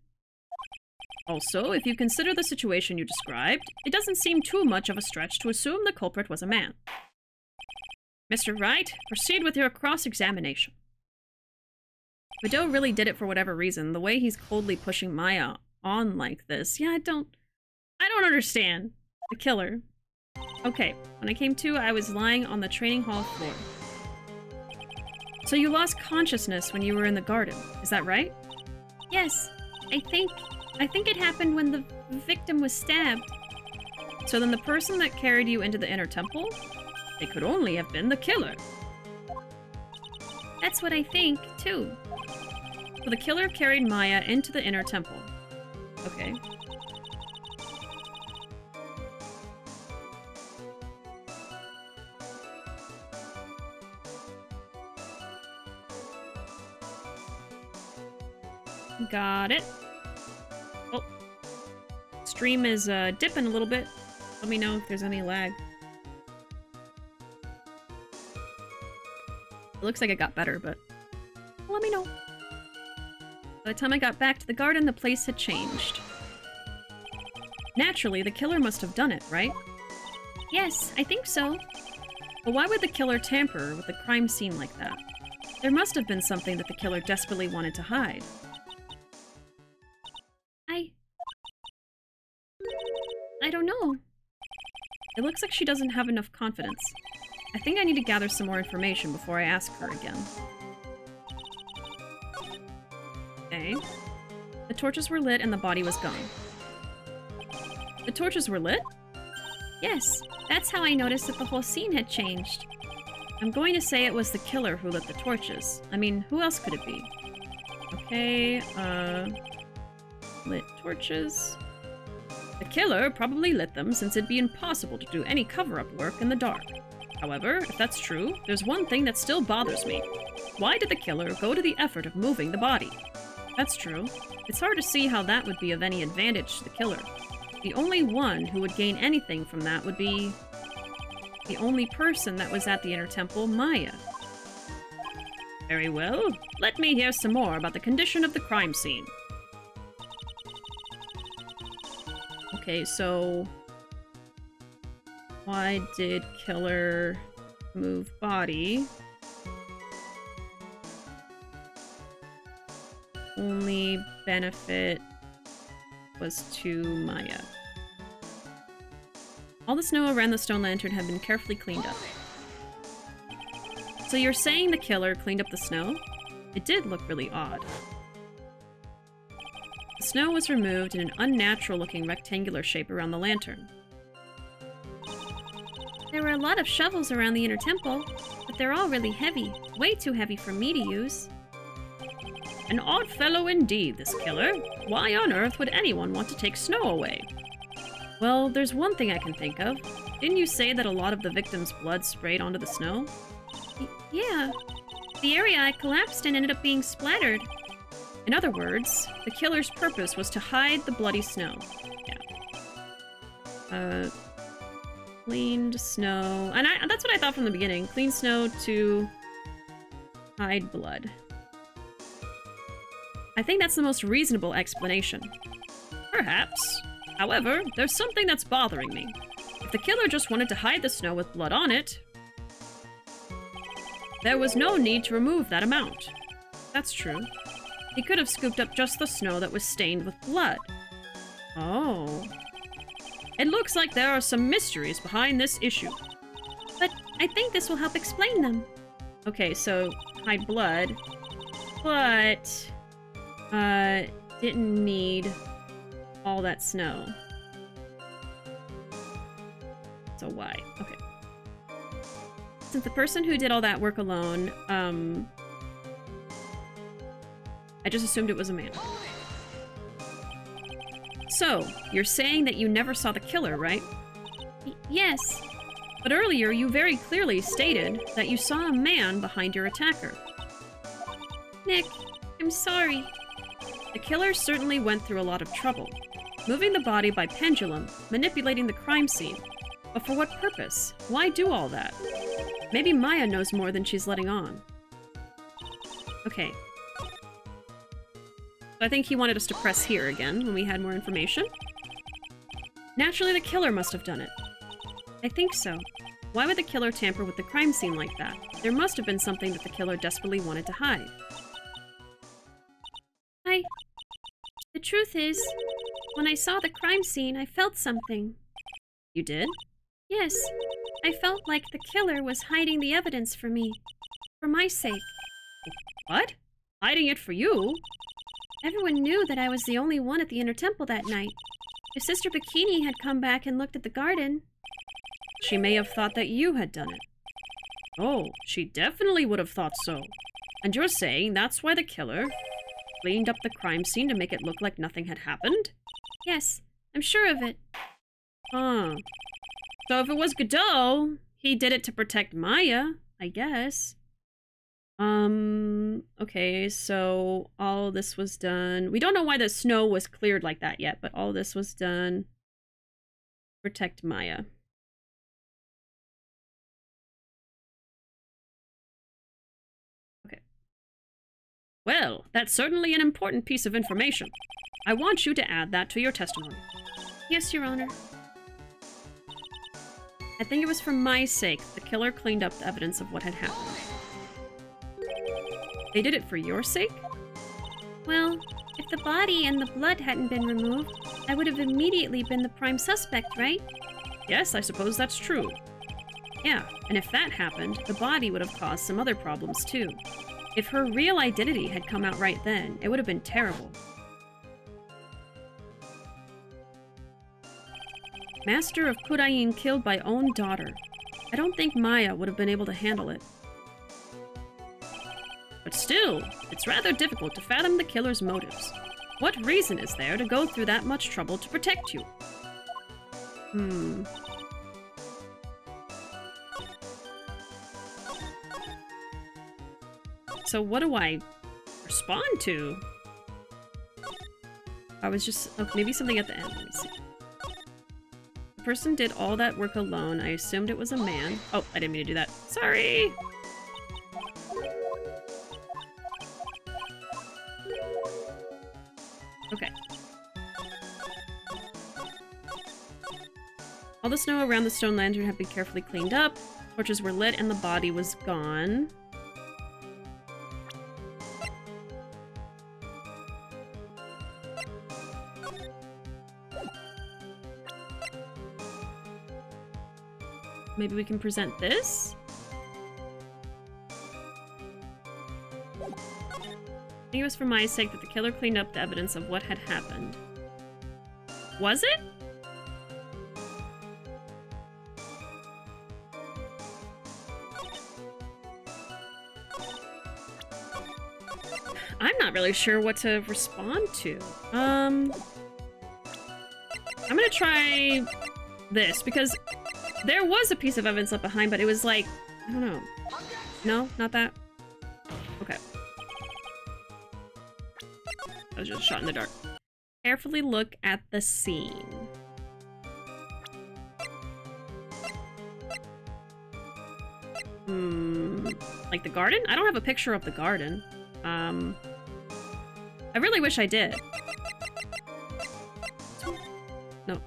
Speaker 1: Also, if you consider the situation you described, it doesn't seem too much of a stretch to assume the culprit was a man. Mr. Wright, proceed with your cross-examination. Godot really did it for whatever reason. The way he's coldly pushing Maya on like this. Yeah, I don't understand. The killer. Okay, when I came to, I was lying on the training hall floor. So you lost consciousness when you were in the garden, is that right?
Speaker 4: Yes, I think it happened when the victim was stabbed.
Speaker 1: So then the person that carried you into the inner temple, it could only have been the killer.
Speaker 4: That's what I think, too.
Speaker 1: So the killer carried Maya into the inner temple. Okay. Got it. Oh. Stream is dipping a little bit. Let me know if there's any lag. It looks like it got better, but let me know. By the time I got back to the garden, the place had changed. Naturally, the killer must have done it, right?
Speaker 4: Yes, I think so.
Speaker 1: But why would the killer tamper with the crime scene like that? There must have been something that the killer desperately wanted to hide.
Speaker 4: I don't know.
Speaker 1: It looks like she doesn't have enough confidence. I think I need to gather some more information before I ask her again. Okay. The torches were lit and the body was gone. The torches were lit?
Speaker 4: Yes, that's how I noticed that the whole scene had changed.
Speaker 1: I'm going to say it was the killer who lit the torches. I mean, who else could it be? Okay, lit torches. The killer probably lit them since it'd be impossible to do any cover-up work in the dark. However, if that's true, there's one thing that still bothers me. Why did the killer go to the effort of moving the body? That's true. It's hard to see how that would be of any advantage to the killer. The only one who would gain anything from that would be the only person that was at the Inner Temple, Maya. Very well. Let me hear some more about the condition of the crime scene. Okay, so why did killer move body? Only benefit was to Maya. All the snow around the stone lantern had been carefully cleaned up. So you're saying the killer cleaned up the snow? It did look really odd. The snow was removed in an unnatural-looking rectangular shape around the lantern.
Speaker 4: There were a lot of shovels around the Inner Temple, but they're all really heavy. Way too heavy for me to use.
Speaker 1: An odd fellow indeed, this killer. Why on earth would anyone want to take snow away? Well, there's one thing I can think of. Didn't you say that a lot of the victim's blood sprayed onto the snow?
Speaker 4: Yeah. The area I collapsed in ended up being splattered.
Speaker 1: In other words, the killer's purpose was to hide the bloody snow. Yeah. Cleaned snow. And that's what I thought from the beginning. Clean snow to hide blood. I think that's the most reasonable explanation. Perhaps. However, there's something that's bothering me. If the killer just wanted to hide the snow with blood on it, there was no need to remove that amount. That's true. He could have scooped up just the snow that was stained with blood. Oh. It looks like there are some mysteries behind this issue.
Speaker 4: But I think this will help explain them.
Speaker 1: Okay, so hide blood, but didn't need all that snow. So why? Okay. Since the person who did all that work alone, I just assumed it was a man. So, you're saying that you never saw the killer, right?
Speaker 4: Yes.
Speaker 1: But earlier, you very clearly stated that you saw a man behind your attacker.
Speaker 4: Nick, I'm sorry.
Speaker 1: The killer certainly went through a lot of trouble. Moving the body by pendulum, manipulating the crime scene. But for what purpose? Why do all that? Maybe Maya knows more than she's letting on. Okay. So I think he wanted us to press here again when we had more information. Naturally, the killer must have done it. I think so. Why would the killer tamper with the crime scene like that? There must have been something that the killer desperately wanted to hide.
Speaker 4: The truth is, when I saw the crime scene, I felt something.
Speaker 1: You did?
Speaker 4: Yes. I felt like the killer was hiding the evidence for me. For my sake.
Speaker 1: What? Hiding it for you?
Speaker 4: Everyone knew that I was the only one at the Inner Temple that night. If Sister Bikini had come back and looked at the garden...
Speaker 1: She may have thought that you had done it. Oh, she definitely would have thought so. And you're saying that's why the killer cleaned up the crime scene to make it look like nothing had happened?
Speaker 4: Yes, I'm sure of it.
Speaker 1: Huh. So if it was Godot, he did it to protect Maya, I guess. Okay, so all this was done. We don't know why the snow was cleared like that yet, but all this was done to protect Maya. Well, that's certainly an important piece of information. I want you to add that to your testimony.
Speaker 4: Yes, Your Honor.
Speaker 1: I think it was for my sake the killer cleaned up the evidence of what had happened. They did it for your sake?
Speaker 4: Well, if the body and the blood hadn't been removed, I would have immediately been the prime suspect, right?
Speaker 1: Yes, I suppose that's true. Yeah, and if that happened, the body would have caused some other problems too. If her real identity had come out right then, it would have been terrible. Master of Kurain killed by own daughter. I don't think Maya would have been able to handle it. But still, it's rather difficult to fathom the killer's motives. What reason is there to go through that much trouble to protect you? So what do I respond to? I was just... Oh, maybe something at the end. Let me see. The person did all that work alone. I assumed it was a man. Oh, I didn't mean to do that. Sorry! Okay. All the snow around the stone lantern had been carefully cleaned up. Torches were lit and the body was gone. Maybe we can present this? I think it was for my sake that the killer cleaned up the evidence of what had happened. Was it? I'm not really sure what to respond to. I'm gonna try this, because there was a piece of evidence left behind, but it was like, I don't know. No, not that? Okay. I was just shot in the dark. Carefully look at the scene. Like the garden? I don't have a picture of the garden. I really wish I did. No.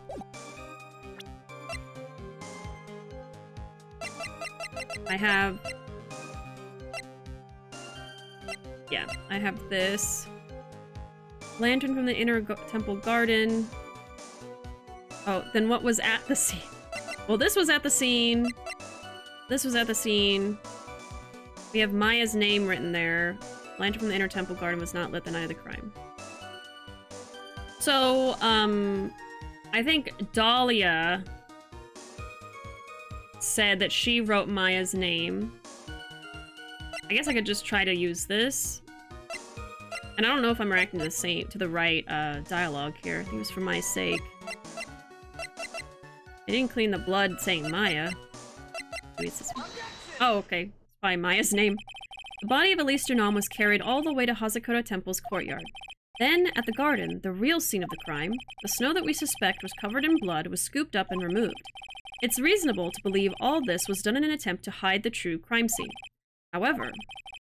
Speaker 1: I have... Yeah, I have this. Lantern from the inner temple garden. Oh, then what was at the scene? Well, this was at the scene. This was at the scene. We have Maya's name written there. Lantern from the inner temple garden was not lit the night of the crime. So, I think Dahlia said that she wrote Maya's name. I guess I could just try to use this. And I don't know if I'm reacting to the right dialogue here. I think it was for my sake. I didn't clean the blood saying Maya. Maybe it's this one. Oh, okay. It's by Maya's name. The body of Elise Durnam was carried all the way to Hazakura Temple's courtyard. Then, at the garden, the real scene of the crime, the snow that we suspect was covered in blood was scooped up and removed. It's reasonable to believe all this was done in an attempt to hide the true crime scene. However,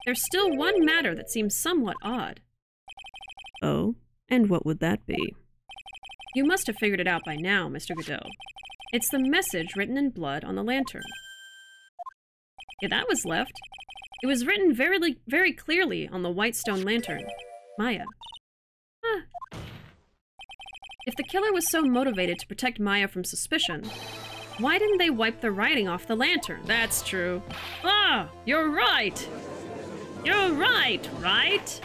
Speaker 1: there's still one matter that seems somewhat odd.
Speaker 2: Oh, and what would that be?
Speaker 1: You must have figured it out by now, Mr. Godot. It's the message written in blood on the lantern. Yeah, that was left. It was written very clearly on the white stone lantern. Maya. Huh. If the killer was so motivated to protect Maya from suspicion, why didn't they wipe the writing off the lantern? That's true. Ah, you're right! You're right, right?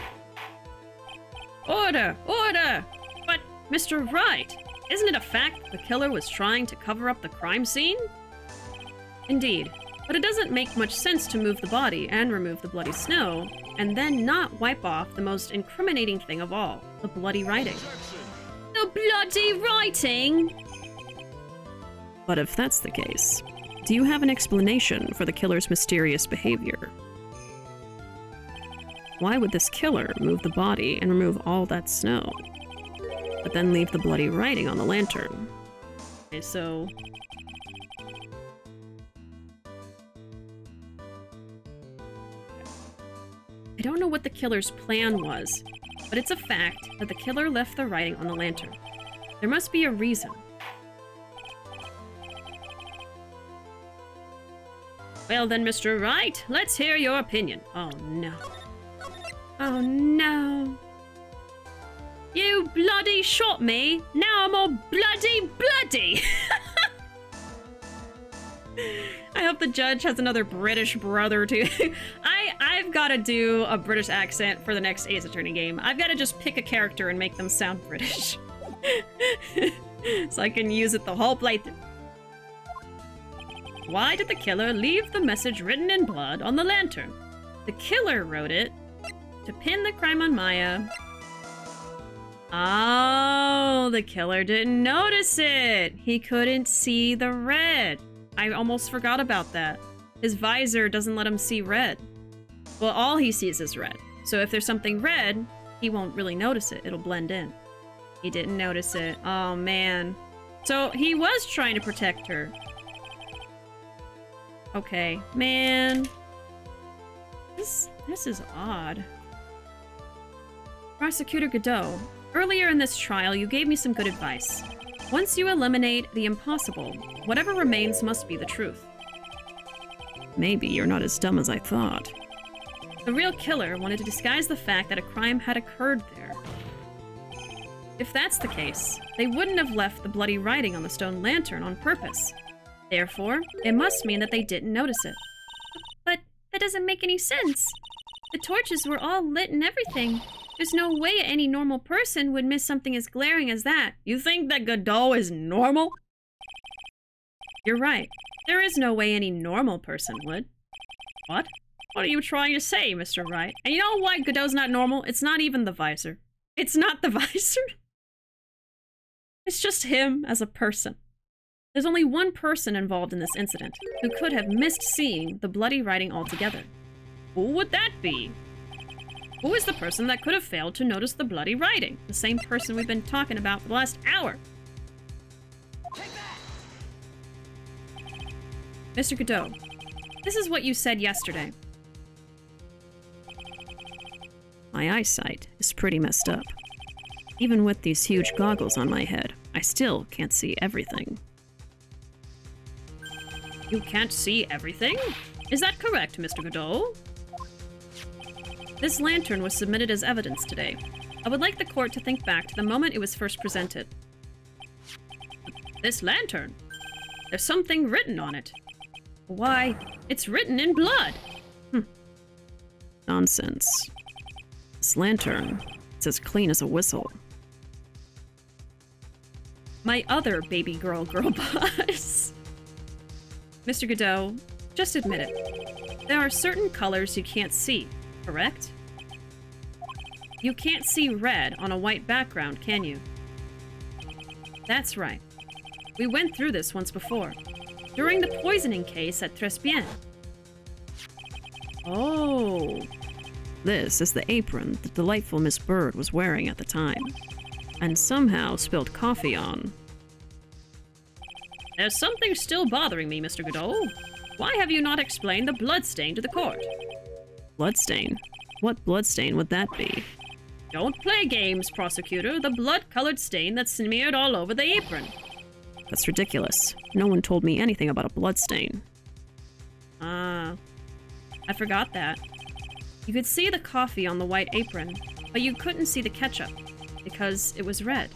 Speaker 1: Order! Order! But, Mr. Wright, isn't it a fact the killer was trying to cover up the crime scene? Indeed. But it doesn't make much sense to move the body and remove the bloody snow, and then not wipe off the most incriminating thing of all, the bloody writing. The bloody writing?!
Speaker 2: But if that's the case, do you have an explanation for the killer's mysterious behavior? Why would this killer move the body and remove all that snow, but then leave the bloody writing on the lantern?
Speaker 1: Okay, so... I don't know what the killer's plan was, but it's a fact that the killer left the writing on the lantern. There must be a reason. Well then, Mr. Wright, let's hear your opinion. Oh no.
Speaker 4: Oh no.
Speaker 1: You bloody shot me! Now I'm all bloody! I hope the judge has another British brother too. I've got to do a British accent for the next Ace Attorney game. I've got to just pick a character and make them sound British. So I can use it the whole playthrough. Why did the killer leave the message written in blood on the lantern? The killer wrote it to pin the crime on Maya. Oh, the killer didn't notice it. He couldn't see the red. I almost forgot about that. His visor doesn't let him see red. Well, all he sees is red. So if there's something red, he won't really notice it. It'll blend in. He didn't notice it. Oh, man. So he was trying to protect her. Okay. Man. This is odd. Prosecutor Godot, earlier in this trial, you gave me some good advice. Once you eliminate the impossible, whatever remains must be the truth.
Speaker 2: Maybe you're not as dumb as I thought.
Speaker 1: The real killer wanted to disguise the fact that a crime had occurred there. If that's the case, they wouldn't have left the bloody writing on the stone lantern on purpose. Therefore, it must mean that they didn't notice it.
Speaker 4: But that doesn't make any sense. The torches were all lit and everything. There's no way any normal person would miss something as glaring as that.
Speaker 1: You think that Godot is normal? You're right. There is no way any normal person would. What? What are you trying to say, Mr. Wright? And you know why Godot's not normal? It's not even the visor. It's not the visor. It's just him as a person. There's only one person involved in this incident who could have missed seeing the bloody writing altogether. Who would that be? Who is the person that could have failed to notice the bloody writing? The same person we've been talking about for the last hour. Mr. Godot, this is what you said yesterday.
Speaker 2: My eyesight is pretty messed up. Even with these huge goggles on my head, I still can't see everything.
Speaker 1: You can't see everything? Is that correct, Mr. Godot? This lantern was submitted as evidence today. I would like the court to think back to the moment it was first presented. This lantern? There's something written on it. Why, it's written in blood.
Speaker 2: Nonsense. This lantern, it's as clean as a whistle.
Speaker 1: My other baby girl boss. Mr. Godot, just admit it. There are certain colors you can't see, correct? You can't see red on a white background, can you? That's right. We went through this once before, during the poisoning case at Tribulations. Oh.
Speaker 2: This is the apron the delightful Miss Bird was wearing at the time, and somehow spilled coffee on.
Speaker 1: There's something still bothering me, Mr. Godot. Why have you not explained the bloodstain to the court?
Speaker 2: Bloodstain? What bloodstain would that be?
Speaker 1: Don't play games, prosecutor. The blood-colored stain that's smeared all over the apron.
Speaker 2: That's ridiculous. No one told me anything about a bloodstain.
Speaker 1: Ah, I forgot that. You could see the coffee on the white apron, but you couldn't see the ketchup, because it was red.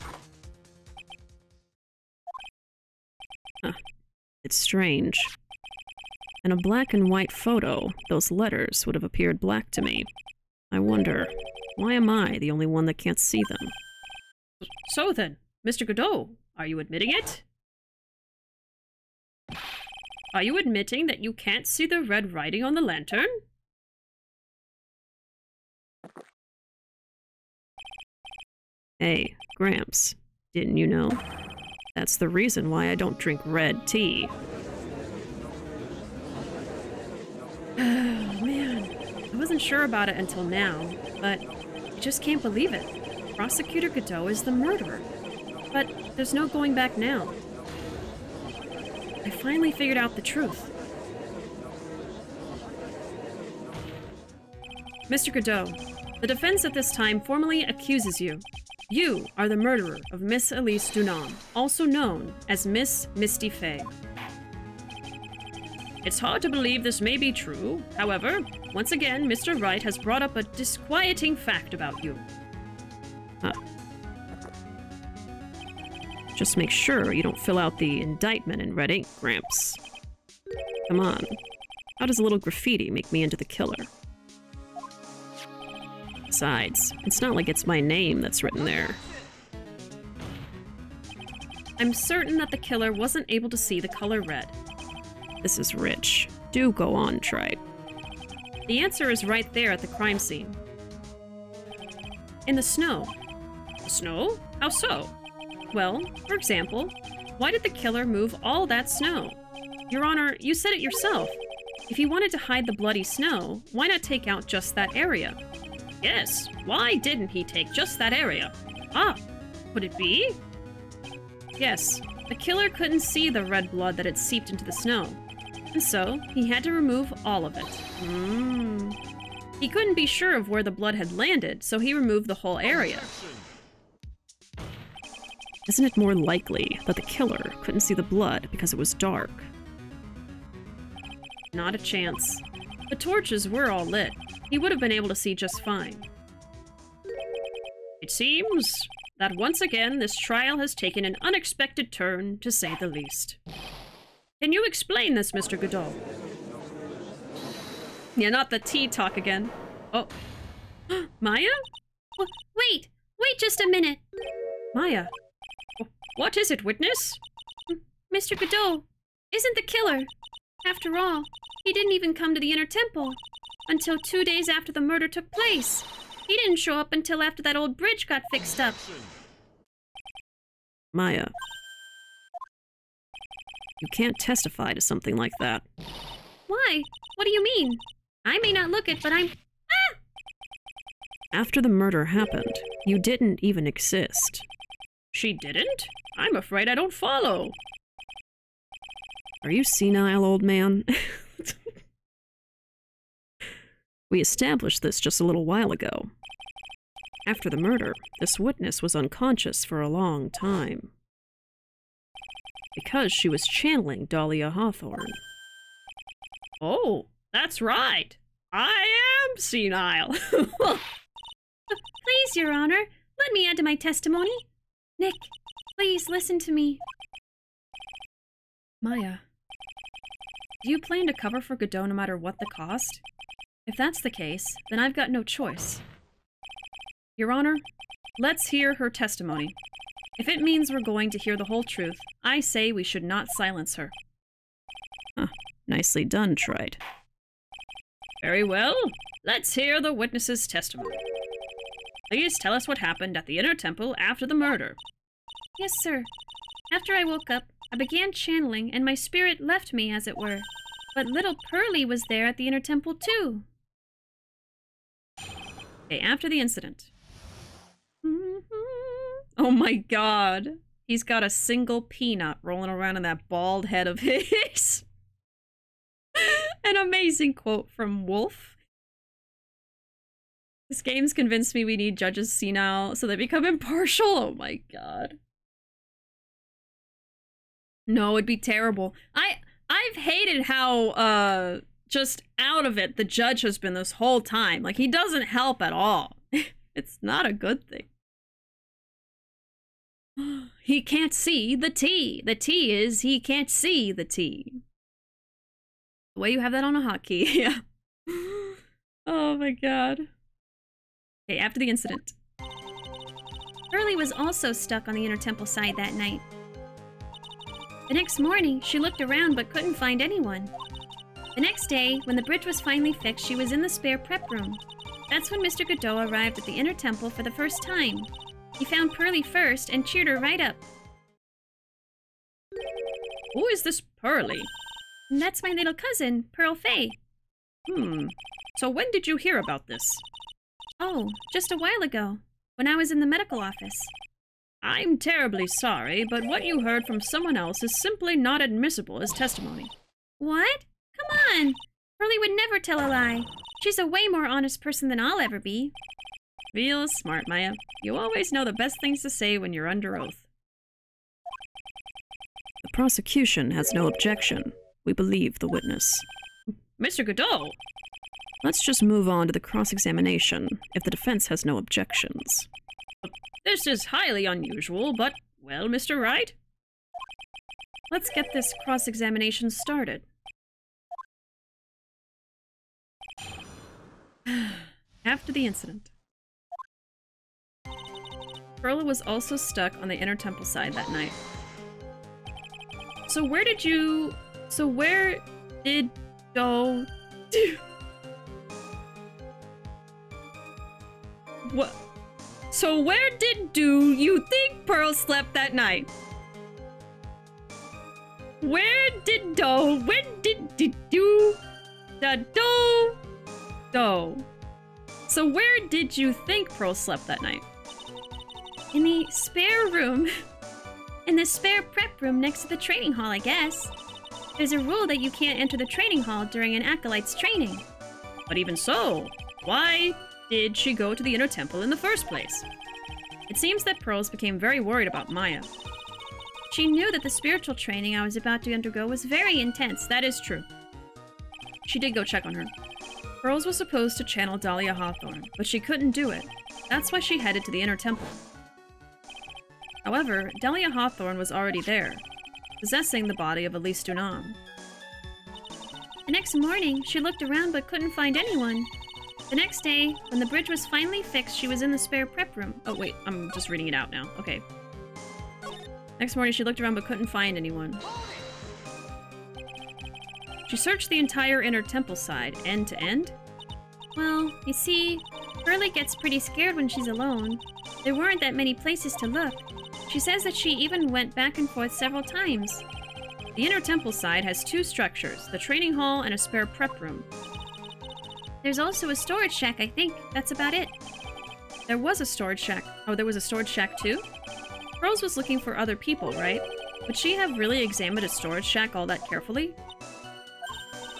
Speaker 2: Huh. It's strange. In a black and white photo, those letters would have appeared black to me. I wonder, why am I the only one that can't see them?
Speaker 1: So then, Mr. Godot, are you admitting it? Are you admitting that you can't see the red writing on the lantern?
Speaker 2: Hey, Gramps, didn't you know? That's the reason why I don't drink red tea.
Speaker 1: Oh, man. I wasn't sure about it until now, but I just can't believe it. Prosecutor Godot is the murderer. But there's no going back now. I finally figured out the truth. Mr. Godot, the defense at this time formally accuses you. You are the murderer of Miss Elise Dunham, also known as Miss Misty Fey. It's hard to believe this may be true. However, once again, Mr. Wright has brought up a disquieting fact about you.
Speaker 2: Huh. Just make sure you don't fill out the indictment in red ink, Gramps. Come on. How does a little graffiti make me into the killer? Besides, it's not like it's my name that's written there.
Speaker 1: I'm certain that the killer wasn't able to see the color red.
Speaker 2: This is rich. Do go on, Tribe.
Speaker 1: The answer is right there at the crime scene. In the snow. The snow? How so? Well, for example, why did the killer move all that snow? Your Honor, you said it yourself. If he wanted to hide the bloody snow, why not take out just that area? Yes, why didn't he take just that area? Ah, could it be? Yes, the killer couldn't see the red blood that had seeped into the snow, and so he had to remove all of it. He couldn't be sure of where the blood had landed, so he removed the whole area.
Speaker 2: Isn't it more likely that the killer couldn't see the blood because it was dark?
Speaker 1: Not a chance. The torches were all lit. He would have been able to see just fine. It seems that once again this trial has taken an unexpected turn, to say the least. Can you explain this, Mr. Godot? Yeah, not the tea talk again. Oh. Maya?
Speaker 4: Wait just a minute.
Speaker 1: Maya. What is it, witness?
Speaker 4: Mr. Godot isn't the killer. After all, he didn't even come to the inner temple until 2 days after the murder took place. He didn't show up until after that old bridge got fixed up.
Speaker 2: Maya. You can't testify to something like that.
Speaker 4: Why? What do you mean? I may not look it, but I'm... Ah!
Speaker 2: After the murder happened, you didn't even exist.
Speaker 1: She didn't? I'm afraid I don't follow.
Speaker 2: Are you senile, old man? We established this just a little while ago. After the murder, this witness was unconscious for a long time. Because she was channeling Dahlia Hawthorne.
Speaker 1: Oh, that's right. I am senile.
Speaker 4: Please, Your Honor, let me add to my testimony. Nick, please listen to me.
Speaker 1: Maya, do you plan to cover for Godot no matter what the cost? If that's the case, then I've got no choice. Your Honor, let's hear her testimony. If it means we're going to hear the whole truth, I say we should not silence her.
Speaker 2: Huh. Nicely done, Tride.
Speaker 1: Very well. Let's hear the witness's testimony. Please tell us what happened at the inner temple after the murder.
Speaker 4: Yes, sir. After I woke up, I began channeling, and my spirit left me, as it were. But little Pearly was there at the inner temple, too.
Speaker 1: Okay, after the incident. Oh my god. He's got a single peanut rolling around in that bald head of his. An amazing quote from Wolf. This game's convinced me we need judges senile so they become impartial. Oh my god. No, it'd be terrible. I've hated how just out of it the judge has been this whole time. Like, he doesn't help at all. It's not a good thing. He can't see the T. The T is he can't see the T. The way you have that on a hotkey. Yeah. Oh my god. Okay, after the incident.
Speaker 4: Pearly was also stuck on the inner temple side that night. The next morning, she looked around but couldn't find anyone. The next day, when the bridge was finally fixed, she was in the spare prep room. That's when Mr. Godot arrived at the inner temple for the first time. He found Pearly first and cheered her right up.
Speaker 1: Who is this Pearly?
Speaker 4: That's my little cousin, Pearl Fay.
Speaker 1: So when did you hear about this?
Speaker 4: Oh, just a while ago, when I was in the medical office.
Speaker 1: I'm terribly sorry, but what you heard from someone else is simply not admissible as testimony.
Speaker 4: What? Come on! Pearly would never tell a lie. She's a way more honest person than I'll ever be.
Speaker 1: Real smart, Maya. You always know the best things to say when you're under oath.
Speaker 2: The prosecution has no objection. We believe the witness.
Speaker 1: Mr. Godot!
Speaker 2: Let's just move on to the cross-examination, if the defense has no objections.
Speaker 1: This is highly unusual, but, well, Mr. Wright?
Speaker 2: Let's get this cross-examination started.
Speaker 1: After the incident. Perla was also stuck on the inner temple side that night. So where did Do... What? So where did you think Pearl slept that night? Where did Do... So where did you think Pearl slept that night?
Speaker 4: In the spare room. In the spare prep room next to the training hall, I guess. There's a rule that you can't enter the training hall during an acolyte's training.
Speaker 1: But even so, why did she go to the inner temple in the first place? It seems that Pearls became very worried about Maya.
Speaker 4: She knew that the spiritual training I was about to undergo was very intense.
Speaker 1: That is true. She did go check on her. Pearls was supposed to channel Dahlia Hawthorne, but she couldn't do it. That's why she headed to the inner temple. However, Dahlia Hawthorne was already there, possessing the body of Elise Dunham.
Speaker 4: The next morning, she looked around but couldn't find anyone. The next day, when the bridge was finally fixed, she was in the spare prep room.
Speaker 1: Oh wait, I'm just reading it out now. Okay. Next morning, she looked around but couldn't find anyone. She searched the entire inner temple side, end to end.
Speaker 4: Well, you see, Pearlie gets pretty scared when she's alone. There weren't that many places to look. She says that she even went back and forth several times.
Speaker 1: The inner temple side has two structures, the training hall and a spare prep room.
Speaker 4: There's also a storage shack, I think. That's about it.
Speaker 1: There was a storage shack. Oh, there was a storage shack too? Rose was looking for other people, right? Would she have really examined a storage shack all that carefully?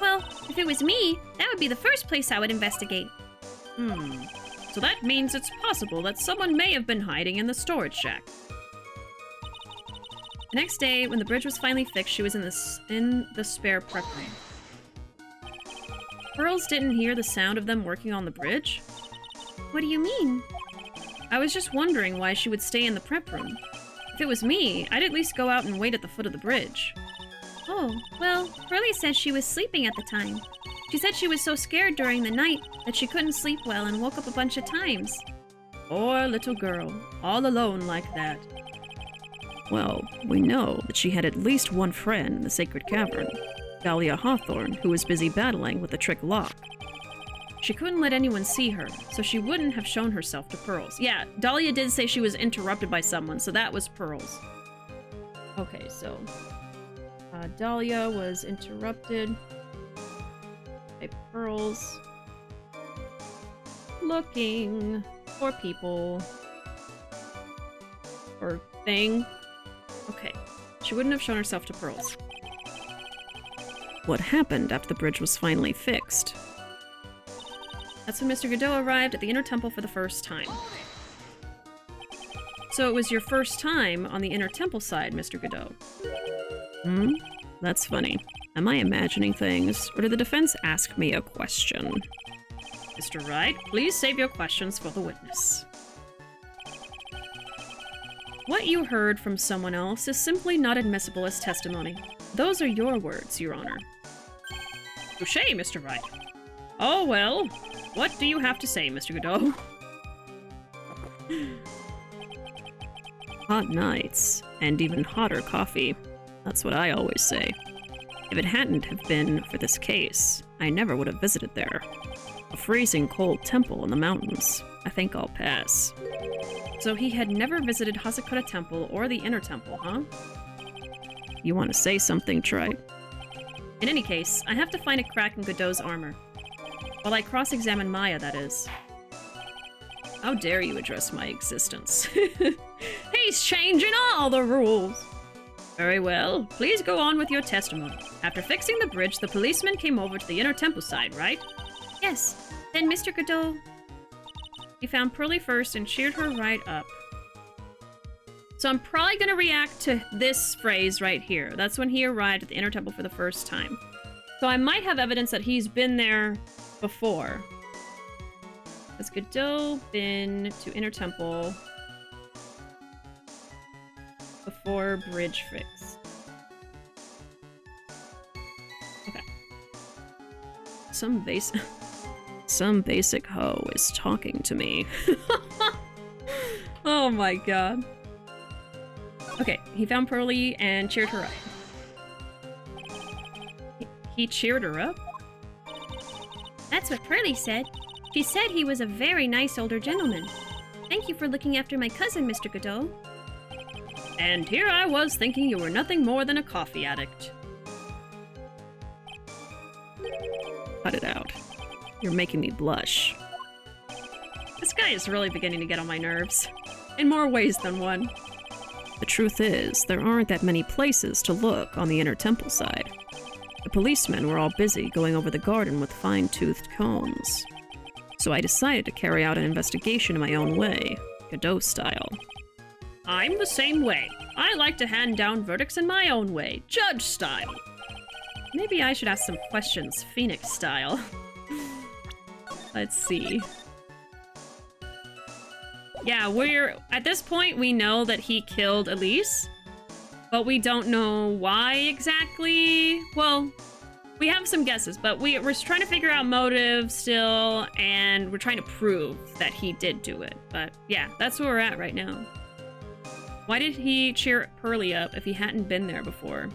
Speaker 4: Well, if it was me, that would be the first place I would investigate.
Speaker 1: So that means it's possible that someone may have been hiding in the storage shack. The next day, when the bridge was finally fixed, she was in the spare prep room. Pearls didn't hear the sound of them working on the bridge.
Speaker 4: What do you mean?
Speaker 1: I was just wondering why she would stay in the prep room. If it was me, I'd at least go out and wait at the foot of the bridge.
Speaker 4: Oh, well, Pearlie says she was sleeping at the time. She said she was so scared during the night that she couldn't sleep well and woke up a bunch of times.
Speaker 1: Poor little girl, all alone like that.
Speaker 2: Well, we know that she had at least one friend in the Sacred Cavern, Dahlia Hawthorne, who was busy battling with the trick lock.
Speaker 1: She couldn't let anyone see her, so she wouldn't have shown herself to Pearls. Yeah, Dahlia did say she was interrupted by someone, so that was Pearls. Okay, so... Dahlia was interrupted by Pearls looking for people or thing. Okay, she wouldn't have shown herself to Pearls.
Speaker 2: What happened after the bridge was finally fixed?
Speaker 1: That's when Mr. Godot arrived at the inner temple for the first time. So it was your first time on the inner temple side, Mr. Godot.
Speaker 2: That's funny. Am I imagining things, or did the defense ask me a question?
Speaker 1: Mr. Wright, please save your questions for the witness. What you heard from someone else is simply not admissible as testimony. Those are your words, Your Honor. Touché, Mr. Wright. Oh, well, what do you have to say, Mr. Godot?
Speaker 2: Hot nights, and even hotter coffee. That's what I always say. If it hadn't have been for this case, I never would have visited there. A freezing cold temple in the mountains. I think I'll pass.
Speaker 1: So he had never visited Hasakura Temple or the Inner Temple, huh?
Speaker 2: You want to say something, Trite?
Speaker 1: In any case, I have to find a crack in Godot's armor. While I cross-examine Maya, that is. How dare you address my existence? He's changing all the rules! Very well, please go on with your testimony. After fixing the bridge, the policeman came over to the Inner Temple side, right?
Speaker 4: Yes. Then Mr. Godot...
Speaker 1: He found Pearly first and cheered her right up. So I'm probably going to react to this phrase right here. That's when he arrived at the Inner Temple for the first time. So I might have evidence that he's been there before. Has Godot been to Inner Temple before bridge fix? Okay.
Speaker 2: Some basic hoe is talking to me.
Speaker 1: Oh my god. Okay, he found Pearly and cheered her up. He cheered her up?
Speaker 4: That's what Pearly said. She said he was a very nice older gentleman. Thank you for looking after my cousin, Mr. Godot.
Speaker 1: And here I was thinking you were nothing more than a coffee addict.
Speaker 2: Cut it out. You're making me blush.
Speaker 1: This guy is really beginning to get on my nerves. In more ways than one.
Speaker 2: The truth is, there aren't that many places to look on the Inner Temple side. The policemen were all busy going over the garden with fine-toothed combs. So I decided to carry out an investigation in my own way, Godot style.
Speaker 1: I'm the same way. I like to hand down verdicts in my own way, judge style. Maybe I should ask some questions, Phoenix style. Let's see. Yeah, at this point, we know that he killed Elise, but we don't know why exactly. Well, we have some guesses, but we're trying to figure out motive still, and we're trying to prove that he did do it. But yeah, that's where we're at right now. Why did he cheer Pearly up if he hadn't been there before?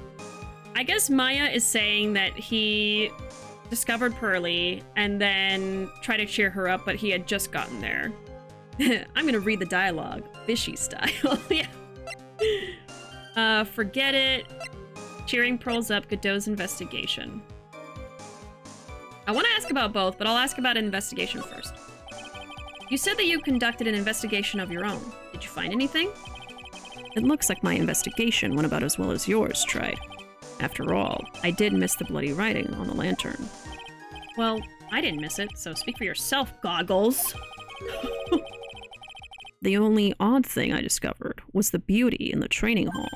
Speaker 1: I guess Maya is saying that he discovered Pearly and then tried to cheer her up, but he had just gotten there. I'm gonna read the dialogue, Bishi style. Yeah. Forget it. Cheering Pearls up, Godot's investigation. I want to ask about both, but I'll ask about an investigation first. You said that you conducted an investigation of your own. Did you find anything?
Speaker 2: It looks like my investigation went about as well as yours tried. After all, I did miss the bloody writing on the lantern.
Speaker 1: Well, I didn't miss it, so speak for yourself, Goggles.
Speaker 2: The only odd thing I discovered was the beauty in the training hall.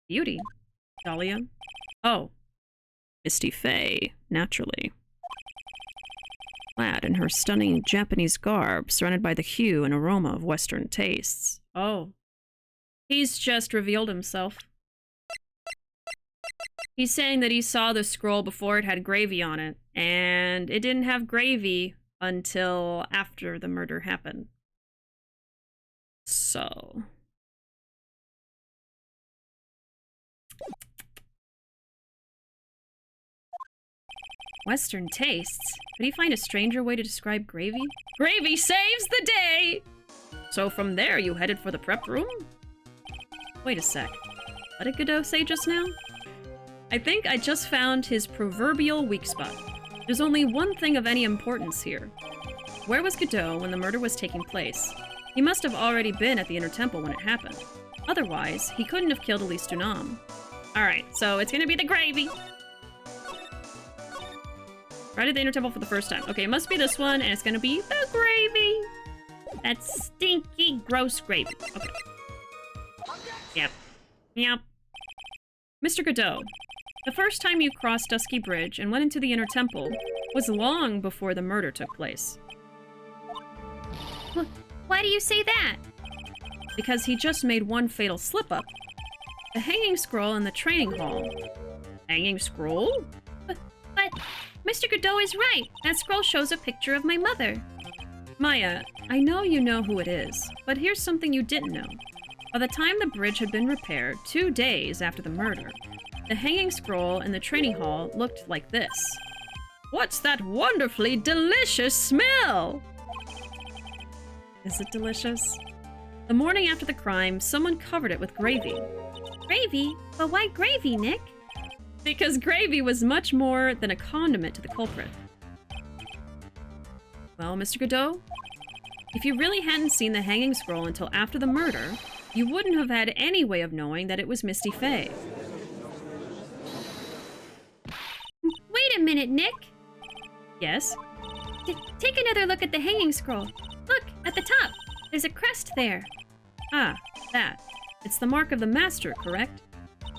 Speaker 1: Beauty? Dahlia? Oh.
Speaker 2: Misty Faye, naturally. Clad in her stunning Japanese garb, surrounded by the hue and aroma of Western tastes.
Speaker 1: Oh. He's just revealed himself. He's saying that he saw the scroll before it had gravy on it, and it didn't have gravy until after the murder happened. So... Western tastes? Could he find a stranger way to describe gravy? Gravy saves the day! So from there you headed for the prep room? Wait a sec. What did Godot say just now? I think I just found his proverbial weak spot. There's only one thing of any importance here. Where was Godot when the murder was taking place? He must have already been at the Inner Temple when it happened. Otherwise, he couldn't have killed Elise Dunam. Alright, so it's gonna be the gravy! Right at the Inner Temple for the first time. Okay, it must be this one, and it's gonna be the gravy! That stinky, gross gravy. Okay. Yep. Yep. Mr. Godot, the first time you crossed Dusky Bridge and went into the Inner Temple was long before the murder took place.
Speaker 4: Why do you say that?
Speaker 1: Because he just made one fatal slip-up. The hanging scroll in the training hall. Hanging scroll?
Speaker 4: But Mr. Godot is right. That scroll shows a picture of my mother.
Speaker 1: Maya, I know you know who it is, but here's something you didn't know. By the time the bridge had been repaired, 2 days after the murder, the hanging scroll in the training hall looked like this. What's that wonderfully delicious smell? Is it delicious? The morning after the crime, someone covered it with gravy.
Speaker 4: Gravy? But why gravy, Nick?
Speaker 1: Because gravy was much more than a condiment to the culprit. Well, Mr. Godot, if you really hadn't seen the hanging scroll until after the murder, you wouldn't have had any way of knowing that it was Misty Faye.
Speaker 4: Wait a minute, Nick!
Speaker 1: Yes?
Speaker 4: Take another look at the hanging scroll. Look, at the top. There's a crest there.
Speaker 1: Ah, that. It's the mark of the master, correct?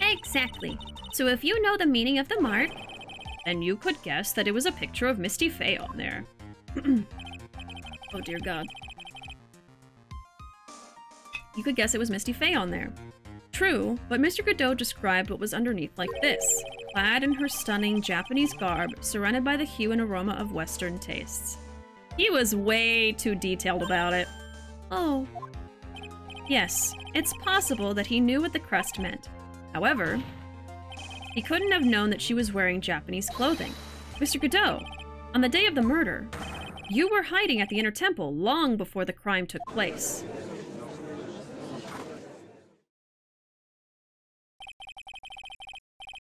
Speaker 4: Exactly. So if you know the meaning of the mark,
Speaker 1: Then you could guess that it was a picture of Misty Faye on there. Oh dear God. You could guess it was Misty Faye on there. True, but Mr. Godot described what was underneath like this, clad in her stunning Japanese garb, surrounded by the hue and aroma of Western tastes. He was way too detailed about it.
Speaker 4: oh,
Speaker 1: Yes, it's possible that he knew what the crest meant. However, he couldn't have known that she was wearing Japanese clothing. Mr. Godot, on the day of the murder, you were hiding at the Inner Temple long before the crime took place.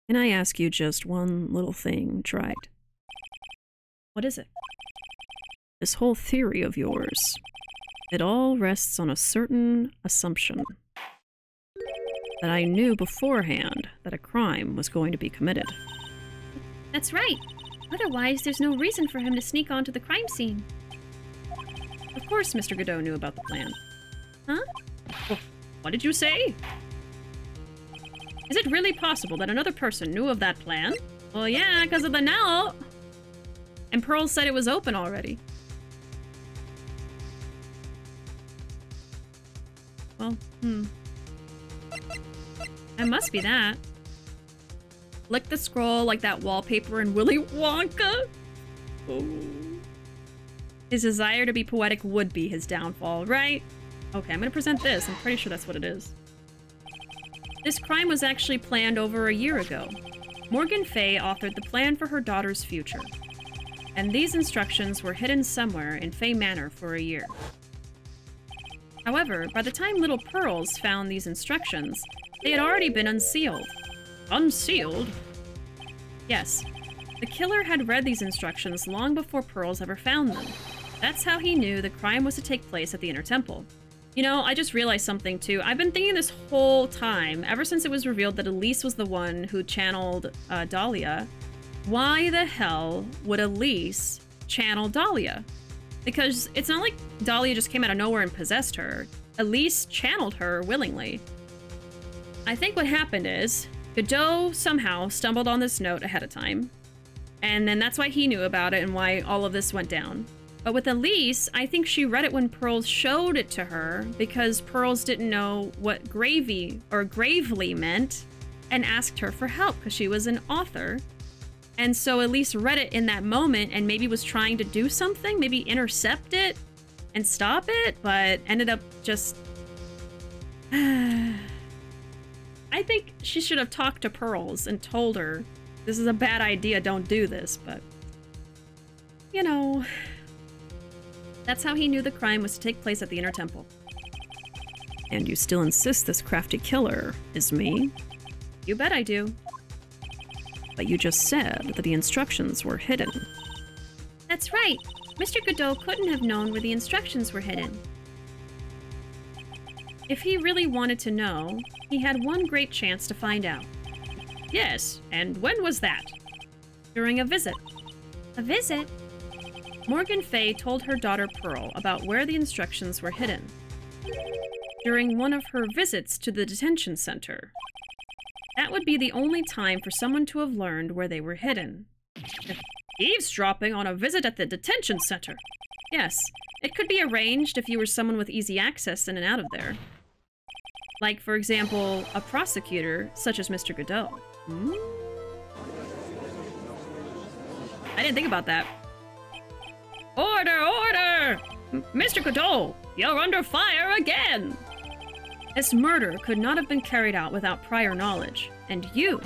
Speaker 2: Can I ask you just one little thing, Tried?
Speaker 1: What is it?
Speaker 2: This whole theory of yours, it all rests on a certain assumption. That I knew beforehand that a crime was going to be committed.
Speaker 4: that's right. Otherwise, there's no reason for him to sneak onto the crime scene.
Speaker 1: Of course Mr. Godot knew about the plan.
Speaker 4: Huh?
Speaker 1: Well, what did you say? Is it really possible that another person knew of that plan? Well, yeah, because of the note. And Pearl said it was open already. Well, It must be that. Lick the scroll like that wallpaper in Willy Wonka. Oh. His desire to be poetic would be his downfall, right? Okay, I'm gonna present this. I'm pretty sure that's what it is. This crime was actually planned over a year ago. Morgan Fay authored the plan for her daughter's future. And these instructions were hidden somewhere in Fay Manor for a year. However, by the time little Pearls found these instructions, they had already been unsealed. Unsealed? Yes. The killer had read these instructions long before Pearls ever found them. That's how he knew the crime was to take place at the Inner Temple. You know, I just realized something too. I've been thinking this whole time, ever since it was revealed that Elise was the one who channeled Dahlia, why the hell would Elise channel Dahlia? Because it's not like Dahlia just came out of nowhere and possessed her. Elise channeled her willingly. I think what happened is, Godot somehow stumbled on this note ahead of time. And then that's why he knew about it and why all of this went down. But with Elise, I think she read it when Pearls showed it to her because Pearls didn't know what gravely meant and asked her for help because she was an author. And so Elise read it in that moment and maybe was trying to do something, maybe intercept it and stop it, but ended up just... I think she should have talked to Pearls and told her, this is a bad idea, don't do this, but... You know... That's how he knew the crime was to take place at the Inner Temple.
Speaker 2: And you still insist this crafty killer is me?
Speaker 1: You bet I do.
Speaker 2: But you just said that the instructions were hidden.
Speaker 4: That's right. Mr. Godot couldn't have known where the instructions were hidden.
Speaker 1: If he really wanted to know, he had one great chance to find out. Yes, and when was that? During a visit.
Speaker 4: A visit?
Speaker 1: Morgan Fay told her daughter Pearl about where the instructions were hidden. During one of her visits to the detention center. That would be the only time for someone to have learned where they were hidden. Eavesdropping on a visit at the detention center. Yes, it could be arranged if you were someone with easy access in and out of there. Like, for example, a prosecutor, such as Mr. Godot. I didn't think about that. Order! Order! Mr. Godot, you're under fire again! This murder could not have been carried out without prior knowledge, and you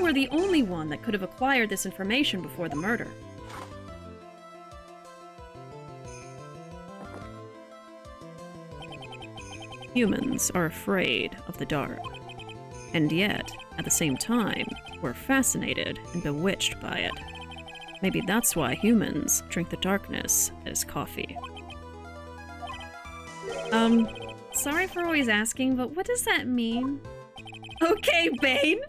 Speaker 1: were the only one that could have acquired this information before the murder.
Speaker 2: Humans are afraid of the dark. And yet, at the same time, we're fascinated and bewitched by it. Maybe that's why humans drink the darkness as coffee.
Speaker 1: Sorry for always asking, but what does that mean? Okay, Bane!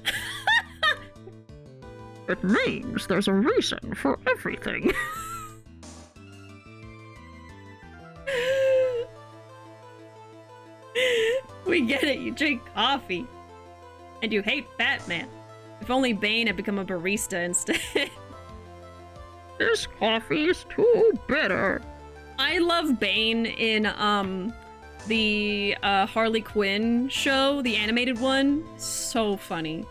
Speaker 2: It means there's a reason for everything.
Speaker 1: You drink coffee. And you hate Batman. If only Bane had become a barista instead.
Speaker 2: This coffee is too bitter.
Speaker 1: I love Bane in the Harley Quinn show, the animated one. So funny.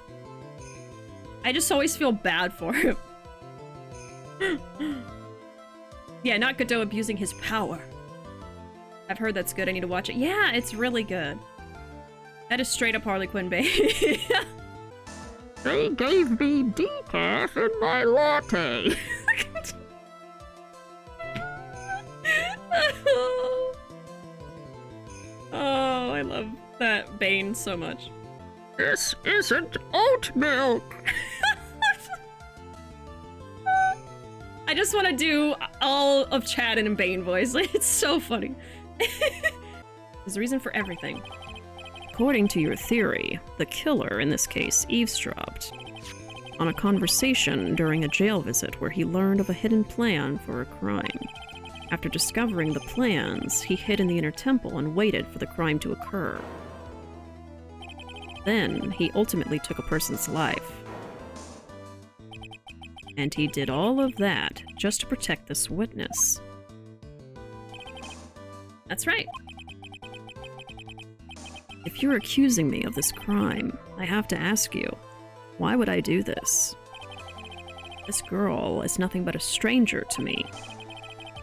Speaker 1: I just always feel bad for him. Yeah, not Godot abusing his power. I've heard that's good. I need to watch it. Yeah, it's really good. That is straight up Harley Quinn Bane.
Speaker 2: They gave me decaf in my latte.
Speaker 1: Oh, I love that Bane so much.
Speaker 2: This isn't oat milk.
Speaker 1: I just want to do all of Chad in a Bane voice. It's so funny. There's a reason for everything.
Speaker 2: According to your theory, the killer, in this case, eavesdropped on a conversation during a jail visit where he learned of a hidden plan for a crime. After discovering the plans, he hid in the inner temple and waited for the crime to occur. Then, he ultimately took a person's life. And he did all of that just to protect this witness.
Speaker 1: That's right.
Speaker 2: If you're accusing me of this crime, I have to ask you, why would I do this? This girl is nothing but a stranger to me.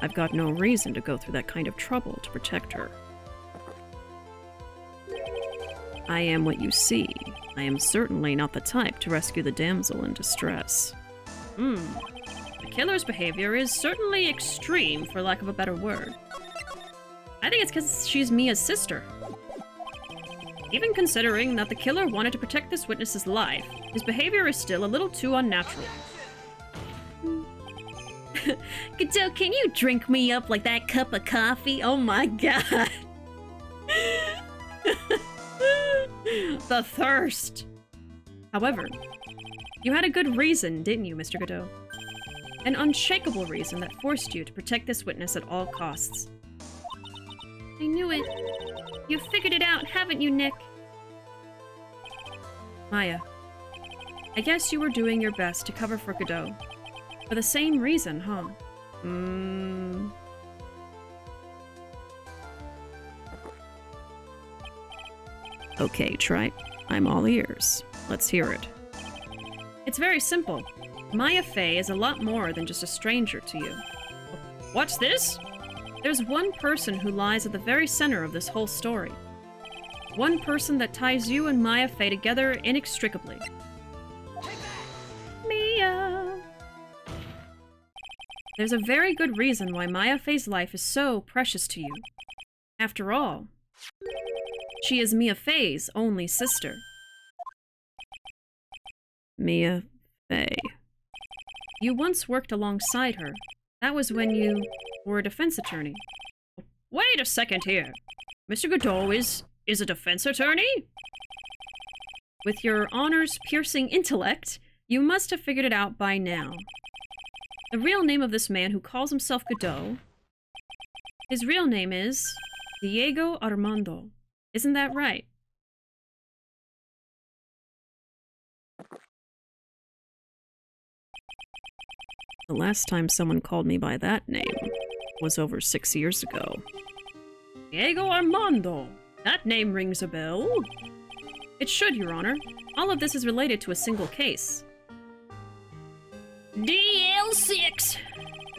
Speaker 2: I've got no reason to go through that kind of trouble to protect her. I am what you see. I am certainly not the type to rescue the damsel in distress.
Speaker 1: The killer's behavior is certainly extreme, for lack of a better word. I think it's because she's Mia's sister. Even considering that the killer wanted to protect this witness's life, his behavior is still a little too unnatural. Godot, can you drink me up like that cup of coffee? Oh my god. The thirst. However, you had a good reason, didn't you, Mr. Godot? An unshakable reason that forced you to protect this witness at all costs.
Speaker 4: I knew it. You figured it out, haven't you, Nick?
Speaker 1: Maya, I guess you were doing your best to cover for Godot. For the same reason, huh?
Speaker 2: Okay, Trite. I'm all ears. Let's hear it.
Speaker 1: It's very simple. Maya Fey is a lot more than just a stranger to you. What's this? There's one person who lies at the very center of this whole story. One person that ties you and Maya Fey together inextricably.
Speaker 4: Mia!
Speaker 1: There's a very good reason why Maya Fey's life is so precious to you. After all, she is Mia Fey's only sister.
Speaker 2: Mia Fey.
Speaker 1: You once worked alongside her. That was when you were a defense attorney. Wait a second here. Mr. Godot is a defense attorney? With your honors-piercing intellect, you must have figured it out by now. The real name of this man who calls himself Godot, his real name is Diego Armando. Isn't that right?
Speaker 2: The last time someone called me by that name was over 6 years ago.
Speaker 1: Diego Armando. That name rings a bell. It should, Your Honor. All of this is related to a single case. DL6!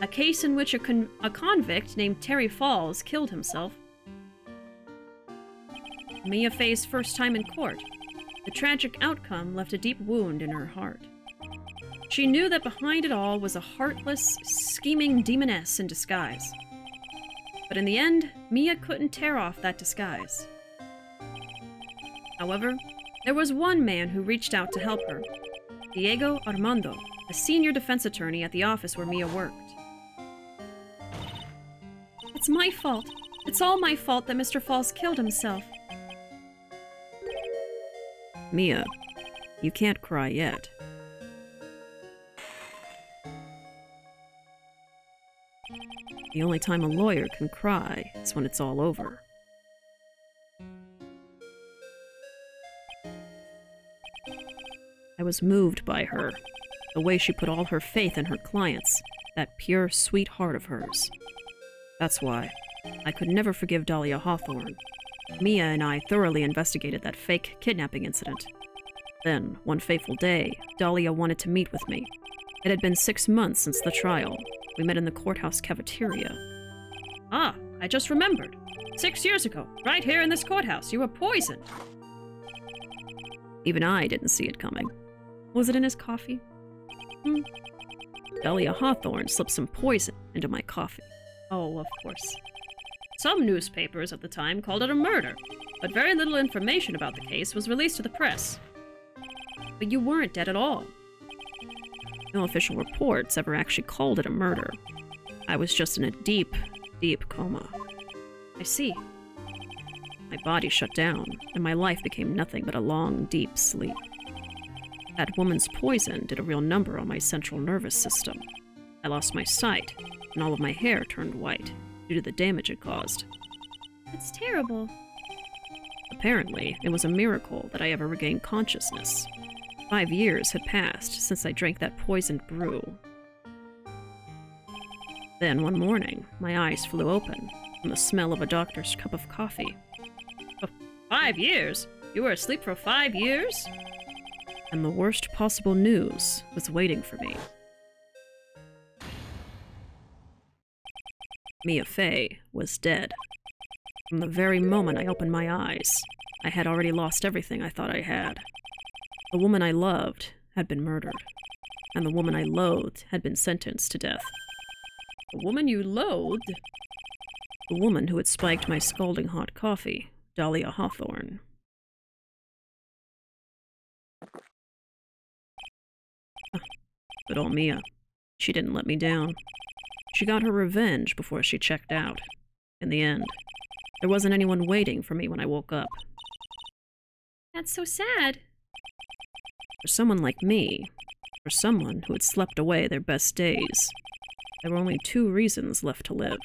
Speaker 1: A case in which a convict named Terry Falls killed himself. Mia Fey's first time in court. The tragic outcome left a deep wound in her heart. She knew that behind it all was a heartless, scheming demoness in disguise. But in the end, Mia couldn't tear off that disguise. However, there was one man who reached out to help her. Diego Armando, a senior defense attorney at the office where Mia worked.
Speaker 4: It's my fault. It's all my fault that Mr. Falls killed himself.
Speaker 2: Mia, you can't cry yet. The only time a lawyer can cry is when it's all over. I was moved by her, the way she put all her faith in her clients, that pure, sweet heart of hers. That's why I could never forgive Dahlia Hawthorne. Mia and I thoroughly investigated that fake kidnapping incident. Then, one fateful day, Dahlia wanted to meet with me. It had been 6 months since the trial. We met in the courthouse cafeteria.
Speaker 1: Ah, I just remembered. 6 years ago, right here in this courthouse, you were poisoned.
Speaker 2: Even I didn't see it coming.
Speaker 1: Was it in his coffee?
Speaker 2: Dahlia Hawthorne slipped some poison into my coffee.
Speaker 1: Oh, of course. Some newspapers at the time called it a murder, but very little information about the case was released to the press. But you weren't dead at all.
Speaker 2: No official reports ever actually called it a murder. I was just in a deep, deep coma.
Speaker 1: I see.
Speaker 2: My body shut down, and my life became nothing but a long, deep sleep. That woman's poison did a real number on my central nervous system. I lost my sight, and all of my hair turned white, due to the damage it caused.
Speaker 4: It's terrible.
Speaker 2: Apparently, it was a miracle that I ever regained consciousness. 5 years had passed since I drank that poisoned brew. Then, one morning, my eyes flew open from the smell of a doctor's cup of coffee.
Speaker 1: 5 years? You were asleep for 5 years?
Speaker 2: And the worst possible news was waiting for me. Mia Fey was dead. From the very moment I opened my eyes, I had already lost everything I thought I had. The woman I loved had been murdered, and the woman I loathed had been sentenced to death.
Speaker 1: The woman you loathed?
Speaker 2: The woman who had spiked my scalding hot coffee, Dahlia Hawthorne. But oh, Mia. She didn't let me down. She got her revenge before she checked out. In the end, there wasn't anyone waiting for me when I woke up.
Speaker 4: That's so sad.
Speaker 2: For someone like me, for someone who had slept away their best days, there were only 2 reasons left to live.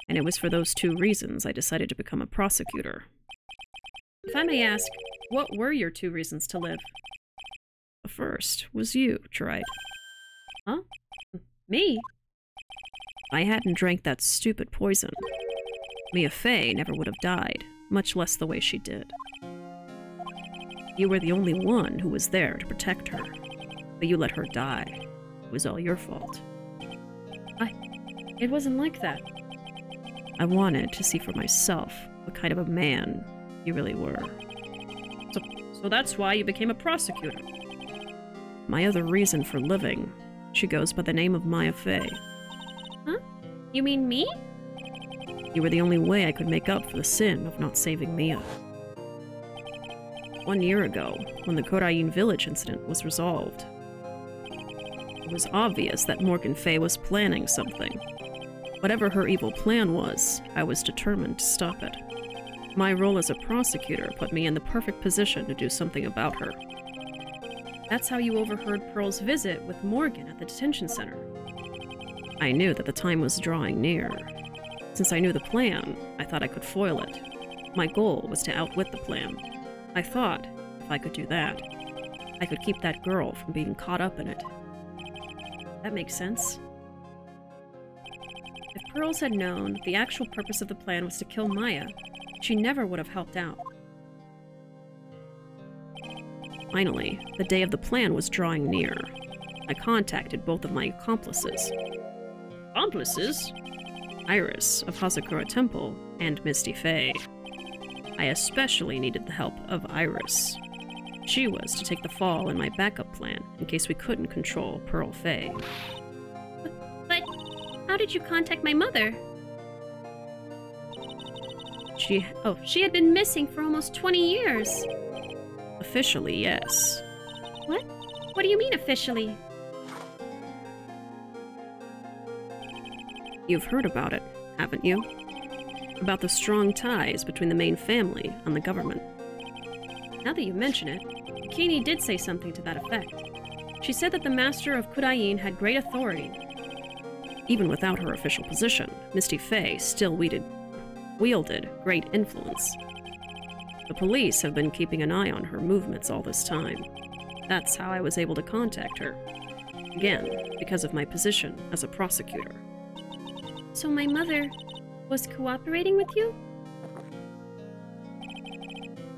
Speaker 2: And it was for those 2 reasons I decided to become a prosecutor.
Speaker 1: If I may ask, what were your 2 reasons to live?
Speaker 2: The first was you, Tried.
Speaker 1: Huh? Me?
Speaker 2: If I hadn't drank that stupid poison, Mia Fey never would have died, much less the way she did. You were the only one who was there to protect her, but you let her die. It was all your fault.
Speaker 1: It wasn't like that.
Speaker 2: I wanted to see for myself what kind of a man you really were.
Speaker 1: So that's why you became a prosecutor.
Speaker 2: My other reason for living, she goes by the name of Mia Fey.
Speaker 4: Huh? You mean me?
Speaker 2: You were the only way I could make up for the sin of not saving Mia. 1 year ago, when the Korain village incident was resolved, it was obvious that Morgan Fey was planning something. Whatever her evil plan was, I was determined to stop it. My role as a prosecutor put me in the perfect position to do something about her.
Speaker 1: That's how you overheard Pearl's visit with Morgan at the detention center.
Speaker 2: I knew that the time was drawing near. Since I knew the plan, I thought I could foil it. My goal was to outwit the plan. I thought, if I could do that, I could keep that girl from being caught up in it.
Speaker 1: That makes sense. If Pearls had known the actual purpose of the plan was to kill Maya, she never would have helped out.
Speaker 2: Finally, the day of the plan was drawing near. I contacted both of my accomplices.
Speaker 1: Accomplices?
Speaker 2: Iris of Hazakura Temple and Misty Fey. I especially needed the help of Iris. She was to take the fall in my backup plan in case we couldn't control Pearl Fey.
Speaker 4: But how did you contact my mother? She had been missing for almost 20 years.
Speaker 2: Officially, yes.
Speaker 4: What? What do you mean officially?
Speaker 2: You've heard about it, haven't you? About the strong ties between the main family and the government.
Speaker 1: Now that you mention it, Kini did say something to that effect. She said that the Master of Kudain had great authority.
Speaker 2: Even without her official position, Misty Fey still wielded great influence. The police have been keeping an eye on her movements all this time. That's how I was able to contact her. Again, because of my position as a prosecutor.
Speaker 4: So my mother was cooperating with you?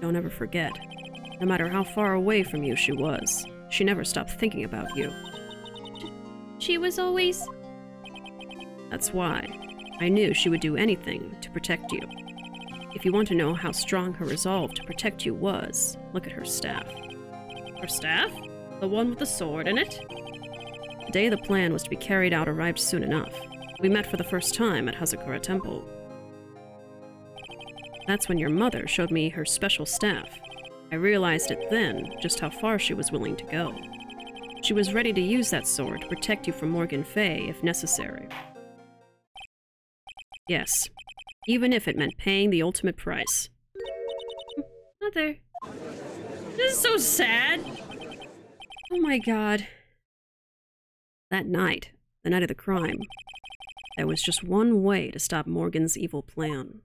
Speaker 2: Don't ever forget, no matter how far away from you she was, she never stopped thinking about you.
Speaker 4: She was always...
Speaker 2: That's why I knew she would do anything to protect you. If you want to know how strong her resolve to protect you was, look at her staff.
Speaker 1: Her staff? The one with the sword in it?
Speaker 2: The day the plan was to be carried out arrived soon enough. We met for the first time at Hazakura Temple. That's when your mother showed me her special staff. I realized it then just how far she was willing to go. She was ready to use that sword to protect you from Morgan Fay if necessary. Yes, even if it meant paying the ultimate price.
Speaker 4: Mother.
Speaker 1: This is so sad. Oh my god.
Speaker 2: That night, the night of the crime, there was just one way to stop Morgan's evil plan.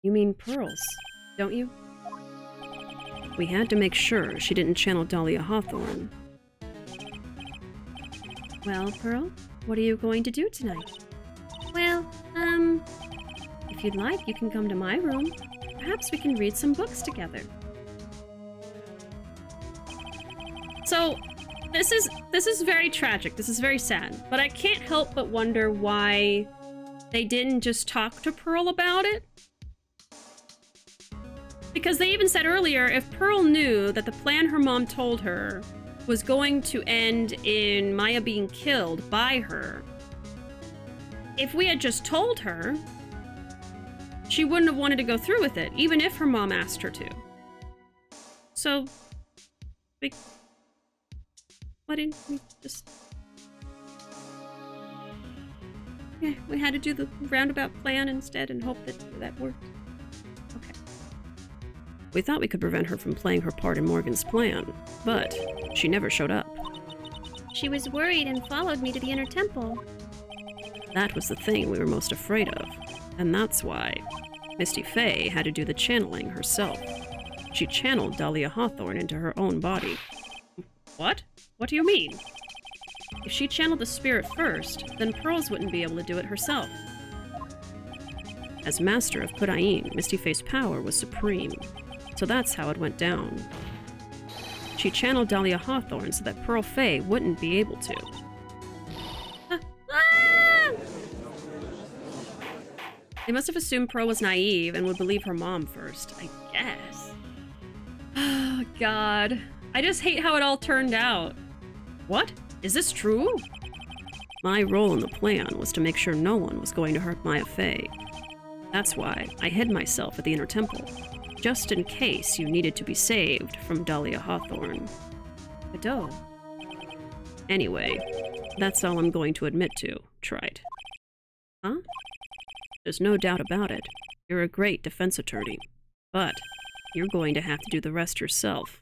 Speaker 1: You mean pearls, don't you?
Speaker 2: We had to make sure she didn't channel Dahlia Hawthorne.
Speaker 1: Well, Pearl, what are you going to do tonight?
Speaker 4: Well,
Speaker 1: if you'd like, you can come to my room. Perhaps we can read some books together. So, this is very tragic. This is very sad. But I can't help but wonder why they didn't just talk to Pearl about it. Because they even said earlier, if Pearl knew that the plan her mom told her was going to end in Maya being killed by her, if we had just told her, she wouldn't have wanted to go through with it, even if her mom asked her to. So, why didn't we just... Yeah, we had to do the roundabout plan instead and hope that worked. Okay.
Speaker 2: We thought we could prevent her from playing her part in Morgan's plan, but she never showed up.
Speaker 4: she was worried and followed me to the inner temple.
Speaker 2: That was the thing we were most afraid of, and that's why Misty Fey had to do the channeling herself. She channeled Dahlia Hawthorne into her own body.
Speaker 1: What? What do you mean? If she channeled the spirit first, then Pearls wouldn't be able to do it herself.
Speaker 2: As master of Pudain, Misty Fey's power was supreme, so that's how it went down. She channeled Dahlia Hawthorne so that Pearl Fey wouldn't be able to.
Speaker 1: They must have assumed Pearl was naive and would believe her mom first, I guess. Oh, God. I just hate how it all turned out. What? Is this true?
Speaker 2: My role in the plan was to make sure no one was going to hurt Maya Fey. That's why I hid myself at the inner temple, just in case you needed to be saved from Dahlia Hawthorne.
Speaker 1: Godot.
Speaker 2: Anyway, that's all I'm going to admit to, Trite.
Speaker 1: Huh?
Speaker 2: There's no doubt about it. You're a great defense attorney, but you're going to have to do the rest yourself.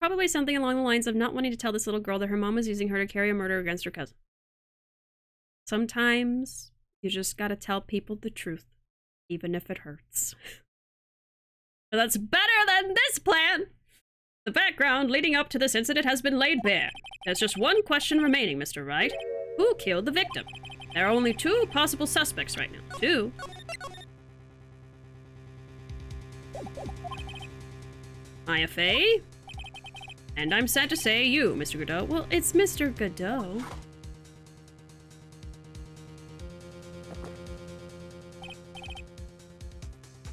Speaker 1: Probably something along the lines of not wanting to tell this little girl that her mom was using her to carry a murder against her cousin. Sometimes you just gotta tell people the truth, even if it hurts. But that's better than this plan! The background leading up to this incident has been laid bare. There's just one question remaining, Mr. Wright. Who killed the victim? There are only 2 possible suspects right now. 2. Maya Fey. And I'm sad to say you, Mr. Godot. Well, it's Mr. Godot.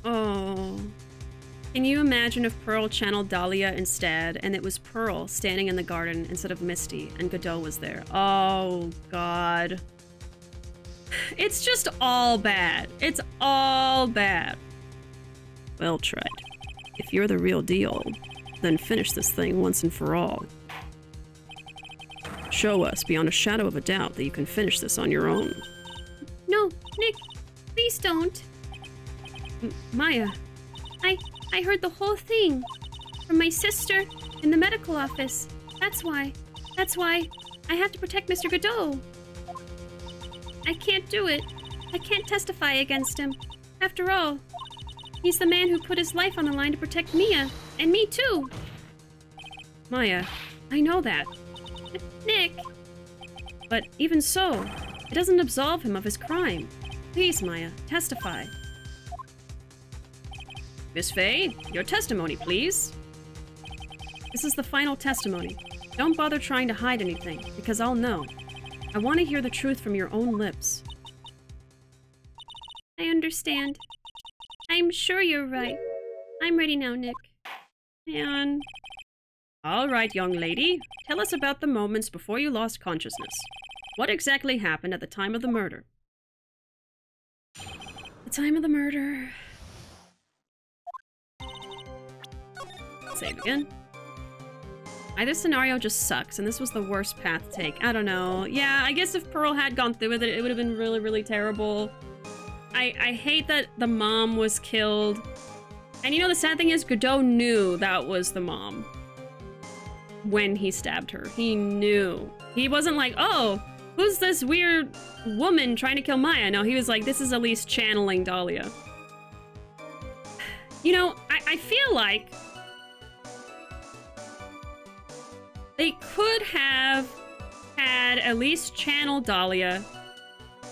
Speaker 1: Oh. Can you imagine if Pearl channeled Dahlia instead, and it was Pearl standing in the garden instead of Misty, and Godot was there? Oh, God. It's just all bad. It's all bad.
Speaker 2: Well, Trite, if you're the real deal, then finish this thing once and for all. Show us beyond a shadow of a doubt that you can finish this on your own.
Speaker 4: No, Nick, please don't.
Speaker 1: Maya.
Speaker 4: I heard the whole thing from my sister in the medical office. That's why I have to protect Mr. Godot. I can't do it. I can't testify against him. After all, He's the man who put his life on the line to protect Mia. And me too.
Speaker 2: Maya, I know that.
Speaker 4: Nick.
Speaker 2: But even so, it doesn't absolve him of his crime. Please, Maya, testify. Miss Faye, your testimony, please. This is the final testimony. Don't bother trying to hide anything, because I'll know. I want to hear the truth from your own lips.
Speaker 4: I understand. I'm sure you're right. I'm ready now, Nick.
Speaker 2: And... All right, young lady. Tell us about the moments before you lost consciousness. What exactly happened at the time of the murder?
Speaker 1: The time of the murder...
Speaker 2: Save again. Either scenario just sucks, and this was the worst path to take. I don't know. Yeah, I guess if Pearl had gone through with it, it would have been really, really terrible. I hate that the mom was killed. And you know, the sad thing is, Godot knew that was the mom when he stabbed her. He knew. He wasn't like, oh, who's this weird woman trying to kill Maya? No, he was like, this is at least channeling Dahlia. You know, I feel like they could have had at least channel Dahlia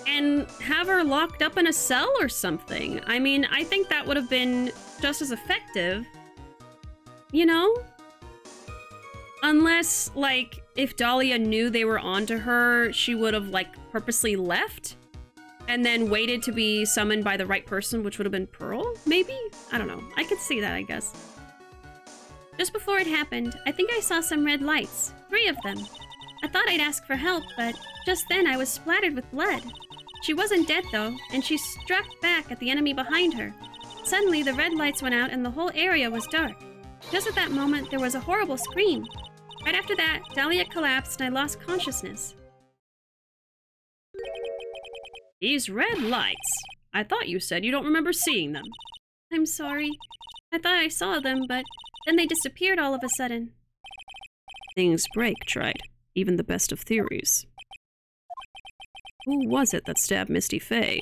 Speaker 2: and have her locked up in a cell or something. I mean, I think that would have been just as effective, you know? Unless, like, if Dahlia knew they were onto her, she would have, like, purposely left and then waited to be summoned by the right person, which would have been Pearl, maybe? I don't know. I could see that, I guess.
Speaker 4: Just before it happened, I think I saw some red lights. 3 of them. I thought I'd ask for help, but just then I was splattered with blood. She wasn't dead, though, and she struck back at the enemy behind her. Suddenly, the red lights went out and the whole area was dark. Just at that moment, there was a horrible scream. Right after that, Dahlia collapsed and I lost consciousness.
Speaker 2: These red lights. I thought you said you don't remember seeing them.
Speaker 4: I'm sorry. I thought I saw them, but then they disappeared all of a sudden.
Speaker 2: Things break, Tried. Even the best of theories. Who was it that stabbed Misty Faye?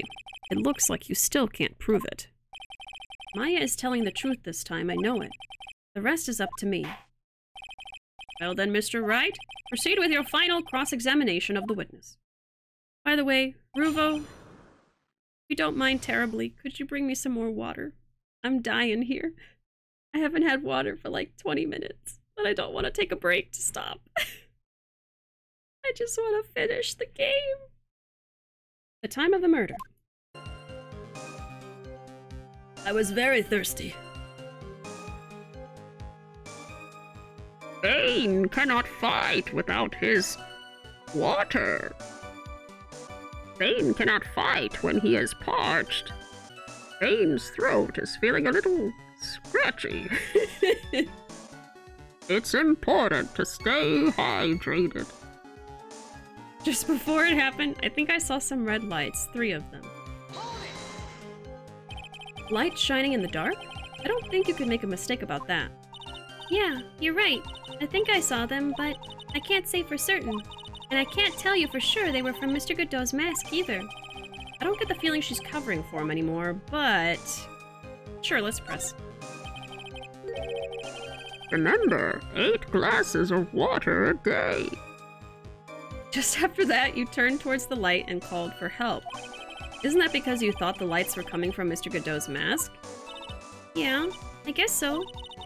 Speaker 2: It looks like you still can't prove it. Maya is telling the truth this time, I know it. The rest is up to me. Well then, Mr. Wright, proceed with your final cross-examination of the witness. By the way, Ruuuvo, if you don't mind terribly, could you bring me some more water? I'm dying here. I haven't had water for like 20 minutes, but I don't want to take a break to stop. I just want to finish the game. The time of the murder. I was very thirsty.
Speaker 5: Bane cannot fight without his water. Bane cannot fight when he is parched. Bane's throat is feeling a little scratchy. It's important to stay hydrated.
Speaker 2: Just before it happened, I think I saw some red lights, 3 of them. Light shining in the dark? I don't think you could make a mistake about that.
Speaker 4: Yeah, you're right. I think I saw them, but I can't say for certain. And I can't tell you for sure they were from Mr. Godot's mask either.
Speaker 2: I don't get the feeling she's covering for him anymore, but... Sure, let's press.
Speaker 5: Remember, 8 glasses of water a day.
Speaker 2: Just after that, you turned towards the light and called for help. Isn't that because you thought the lights were coming from Mr. Godot's mask?
Speaker 4: Yeah, I guess so.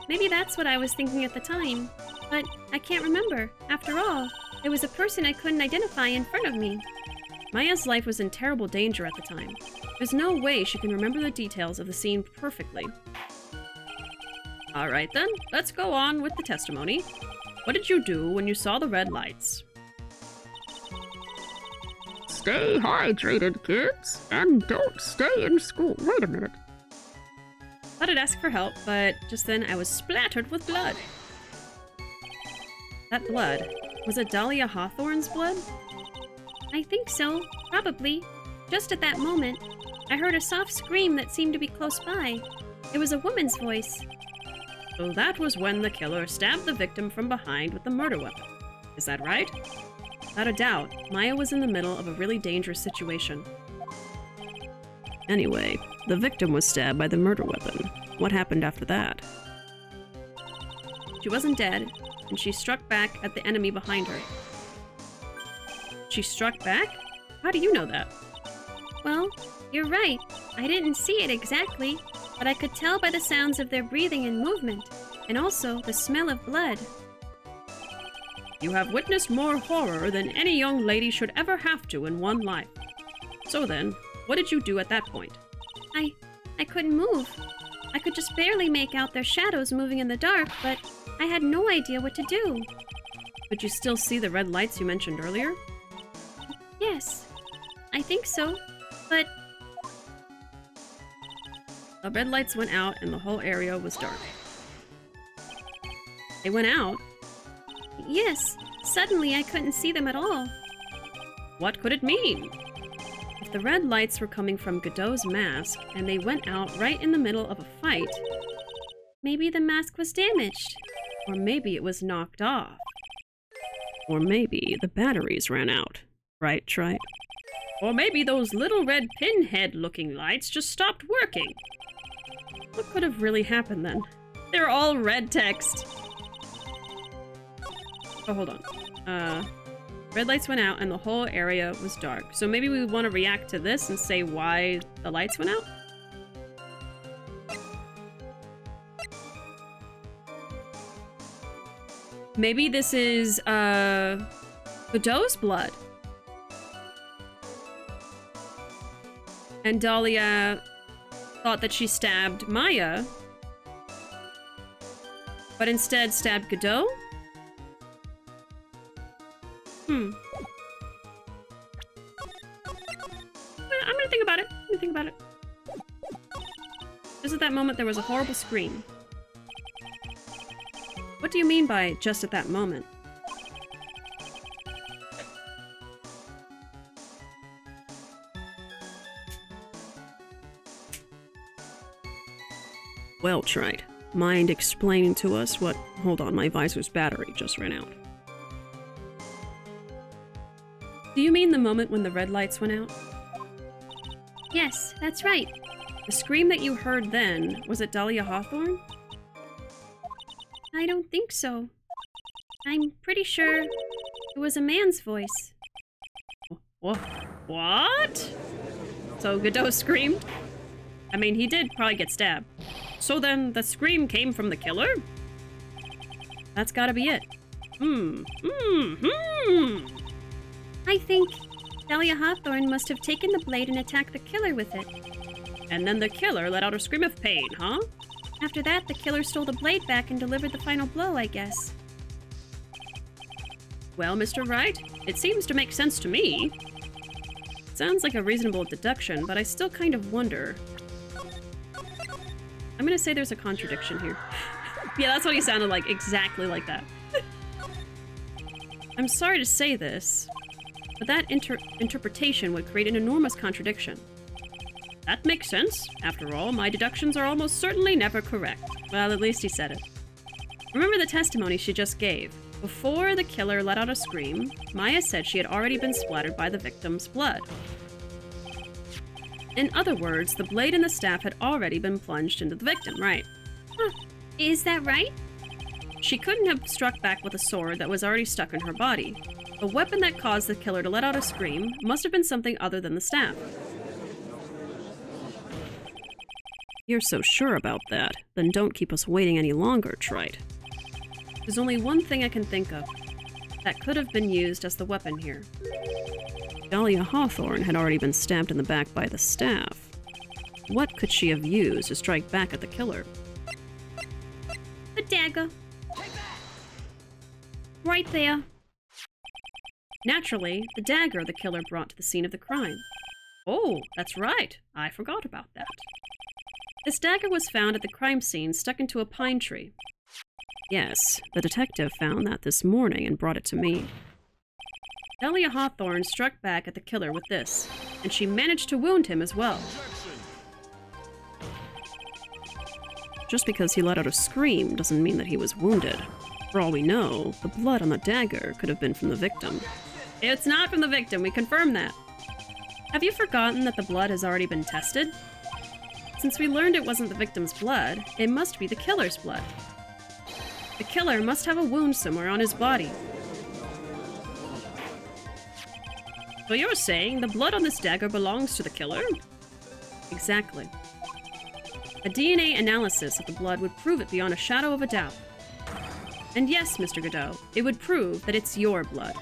Speaker 4: Maybe that's what I was thinking at the time. But I can't remember. After all, there was a person I couldn't identify in front of me.
Speaker 2: Maya's life was in terrible danger at the time. There's no way she can remember the details of the scene perfectly. Alright then, let's go on with the testimony. What did you do when you saw the red lights?
Speaker 5: Stay hydrated, kids, and don't stay in school. Wait a minute.
Speaker 2: Thought I'd ask for help, but just then I was splattered with blood. That blood, was it Dahlia Hawthorne's blood?
Speaker 4: I think so, probably. Just at that moment, I heard a soft scream that seemed to be close by. It was a woman's voice.
Speaker 2: So that was when the killer stabbed the victim from behind with the murder weapon. Is that right? Without a doubt, Maya was in the middle of a really dangerous situation. Anyway, the victim was stabbed by the murder weapon. What happened after that?
Speaker 1: She wasn't dead, and she struck back at the enemy behind her. She struck back? How do you know that?
Speaker 4: Well, you're right. I didn't see it exactly, but I could tell by the sounds of their breathing and movement, and also the smell of blood.
Speaker 1: You have witnessed more horror than any young lady should ever have to in one life. So then, what did you do at that point?
Speaker 4: I couldn't move. I could just barely make out their shadows moving in the dark, but I had no idea what to do.
Speaker 1: Could you still see the red lights you mentioned earlier?
Speaker 4: Yes, I think so, but
Speaker 1: The red lights went out and the whole area was dark. They went out?
Speaker 4: yes, suddenly I couldn't see them at all.
Speaker 1: What could it mean? If the red lights were coming from Godot's mask and they went out right in the middle of a fight,
Speaker 4: Maybe the mask was damaged.
Speaker 1: or maybe it was knocked off.
Speaker 2: Or maybe the batteries ran out. Right, Trite?
Speaker 1: Or maybe those little red pinhead-looking lights just stopped working. What could have really happened then? They're all red text. Oh, hold on. Red lights went out and the whole area was dark. So maybe we want to react to this and say why the lights went out? Maybe this is, Godot's blood. And Dahlia thought that she stabbed Maya, but instead stabbed Godot? I'm gonna think about it. Just at that moment, there was a horrible scream. What do you mean by just at that moment?
Speaker 2: Well, Trite, mind explaining to us what... Hold on, my visor's battery just ran out.
Speaker 1: Do you mean the moment when the red lights went out?
Speaker 4: Yes, that's right.
Speaker 1: The scream that you heard then, was it Dahlia Hawthorne?
Speaker 4: I don't think so. I'm pretty sure it was a man's voice.
Speaker 1: What? So Godot screamed? I mean, he did probably get stabbed. So then the scream came from the killer? That's gotta be it.
Speaker 4: I think Dahlia Hawthorne must have taken the blade and attacked the killer with it.
Speaker 1: And then the killer let out a scream of pain, huh?
Speaker 4: After that, the killer stole the blade back and delivered the final blow, I guess.
Speaker 1: Well, Mr. Wright, it seems to make sense to me. Sounds like a reasonable deduction, but I still kind of wonder. I'm gonna say there's a contradiction here. Yeah, that's what he sounded like, exactly like that. I'm sorry to say this, but that interpretation would create an enormous contradiction. That makes sense. After all, my deductions are almost certainly never correct. Well, at least he said it. Remember the testimony she just gave. Before the killer let out a scream, Maya said she had already been splattered by the victim's blood. In other words, the blade and the staff had already been plunged into the victim, right?
Speaker 4: Huh. Is that right?
Speaker 1: She couldn't have struck back with a sword that was already stuck in her body. The weapon that caused the killer to let out a scream must have been something other than the staff.
Speaker 2: You're so sure about that, then don't keep us waiting any longer, Trite.
Speaker 1: There's only one thing I can think of that could have been used as the weapon here.
Speaker 2: Dahlia Hawthorne had already been stabbed in the back by the staff. What could she have used to strike back at the killer?
Speaker 4: The dagger. Right there.
Speaker 1: Naturally, the dagger the killer brought to the scene of the crime. Oh, that's right. I forgot about that. This dagger was found at the crime scene stuck into a pine tree.
Speaker 2: Yes, the detective found that this morning and brought it to me.
Speaker 1: Dahlia Hawthorne struck back at the killer with this, and she managed to wound him as well.
Speaker 2: Just because he let out a scream doesn't mean that he was wounded. For all we know, the blood on the dagger could have been from the victim.
Speaker 1: It's not from the victim, we confirmed that. Have you forgotten that the blood has already been tested? Since we learned it wasn't the victim's blood, it must be the killer's blood. The killer must have a wound somewhere on his body. So you're saying the blood on this dagger belongs to the killer? Exactly. A DNA analysis of the blood would prove it beyond a shadow of a doubt. And yes, Mr. Godot, it would prove that it's your blood.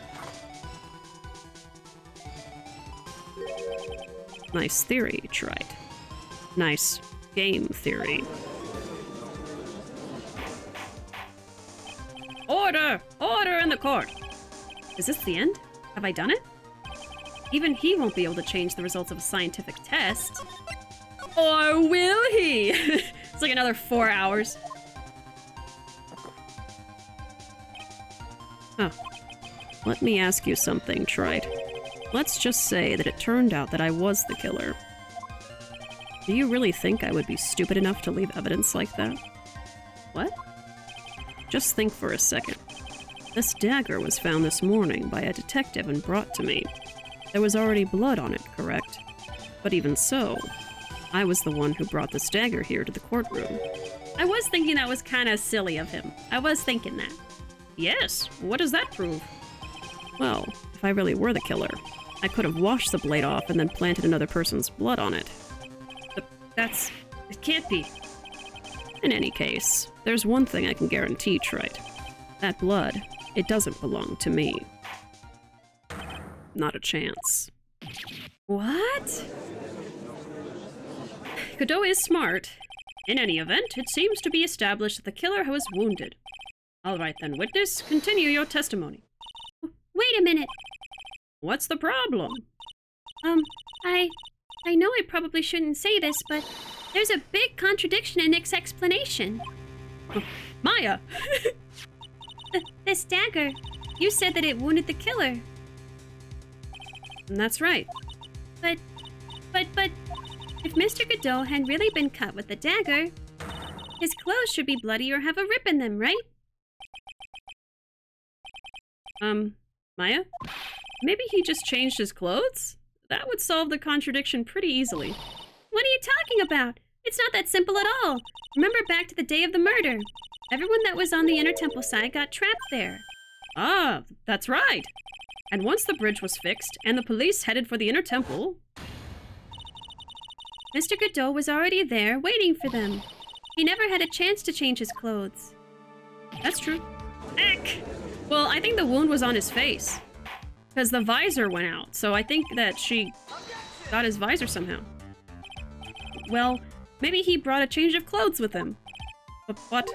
Speaker 2: Nice theory, Trite. Nice game theory.
Speaker 1: Order! Order in the court! Is this the end? Have I done it? Even he won't be able to change the results of a scientific test. Or will he? It's like another 4 hours.
Speaker 2: Huh. Let me ask you something, Trite. Let's just say that it turned out that I was the killer. Do you really think I would be stupid enough to leave evidence like that?
Speaker 1: What?
Speaker 2: Just think for a second. This dagger was found this morning by a detective and brought to me. There was already blood on it, correct? But even so, I was the one who brought this dagger here to the courtroom.
Speaker 1: I was thinking that was kind of silly of him. I was thinking that.
Speaker 2: Yes, what does that prove? Well, if I really were the killer, I could have washed the blade off and then planted another person's blood on it.
Speaker 1: It can't be.
Speaker 2: In any case, there's one thing I can guarantee, Trite. That blood, it doesn't belong to me. Not a chance.
Speaker 1: What? Godot is smart. In any event, it seems to be established that the killer was wounded. All right then, witness, continue your testimony.
Speaker 4: Wait a minute.
Speaker 1: What's the problem?
Speaker 4: I know I probably shouldn't say this, but there's a big contradiction in Nick's explanation.
Speaker 1: Maya!
Speaker 4: This dagger, you said that it wounded the killer.
Speaker 1: And that's right.
Speaker 4: But, if Mr. Godot had really been cut with the dagger, his clothes should be bloody or have a rip in them, right?
Speaker 1: Maya? Maybe he just changed his clothes? That would solve the contradiction pretty easily.
Speaker 4: What are you talking about? It's not that simple at all. Remember back to the day of the murder. Everyone that was on the inner temple side got trapped there.
Speaker 1: Ah, that's right. And once the bridge was fixed and the police headed for the inner temple...
Speaker 4: Mr. Godot was already there, waiting for them. He never had a chance to change his clothes.
Speaker 1: That's true. Eck! Well, I think the wound was on his face. Because the visor went out, so I think that she got his visor somehow. Well, maybe he brought a change of clothes with him. But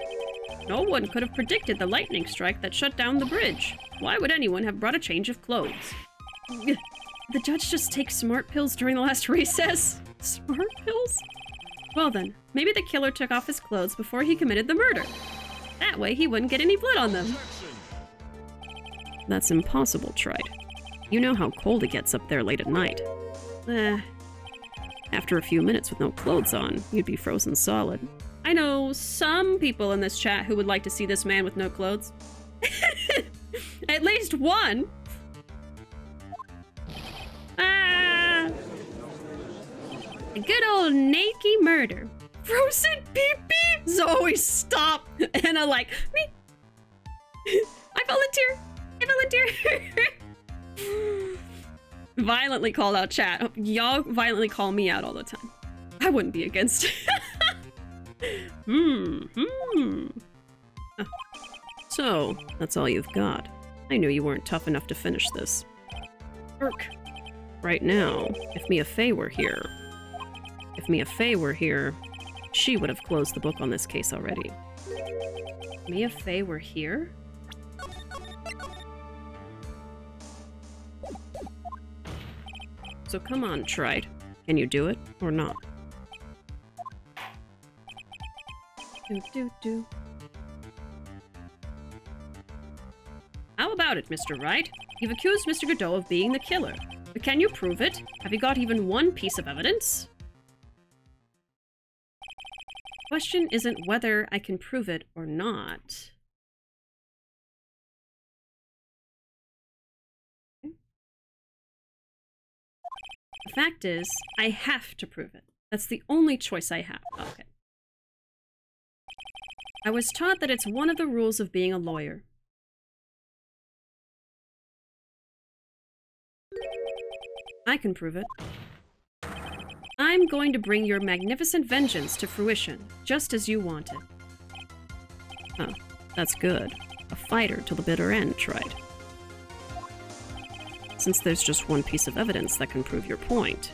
Speaker 1: no one could have predicted the lightning strike that shut down the bridge. Why would anyone have brought a change of clothes? The judge just takes smart pills during the last recess? Smart pills? Well then, maybe the killer took off his clothes before he committed the murder. That way he wouldn't get any blood on them.
Speaker 2: That's impossible, Trite. You know how cold it gets up there late at night. After a few minutes with no clothes on, you'd be frozen solid.
Speaker 1: I know some people in this chat who would like to see this man with no clothes. At least one! Ah! A good old naked murder. Frozen pee-pee! Zoe, stop! Anna like, me. I volunteer! I volunteer! Violently called out chat. Y'all violently call me out all the time. I wouldn't be against it.
Speaker 2: So, that's all you've got. I knew you weren't tough enough to finish this.
Speaker 1: Irk.
Speaker 2: Right now, if Mia Fey were here... she would have closed the book on this case already.
Speaker 1: Mia Fey were here?
Speaker 2: So come on, Trite. Can you do it, or not?
Speaker 1: Do. How about it, Mr. Wright? You've accused Mr. Godot of being the killer. But can you prove it? Have you got even one piece of evidence? Question isn't whether I can prove it or not. fact is, I have to prove it. That's the only choice I have. Okay. I was taught that it's one of the rules of being a lawyer. I can prove it. I'm going to bring your magnificent vengeance to fruition, just as you wanted.
Speaker 2: Huh, that's good. A fighter till the bitter end, tried. Since there's just one piece of evidence that can prove your point,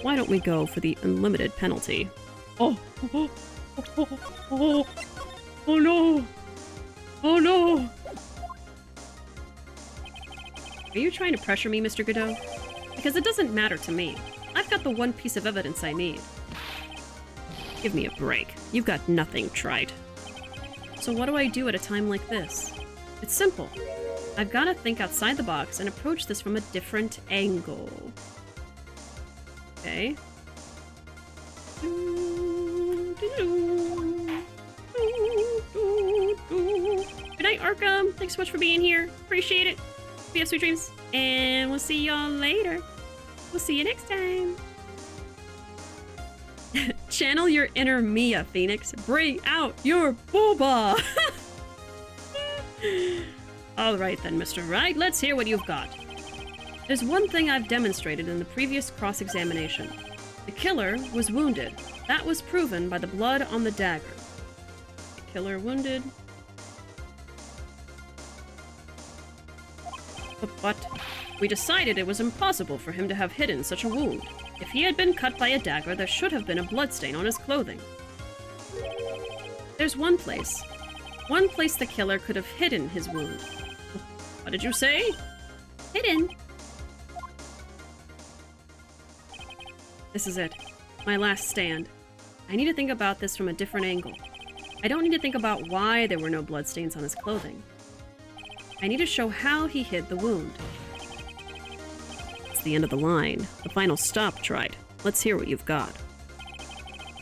Speaker 2: why don't we go for the unlimited penalty?
Speaker 1: Oh no! Oh no! Are you trying to pressure me, Mr. Godot? Because it doesn't matter to me. I've got the one piece of evidence I need.
Speaker 2: Give me a break. You've got nothing, tried.
Speaker 1: So what do I do at a time like this? It's simple. I've got to think outside the box and approach this from a different angle. Okay. Good night, Arkham. Thanks so much for being here. Appreciate it. We have sweet dreams. And we'll see y'all later. We'll see you next time. Channel your inner Mia, Phoenix. Bring out your booba. Alright then, Mr. Wright, let's hear what you've got. There's one thing I've demonstrated in the previous cross-examination. The killer was wounded. That was proven by the blood on the dagger. The killer wounded. But we decided it was impossible for him to have hidden such a wound. If he had been cut by a dagger, there should have been a bloodstain on his clothing. There's one place the killer could have hidden his wound. What did you say? Hidden? This is it. My last stand. I need to think about this from a different angle. I don't need to think about why there were no bloodstains on his clothing. I need to show how he hid the wound.
Speaker 2: It's the end of the line. The final stop, tried. Let's hear what you've got.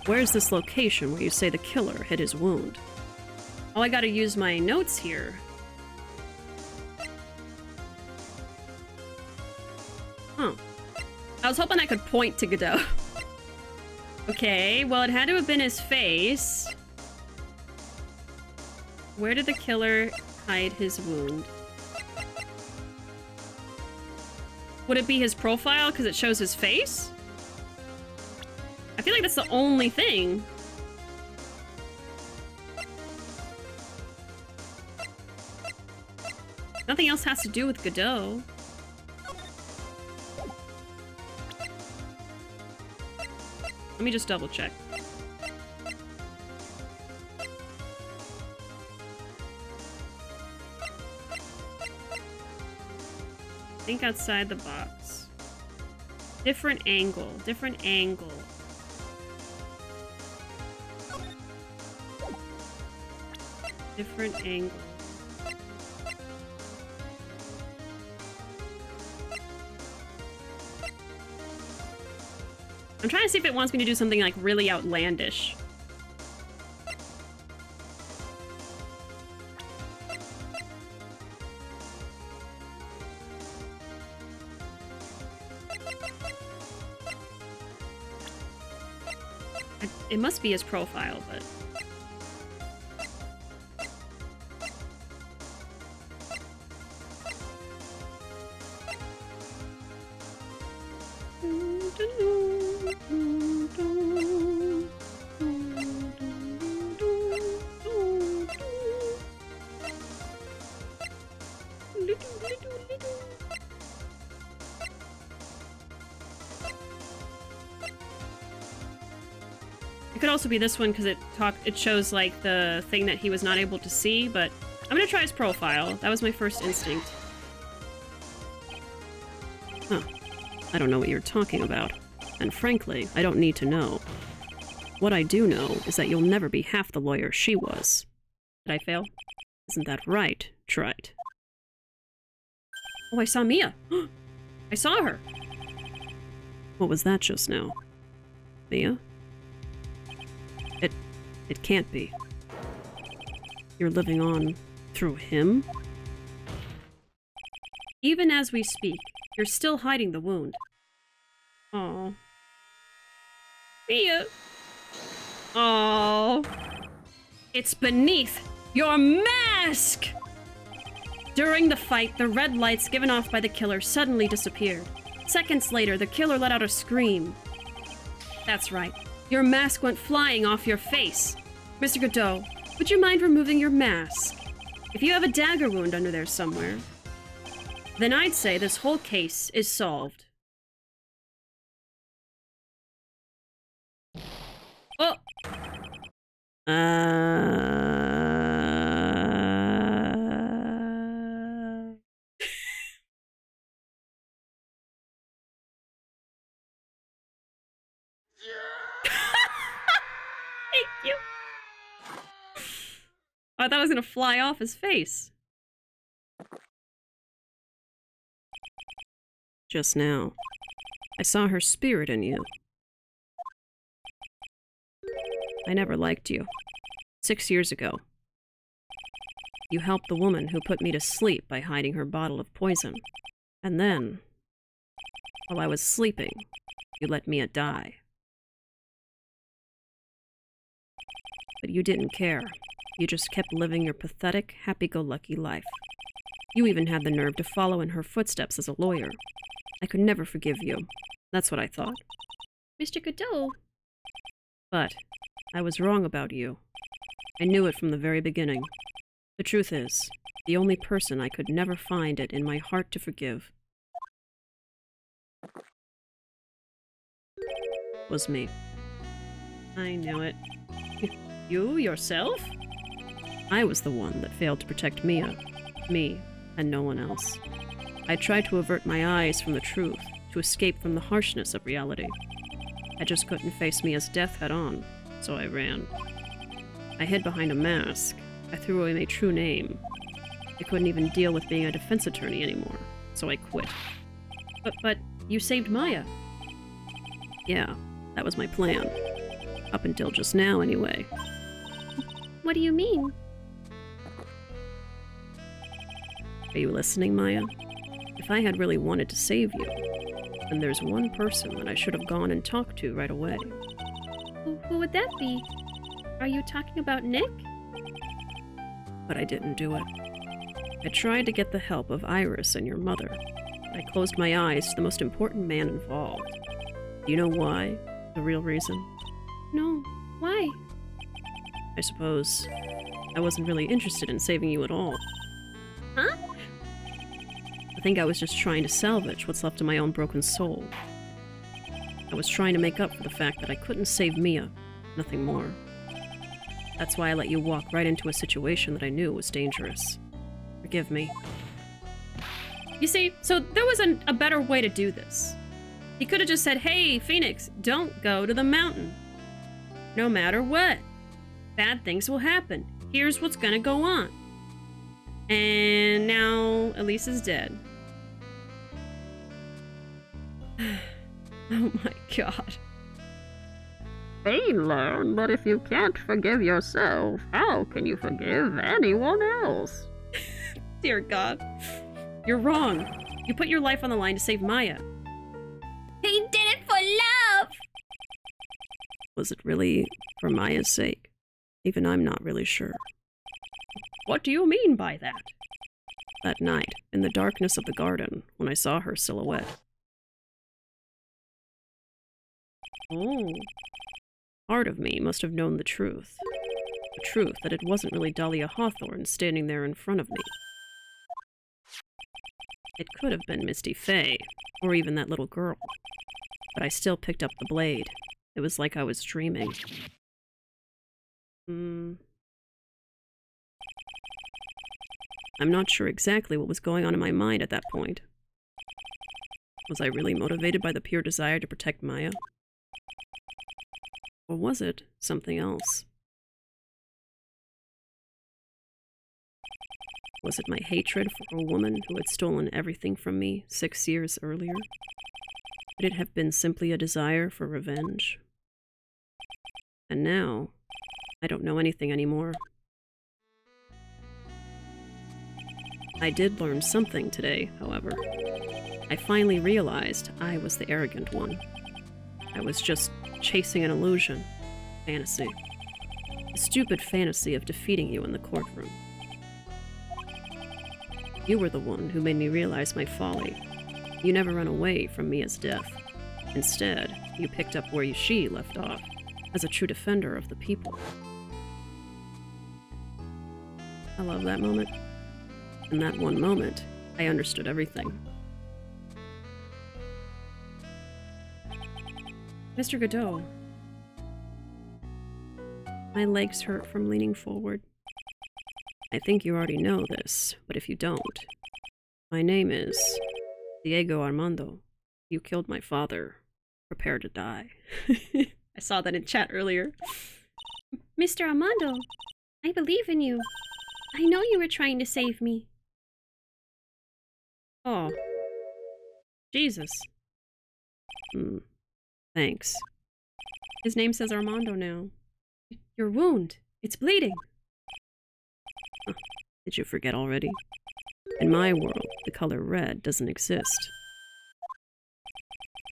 Speaker 2: Where's this location where you say the killer hid his wound?
Speaker 1: Oh, I gotta use my notes here. Huh. I was hoping I could point to Godot. Okay, well, it had to have been his face. Where did the killer hide his wound? Would it be his profile because it shows his face? I feel like that's the only thing. Nothing else has to do with Godot. Let me just double check. Think outside the box. Different angle. Different angle. Different angle. I'm trying to see if it wants me to do something like really outlandish. It must be his profile, but... It could also be this one because it shows like the thing that he was not able to see, but I'm gonna try his profile. That was my first instinct.
Speaker 2: Huh. I don't know what you're talking about. And frankly, I don't need to know. What I do know is that you'll never be half the lawyer she was.
Speaker 1: Did I fail?
Speaker 2: Isn't that right, Trite?
Speaker 1: Oh, I saw Mia. I saw her.
Speaker 2: What was that just now? Mia? It can't be. You're living on through him?
Speaker 1: Even as we speak, you're still hiding the wound. Oh. Mia. Oh. It's beneath your mask! During the fight, the red lights given off by the killer suddenly disappeared. Seconds later, the killer let out a scream. That's right. Your mask went flying off your face. Mr. Godot, would you mind removing your mask? If you have a dagger wound under there somewhere, then I'd say this whole case is solved. Oh! Thank you. I thought it was gonna fly off his face.
Speaker 2: Just now, I saw her spirit in you. I never liked you. 6 years ago, you helped the woman who put me to sleep by hiding her bottle of poison. And then, while I was sleeping, you let Mia die. But you didn't care. You just kept living your pathetic, happy-go-lucky life. You even had the nerve to follow in her footsteps as a lawyer. I could never forgive you. That's what I thought.
Speaker 4: Mr. Godot.
Speaker 2: But I was wrong about you. I knew it from the very beginning. The truth is, the only person I could never find it in my heart to forgive was me.
Speaker 1: I knew it. You, yourself?
Speaker 2: I was the one that failed to protect Mia. Me, and no one else. I tried to avert my eyes from the truth, to escape from the harshness of reality. I just couldn't face Mia's death head-on, so I ran. I hid behind a mask. I threw away my true name. I couldn't even deal with being a defense attorney anymore, so I quit.
Speaker 1: But you saved Maya.
Speaker 2: Yeah, that was my plan. Up until just now, anyway.
Speaker 4: What do you mean?
Speaker 2: Are you listening, Maya? If I had really wanted to save you, then there's one person that I should have gone and talked to right away.
Speaker 4: Who would that be? Are you talking about Nick?
Speaker 2: But I didn't do it. I tried to get the help of Iris and your mother. I closed my eyes to the most important man involved. Do you know why? The real reason?
Speaker 4: No. Why?
Speaker 2: I suppose I wasn't really interested in saving you at all.
Speaker 4: Huh?
Speaker 2: I think I was just trying to salvage what's left of my own broken soul. I was trying to make up for the fact that I couldn't save Mia, nothing more. That's why I let you walk right into a situation that I knew was dangerous. Forgive me.
Speaker 1: You see, so there was a better way to do this. He could have just said, hey, Phoenix, don't go to the mountain. No matter what. Bad things will happen. Here's what's gonna go on. And now Elisa's dead. Oh my god.
Speaker 5: Pain learn, but if you can't forgive yourself, how can you forgive anyone else?
Speaker 1: Dear God. You're wrong. You put your life on the line to save Maya.
Speaker 4: He did it for love!
Speaker 2: Was it really for Maya's sake? Even I'm not really sure.
Speaker 1: What do you mean by that?
Speaker 2: That night, in the darkness of the garden, when I saw her silhouette.
Speaker 1: Oh.
Speaker 2: Part of me must have known the truth. The truth that it wasn't really Dahlia Hawthorne standing there in front of me. It could have been Misty Faye, or even that little girl. But I still picked up the blade. It was like I was dreaming. I'm not sure exactly what was going on in my mind at that point. Was I really motivated by the pure desire to protect Maya? Or was it something else? Was it my hatred for a woman who had stolen everything from me 6 years earlier? Could it have been simply a desire for revenge? And now, I don't know anything anymore. I did learn something today, however. I finally realized I was the arrogant one. I was just chasing an illusion. Fantasy. A stupid fantasy of defeating you in the courtroom. You were the one who made me realize my folly. You never ran away from Mia's death. Instead, you picked up where she left off, as a true defender of the people. I love that moment. In that one moment, I understood everything. Mr. Godot. My legs hurt from leaning forward. I think you already know this, but if you don't, my name is Diego Armando. You killed my father. Prepare to die. I saw that in chat earlier.
Speaker 4: Mr. Armando, I believe in you. I know you were trying to save me.
Speaker 2: Oh. Jesus. Thanks. His name says Armando now. Your wound. It's bleeding. Huh. Did you forget already? In my world, the color red doesn't exist.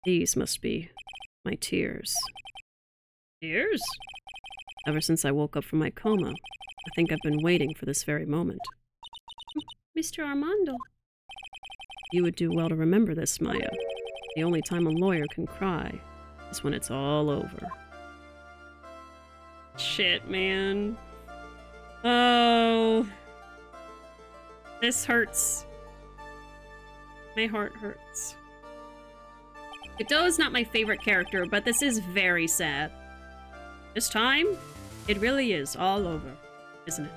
Speaker 2: These must be my tears. Tears? Ever since I woke up from my coma, I think I've been waiting for this very moment.
Speaker 4: Mr. Armando.
Speaker 2: You would do well to remember this, Maya. The only time a lawyer can cry is when it's all over. Shit, man. Oh. This hurts. My heart hurts. Godot is not my favorite character, but this is very sad. This time, it really is all over, isn't it?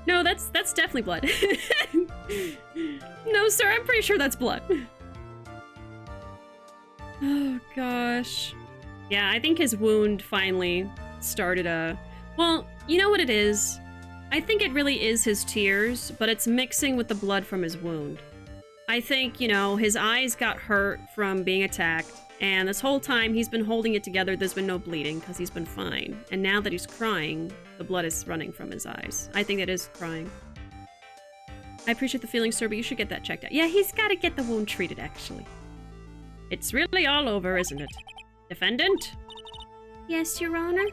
Speaker 2: No, that's definitely blood. No, sir, I'm pretty sure that's blood. Oh, gosh. Yeah, I think his wound finally started a... Well, you know what it is? I think it really is his tears, but it's mixing with the blood from his wound. I think, you know, his eyes got hurt from being attacked, and this whole time he's been holding it together, there's been no bleeding, because he's been fine. And now that he's crying, the blood is running from his eyes. I think it is crying. I appreciate the feeling, sir, but you should get that checked out. Yeah, he's got to get the wound treated, actually. It's really all over, isn't it? Defendant?
Speaker 4: Yes, Your Honor?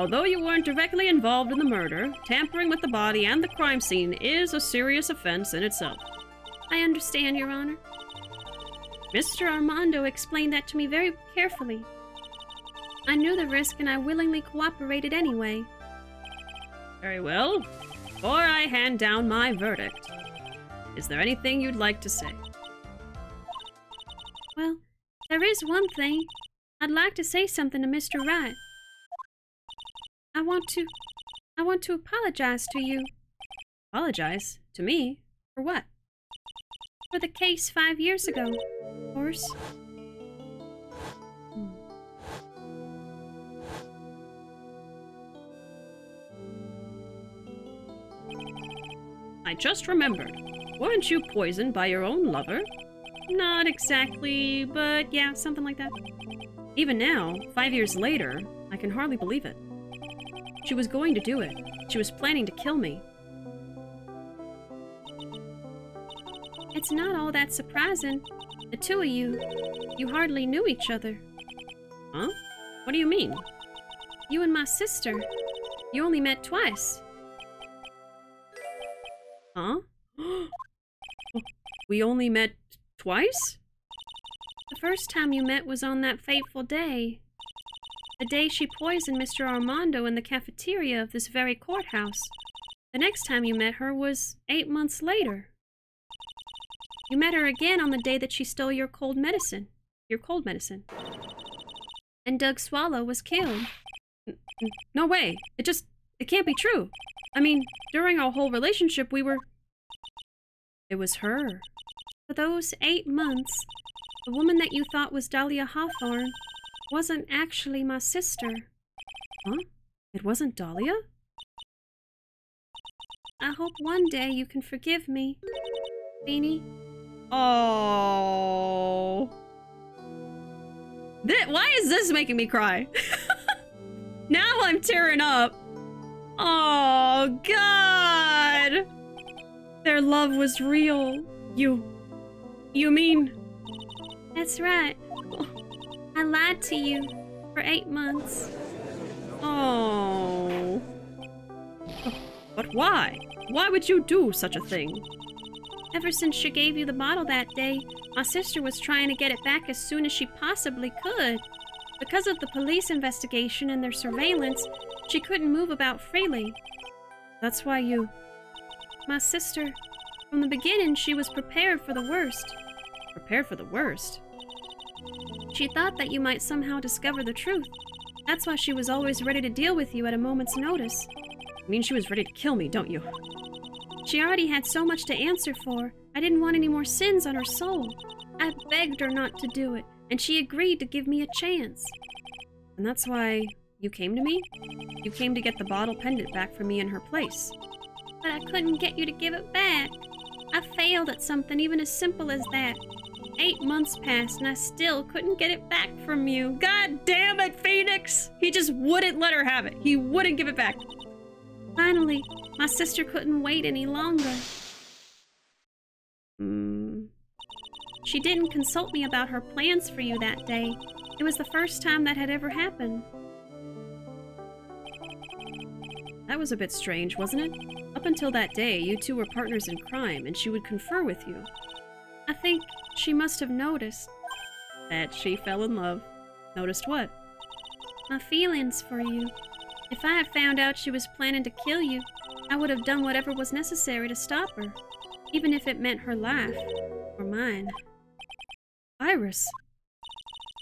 Speaker 2: Although you weren't directly involved in the murder, tampering with the body and the crime scene is a serious offense in itself.
Speaker 4: I understand, Your Honor. Mr. Armando explained that to me very carefully. I knew the risk and I willingly cooperated anyway.
Speaker 2: Very well. Before I hand down my verdict, is there anything you'd like to say?
Speaker 4: Well, there is one thing. I'd like to say something to Mr. Wright. I want to apologize to you.
Speaker 2: Apologize? To me? For what?
Speaker 4: For the case 5 years ago, of course.
Speaker 2: I just remembered. Weren't you poisoned by your own lover? Not exactly, but yeah, something like that. Even now, 5 years later, I can hardly believe it. She was going to do it. She was planning to kill me.
Speaker 4: It's not all that surprising. The two of you hardly knew each other.
Speaker 2: Huh? What do you mean?
Speaker 4: You and my sister. You only met twice.
Speaker 2: Huh? We only met twice?
Speaker 4: The first time you met was on that fateful day. The day she poisoned Mr. Armando in the cafeteria of this very courthouse. The next time you met her was 8 months later. You met her again on the day that she stole your cold medicine. Your cold medicine. And Doug Swallow was killed.
Speaker 2: No way. It can't be true. I mean, during our whole relationship, we were... It was her.
Speaker 4: For those 8 months, the woman that you thought was Dahlia Hawthorne wasn't actually my sister.
Speaker 2: Huh? It wasn't Dahlia?
Speaker 4: I hope one day you can forgive me, Beanie.
Speaker 2: Oh. Why is this making me cry? Now I'm tearing up. Oh, God. Their love was real. You mean...
Speaker 4: That's right. I lied to you for 8 months.
Speaker 2: Oh. But why? Why would you do such a thing?
Speaker 4: Ever since she gave you the bottle that day, my sister was trying to get it back as soon as she possibly could. Because of the police investigation and their surveillance, she couldn't move about freely.
Speaker 2: That's why you...
Speaker 4: My sister, from the beginning, she was prepared for the worst.
Speaker 2: Prepared for the worst?
Speaker 4: She thought that you might somehow discover the truth. That's why she was always ready to deal with you at a moment's notice.
Speaker 2: You mean she was ready to kill me, don't you?
Speaker 4: She already had so much to answer for. I didn't want any more sins on her soul. I begged her not to do it, and she agreed to give me a chance.
Speaker 2: And that's why you came to me? You came to get the bottle pendant back from me in her place.
Speaker 4: But I couldn't get you to give it back. I failed at something even as simple as that. 8 months passed, and I still couldn't get it back from you.
Speaker 2: God damn it, Phoenix! He just wouldn't let her have it. He wouldn't give it back.
Speaker 4: Finally, my sister couldn't wait any longer. She didn't consult me about her plans for you that day. It was the first time that had ever happened.
Speaker 2: That was a bit strange, wasn't it? Up until that day, you two were partners in crime, and she would confer with you.
Speaker 4: I think she must have noticed.
Speaker 2: That she fell in love. Noticed what?
Speaker 4: My feelings for you. If I had found out she was planning to kill you, I would have done whatever was necessary to stop her, even if it meant her life, or mine.
Speaker 2: Iris.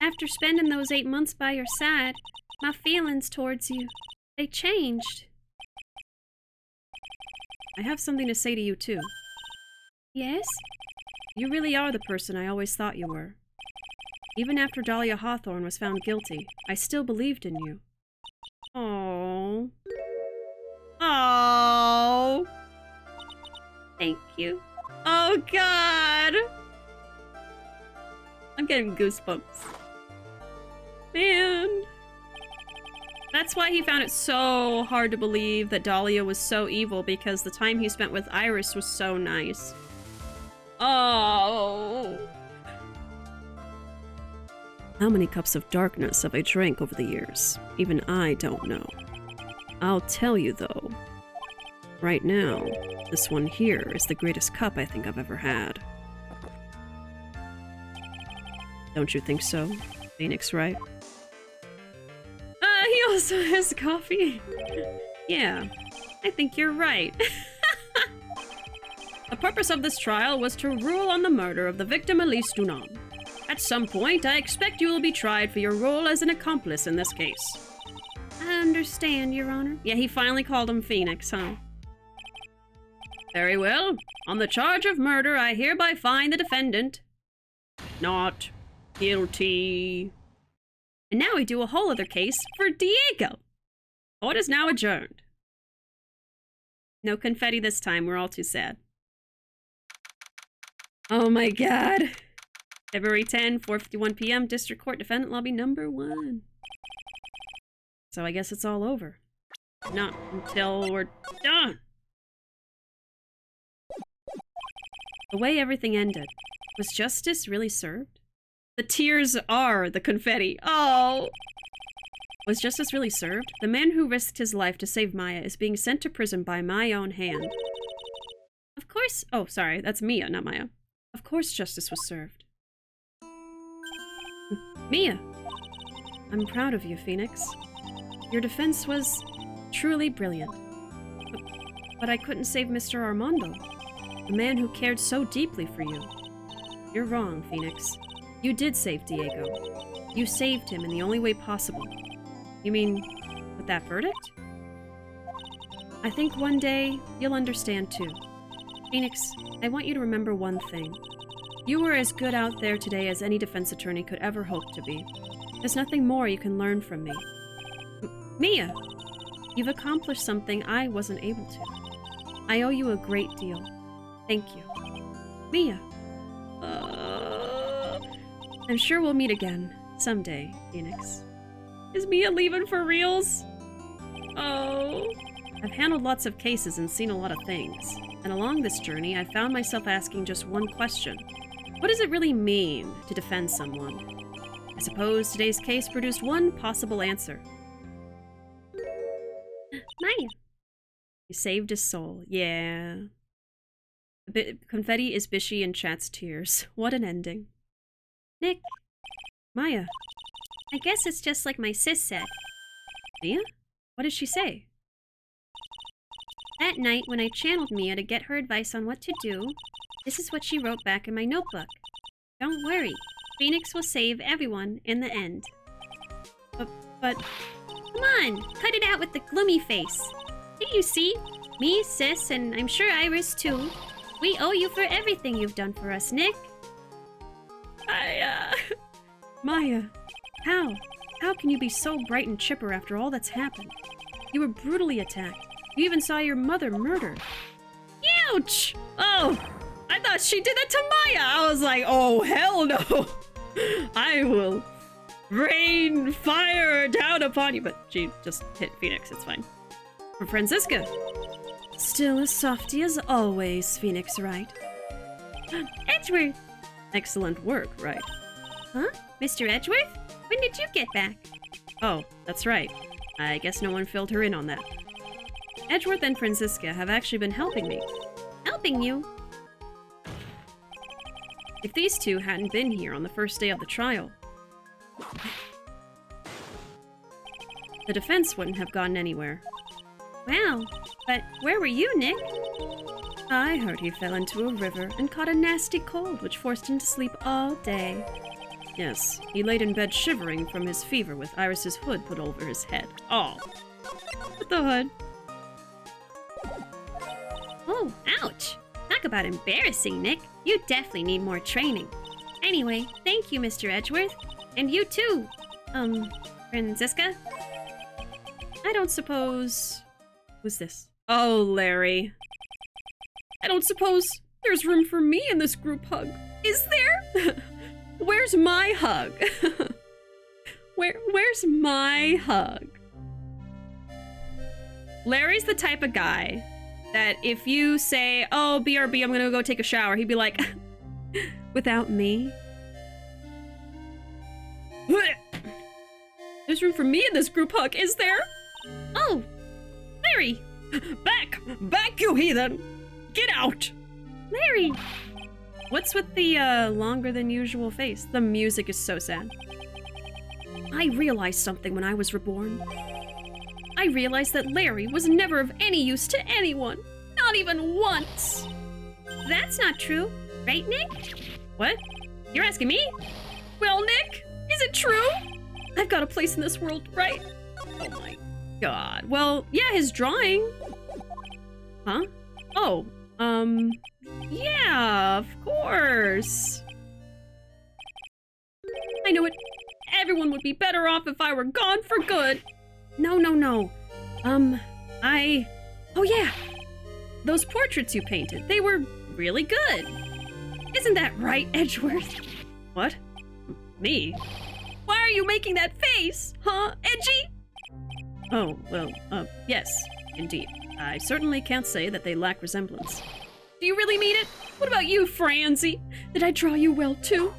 Speaker 4: After spending those 8 months by your side, my feelings towards you, they changed.
Speaker 2: I have something to say to you, too.
Speaker 4: Yes?
Speaker 2: You really are the person I always thought you were. Even after Dahlia Hawthorne was found guilty, I still believed in you. Oh. Oh.
Speaker 4: Thank you.
Speaker 2: Oh, God. I'm getting goosebumps. Man. That's why he found it so hard to believe that Dahlia was so evil, because the time he spent with Iris was so nice. Oh. How many cups of darkness have I drank over the years? Even I don't know. I'll tell you, though. Right now, this one here is the greatest cup I think I've ever had. Don't you think so, Phoenix Wright? He also has coffee. Yeah, I think you're right. The purpose of this trial was to rule on the murder of the victim Elise Dunham. At some point, I expect you will be tried for your role as an accomplice in this case.
Speaker 4: I understand, Your Honor.
Speaker 2: Yeah, he finally called him Phoenix, huh? Very well. On the charge of murder, I hereby find the defendant not guilty. And now we do a whole other case for Diego. Court is now adjourned. No confetti this time, we're all too sad. Oh my god. February 10, 4:51 p.m., District Court, Defendant Lobby number 1. So I guess it's all over. Not until we're done. The way everything ended, was justice really served? The tears are the confetti. Oh! Was justice really served? The man who risked his life to save Maya is being sent to prison by my own hand. Of course— oh, sorry, that's Mia, not Maya. Of course justice was served. Mia! I'm proud of you, Phoenix. Your defense was truly brilliant. But I couldn't save Mr. Armando, the man who cared so deeply for you. You're wrong, Phoenix. You did save Diego. You saved him in the only way possible. You mean, with that verdict? I think one day you'll understand too. Phoenix, I want you to remember one thing. You were as good out there today as any defense attorney could ever hope to be. There's nothing more you can learn from me. Mia! You've accomplished something I wasn't able to. I owe you a great deal. Thank you. Mia! I'm sure we'll meet again, someday, Phoenix. Is Mia leaving for reals? Oh. I've handled lots of cases and seen a lot of things. And along this journey, I found myself asking just one question. What does it really mean to defend someone?
Speaker 1: I suppose today's case produced one possible answer.
Speaker 4: Maya.
Speaker 1: You saved his soul. Yeah. Confetti is Bishi in chat's tears. What an ending.
Speaker 4: Nick,
Speaker 1: Maya.
Speaker 4: I guess it's just like my sis said.
Speaker 1: Mia? What did she say?
Speaker 4: That night, when I channeled Mia to get her advice on what to do, this is what she wrote back in my notebook. Don't worry. Phoenix will save everyone in the end.
Speaker 1: But...
Speaker 4: Come on, cut it out with the gloomy face. Can't you see? Me, sis, and I'm sure Iris too. We owe you for everything you've done for us, Nick.
Speaker 1: Maya, how? How can you be so bright and chipper after all that's happened? You were brutally attacked. You even saw your mother murdered. Ouch! Oh, I thought she did that to Maya. I was like, oh, hell no. I will rain fire down upon you. But she just hit Phoenix. It's fine. For Franziska. Still as softy as always, Phoenix Wright.
Speaker 4: Edgeworth!
Speaker 1: Excellent work, Wright.
Speaker 4: Huh? Mr. Edgeworth? When did you get back?
Speaker 1: Oh, that's right. I guess no one filled her in on that. Edgeworth and Franziska have actually been helping me.
Speaker 4: Helping you?
Speaker 1: If these two hadn't been here on the first day of the trial, the defense wouldn't have gotten anywhere.
Speaker 4: Wow, but where were you, Nick?
Speaker 1: I heard he fell into a river and caught a nasty cold which forced him to sleep all day. Yes, he laid in bed shivering from his fever with Iris's hood put over his head. Oh, with the hood.
Speaker 4: Oh, ouch! Talk about embarrassing, Nick. You definitely need more training. Anyway, thank you, Mr. Edgeworth. And you too, Franziska?
Speaker 1: I don't suppose... Who's this? Oh, Larry. I don't suppose there's room for me in this group hug. Is there? Where's my hug? Where's my hug? Larry's the type of guy that if you say, oh, BRB, I'm gonna go take a shower, he'd be like, without me? There's room for me in this group hug, is there?
Speaker 4: Oh, Larry!
Speaker 1: Back, you heathen! Get out!
Speaker 4: Larry!
Speaker 1: What's with the, longer than usual face? The music is so sad. I realized something when I was reborn. I realized that Larry was never of any use to anyone. Not even once!
Speaker 4: That's not true, right, Nick?
Speaker 1: What? You're asking me? Well, Nick, is it true? I've got a place in this world, right? Oh my god. Well, yeah, his drawing. Huh? Oh, yeah, of course. I know it. Everyone would be better off if I were gone for good. No. Oh yeah. Those portraits you painted, they were really good. Isn't that right, Edgeworth? What? Me? Why are you making that face? Huh, Edgy? Oh, well, yes, indeed. I certainly can't say that they lack resemblance. Do you really mean it? What about you, Franzi? Did I draw you well, too?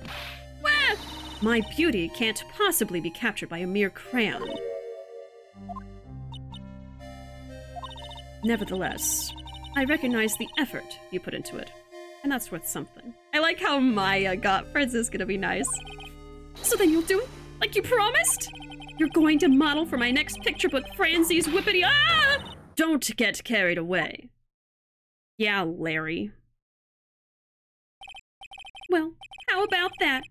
Speaker 1: Wah! My beauty can't possibly be captured by a mere crayon. Nevertheless, I recognize the effort you put into it, and that's worth something. I like how Maya got Franziska to be nice. So then you'll do it? Like you promised? You're going to model for my next picture book, Franzi's Whippity— Ah! Don't get carried away. Yeah, Larry. Well, how about that?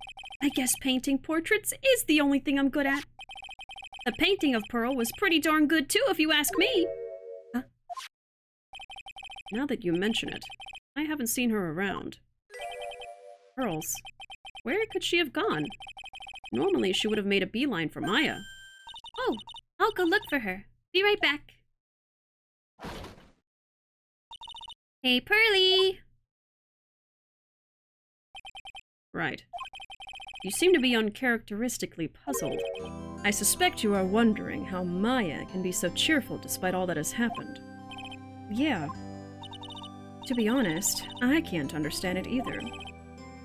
Speaker 1: I guess painting portraits is the only thing I'm good at. The painting of Pearl was pretty darn good too, if you ask me. Huh? Now that you mention it, I haven't seen her around. Pearls. Where could she have gone? Normally, she would have made a beeline for Maya.
Speaker 4: Oh, I'll go look for her. Be right back. Hey, Pearly!
Speaker 1: Right. You seem to be uncharacteristically puzzled. I suspect you are wondering how Maya can be so cheerful despite all that has happened. Yeah. To be honest, I can't understand it either.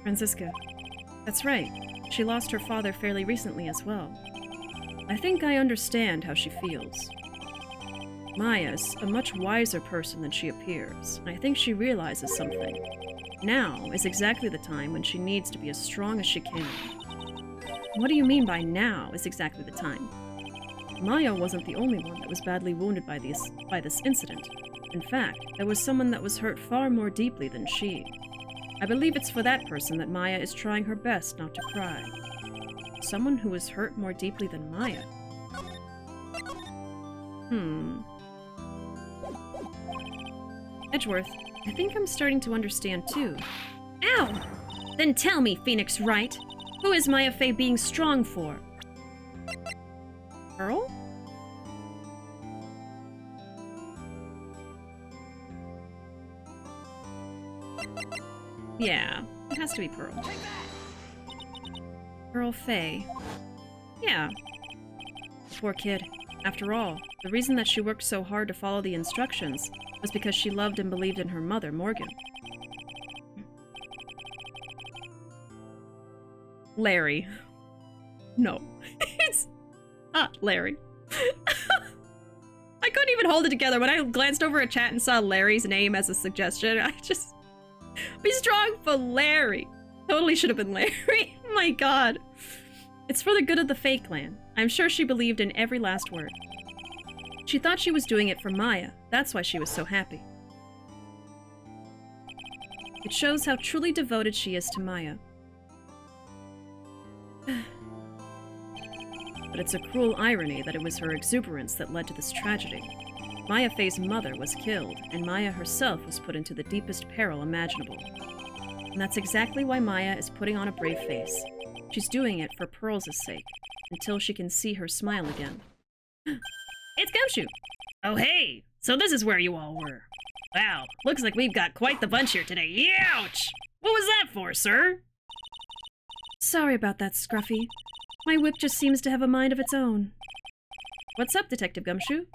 Speaker 1: Franziska, that's right.
Speaker 2: She lost her father fairly recently as well. I think I understand how she feels. Maya's a much wiser person than she appears, and I think she realizes something. Now is exactly the time when she needs to be as strong as she can. What do you mean by now is exactly the time? Maya wasn't the only one that was badly wounded by this incident. In fact, there was someone that was hurt far more deeply than she. I believe it's for that person that Maya is trying her best not to cry. Someone who was hurt more deeply than Maya. Edgeworth, I think I'm starting to understand too.
Speaker 4: Ow! Then tell me, Phoenix Wright, who is Maya Fey being strong for?
Speaker 2: Pearl? Yeah, it has to be Pearl. Pearl Fey. Yeah. Poor kid. After all, the reason that she worked so hard to follow the instructions was because she loved and believed in her mother, Morgan. Larry. No. It's not Larry. I couldn't even hold it together. When I glanced over at chat and saw Larry's name as a suggestion, I just... Be strong for Larry. Totally should have been Larry. Oh my god. It's for the good of the Fae clan. I'm sure she believed in every last word. She thought she was doing it for Maya. That's why she was so happy. It shows how truly devoted she is to Maya. But it's a cruel irony that it was her exuberance that led to this tragedy. Maya Fey's mother was killed, and Maya herself was put into the deepest peril imaginable. And that's exactly why Maya is putting on a brave face. She's doing it for Pearl's sake, until she can see her smile again. It's Gumshoe!
Speaker 6: Oh hey! So this is where you all were. Wow, looks like we've got quite the bunch here today. Ouch! What was that for, sir?
Speaker 2: Sorry about that, Scruffy. My whip just seems to have a mind of its own. What's up, Detective Gumshoe?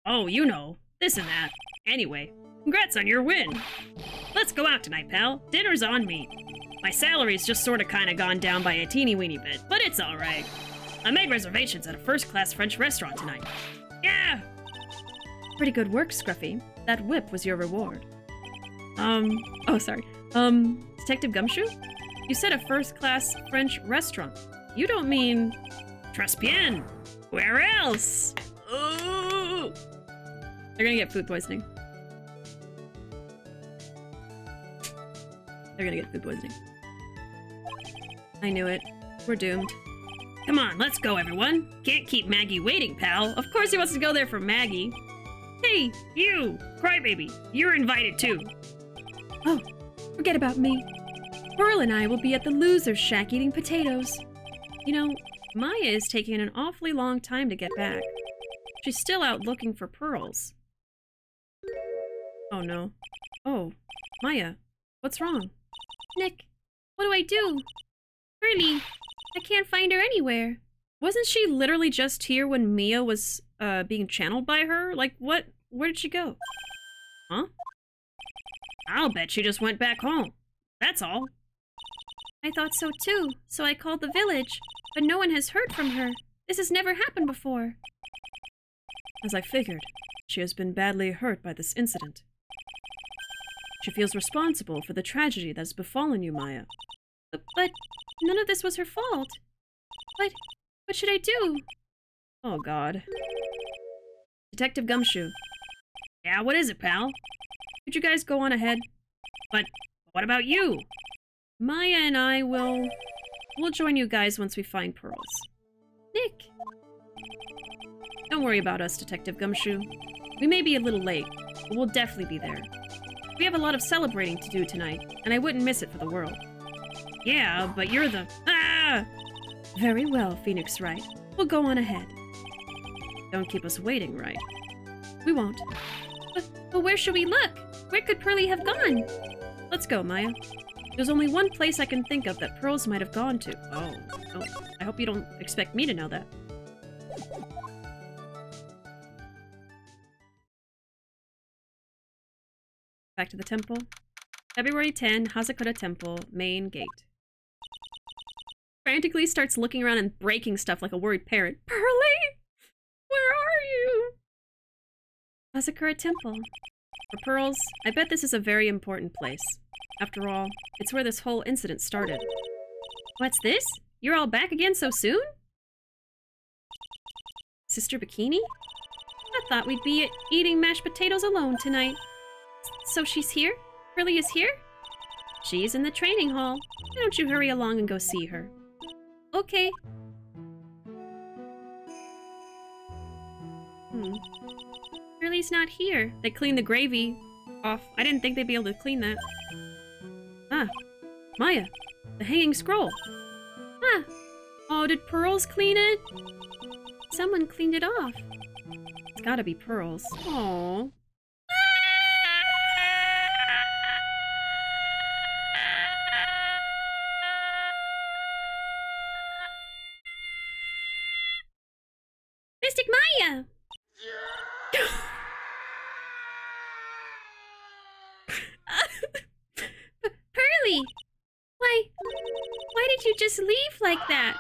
Speaker 6: Oh, you know, this and that. Anyway, congrats on your win. Let's go out tonight, pal. Dinner's on me. My salary's just sorta kinda gone down by a teeny weeny bit, but it's alright. I made reservations at a first-class French restaurant tonight. Yeah!
Speaker 2: Pretty good work, Scruffy. That whip was your reward. Detective Gumshoe? You said a first-class French restaurant. You don't mean...
Speaker 6: Très bien! Where else? Ooh!
Speaker 2: They're gonna get food poisoning. They're gonna get food poisoning. I knew it. We're doomed.
Speaker 6: Come on, let's go, everyone. Can't keep Maggie waiting, pal.
Speaker 2: Of course he wants to go there for Maggie.
Speaker 6: Hey, you! Crybaby, you're invited too.
Speaker 4: Oh, forget about me. Pearl and I will be at the loser's shack eating potatoes.
Speaker 2: You know, Maya is taking an awfully long time to get back. She's still out looking for pearls. Oh no. Oh, Maya, what's wrong?
Speaker 4: Nick, what do I do? Really, I can't find her anywhere.
Speaker 2: Wasn't she literally just here when Mia was being channeled by her? Like, what? Where did she go? Huh?
Speaker 6: I'll bet she just went back home. That's all.
Speaker 4: I thought so too, so I called the village, but no one has heard from her. This has never happened before.
Speaker 2: As I figured, she has been badly hurt by this incident. She feels responsible for the tragedy that has befallen you, Maya.
Speaker 4: But none of this was her fault. What should I do?
Speaker 2: Oh god. Detective Gumshoe.
Speaker 6: Yeah, what is it, pal?
Speaker 2: Could you guys go on ahead?
Speaker 6: But what about you?
Speaker 2: Maya and I will... We'll join you guys once we find pearls.
Speaker 4: Nick!
Speaker 2: Don't worry about us, Detective Gumshoe. We may be a little late, but we'll definitely be there. We have a lot of celebrating to do tonight, and I wouldn't miss it for the world.
Speaker 6: Yeah, but you're the... Ah!
Speaker 2: Very well, Phoenix Wright. We'll go on ahead. Don't keep us waiting, right? We won't.
Speaker 4: But where should we look? Where could Pearlie have gone?
Speaker 2: Let's go, Maya. There's only one place I can think of that pearls might have gone to. Oh, I hope you don't expect me to know that. Back to the temple. February 10, Hazakura Temple, main gate.
Speaker 1: frantically starts looking around and breaking stuff like a worried parrot. Pearly? Where are you?
Speaker 4: Asakura Temple.
Speaker 1: For Pearls, I bet this is a very important place. After all, it's where this whole incident started.
Speaker 4: What's this? You're all back again so soon?
Speaker 1: Sister Bikini?
Speaker 4: I thought we'd be eating mashed potatoes alone tonight. So she's here? Pearly is here?
Speaker 1: She's in the training hall. Why don't you hurry along and go see her?
Speaker 4: Okay.
Speaker 1: Pearly's not here. They cleaned the gravy off. I didn't think they'd be able to clean that. Ah, Maya, the hanging scroll.
Speaker 4: Ah,
Speaker 1: Oh, did Pearls clean it?
Speaker 4: someone cleaned it off.
Speaker 1: It's gotta be Pearls. Oh.
Speaker 4: Mystic Maya! Pearly! Why did you just leave like that?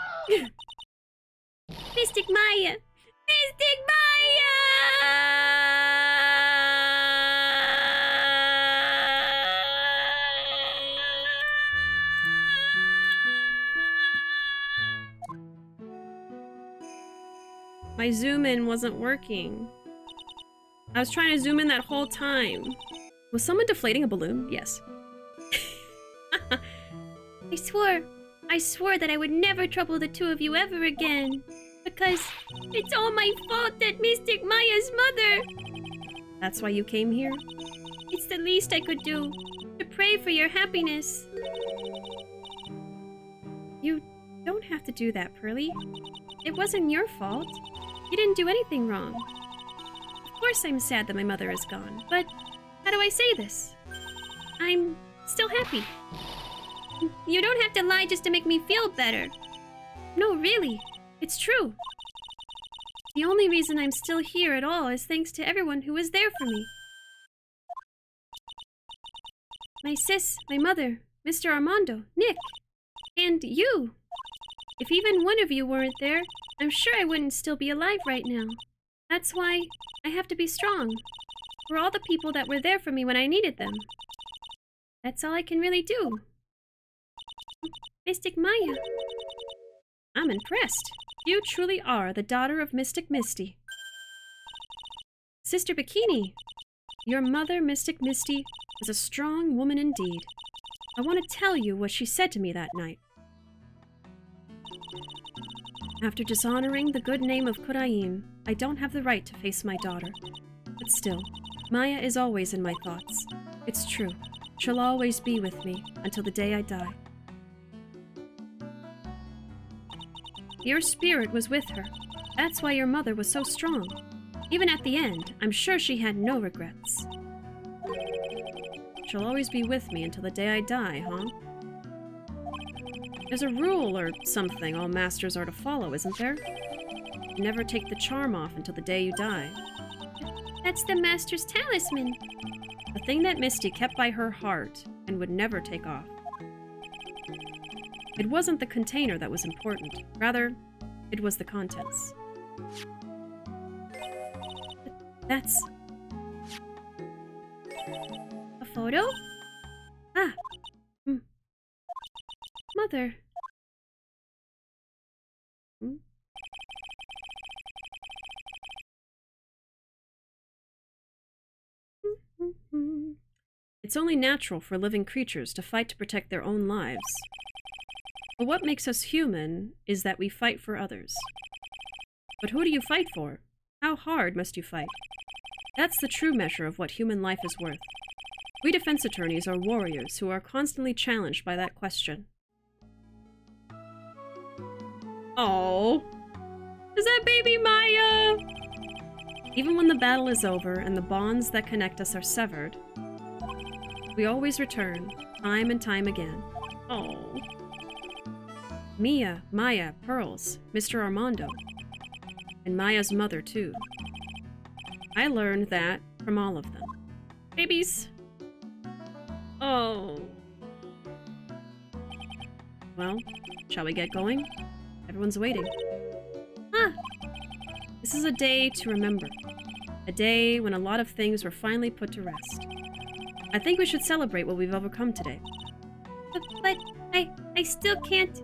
Speaker 4: Mystic Maya! Mystic
Speaker 1: My zoom in wasn't working. I was trying to zoom in that whole time. Was someone deflating a balloon? Yes.
Speaker 4: I swore that I would never trouble the two of you ever again. Because it's all my fault that Mystic Maya's mother.
Speaker 1: That's why you came here?
Speaker 4: It's the least I could do. To pray for your happiness.
Speaker 1: You don't have to do that, Pearly.
Speaker 4: It wasn't your fault. You didn't do anything wrong. Of course I'm sad that my mother is gone, but how do I say this? I'm still happy. You don't have to lie just to make me feel better. No, really. It's true. The only reason I'm still here at all is thanks to everyone who was there for me. My sis, my mother, Mr. Armando, Nick, and you. If even one of you weren't there, I'm sure I wouldn't still be alive right now. That's why I have to be strong. For all the people that were there for me when I needed them. That's all I can really do. Mystic Maya.
Speaker 1: I'm impressed. You truly are the daughter of Mystic Misty. Sister Bikini, your mother, Mystic Misty, is a strong woman indeed. I want to tell you what she said to me that night. After dishonoring the good name of Kuraim, I don't have the right to face my daughter. But still, Maya is always in my thoughts. It's true. She'll always be with me until the day I die. Your spirit was with her. That's why your mother was so strong. Even at the end, I'm sure she had no regrets. She'll always be with me until the day I die, huh? There's a rule or something all masters are to follow, isn't there? You never take the charm off until the day you die.
Speaker 4: That's the Master's talisman.
Speaker 1: The thing that Misty kept by her heart and would never take off. It wasn't the container that was important. Rather, it was the contents. That's...
Speaker 4: a photo? Ah. Mother.
Speaker 1: It's only natural for living creatures to fight to protect their own lives. But what makes us human is that we fight for others. But who do you fight for? How hard must you fight? That's the true measure of what human life is worth. We defense attorneys are warriors who are constantly challenged by that question. Oh, is that baby Maya? Even when the battle is over and the bonds that connect us are severed, we always return, time and time again. Oh. Mia, Maya, Pearls, Mr. Armando, and Maya's mother too. I learned that from all of them. Babies. Oh.
Speaker 2: Well, shall we get going? Everyone's waiting.
Speaker 4: Huh.
Speaker 2: This is a day to remember. A day when a lot of things were finally put to rest. I think we should celebrate what we've overcome today.
Speaker 4: But I still can't.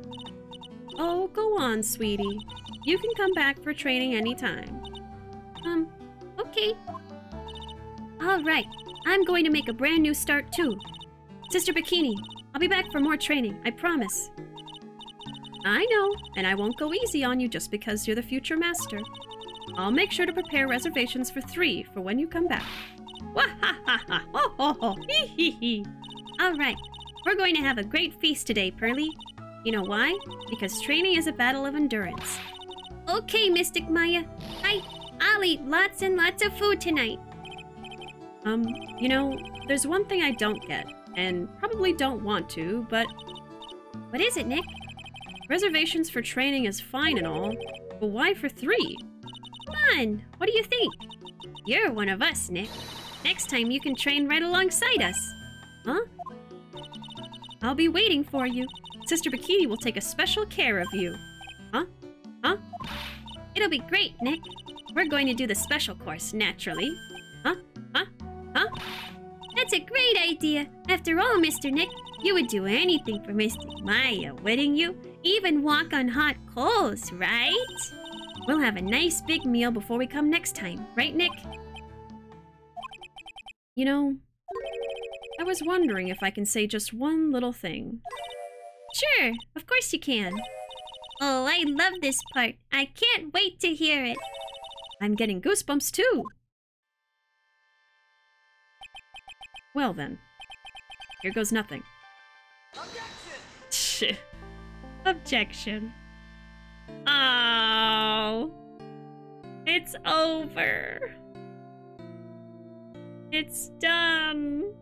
Speaker 2: Oh, go on, sweetie. You can come back for training anytime.
Speaker 4: Okay. Alright, I'm going to make a brand new start too. Sister Bikini, I'll be back for more training, I promise.
Speaker 2: I know, and I won't go easy on you just because you're the future master. I'll make sure to prepare reservations for 3 for when you come back. Wah-ha-ha-ha! Ho-ho-ho! Hee-hee-hee!
Speaker 4: Alright, we're going to have a great feast today, Pearly. You know why? Because training is a battle of endurance. Okay, Mystic Maya. I'll eat lots and lots of food tonight.
Speaker 2: You know, there's one thing I don't get, and probably don't want to, but
Speaker 4: What is it, Nick?
Speaker 2: reservations for training is fine and all, but why for 3?
Speaker 4: Come on, what do you think? You're one of us, Nick. Next time you can train right alongside us.
Speaker 2: Huh?
Speaker 4: I'll be waiting for you.
Speaker 2: Sister Bikini will take a special care of you. Huh? Huh?
Speaker 4: It'll be great, Nick. We're going to do the special course, naturally.
Speaker 2: Huh? Huh? Huh?
Speaker 4: That's a great idea. After all, Mr. Nick, you would do anything for Mystic Maya, wouldn't you? Even walk on hot coals, right? We'll have a nice big meal before we come next time, right, Nick?
Speaker 2: You know, I was wondering if I can say just one little thing.
Speaker 4: Sure, of course you can. Oh, I love this part. I can't wait to hear it.
Speaker 2: I'm getting goosebumps too. Well then, here goes nothing.
Speaker 3: Objection!
Speaker 1: Objection. Oh. It's over. It's done.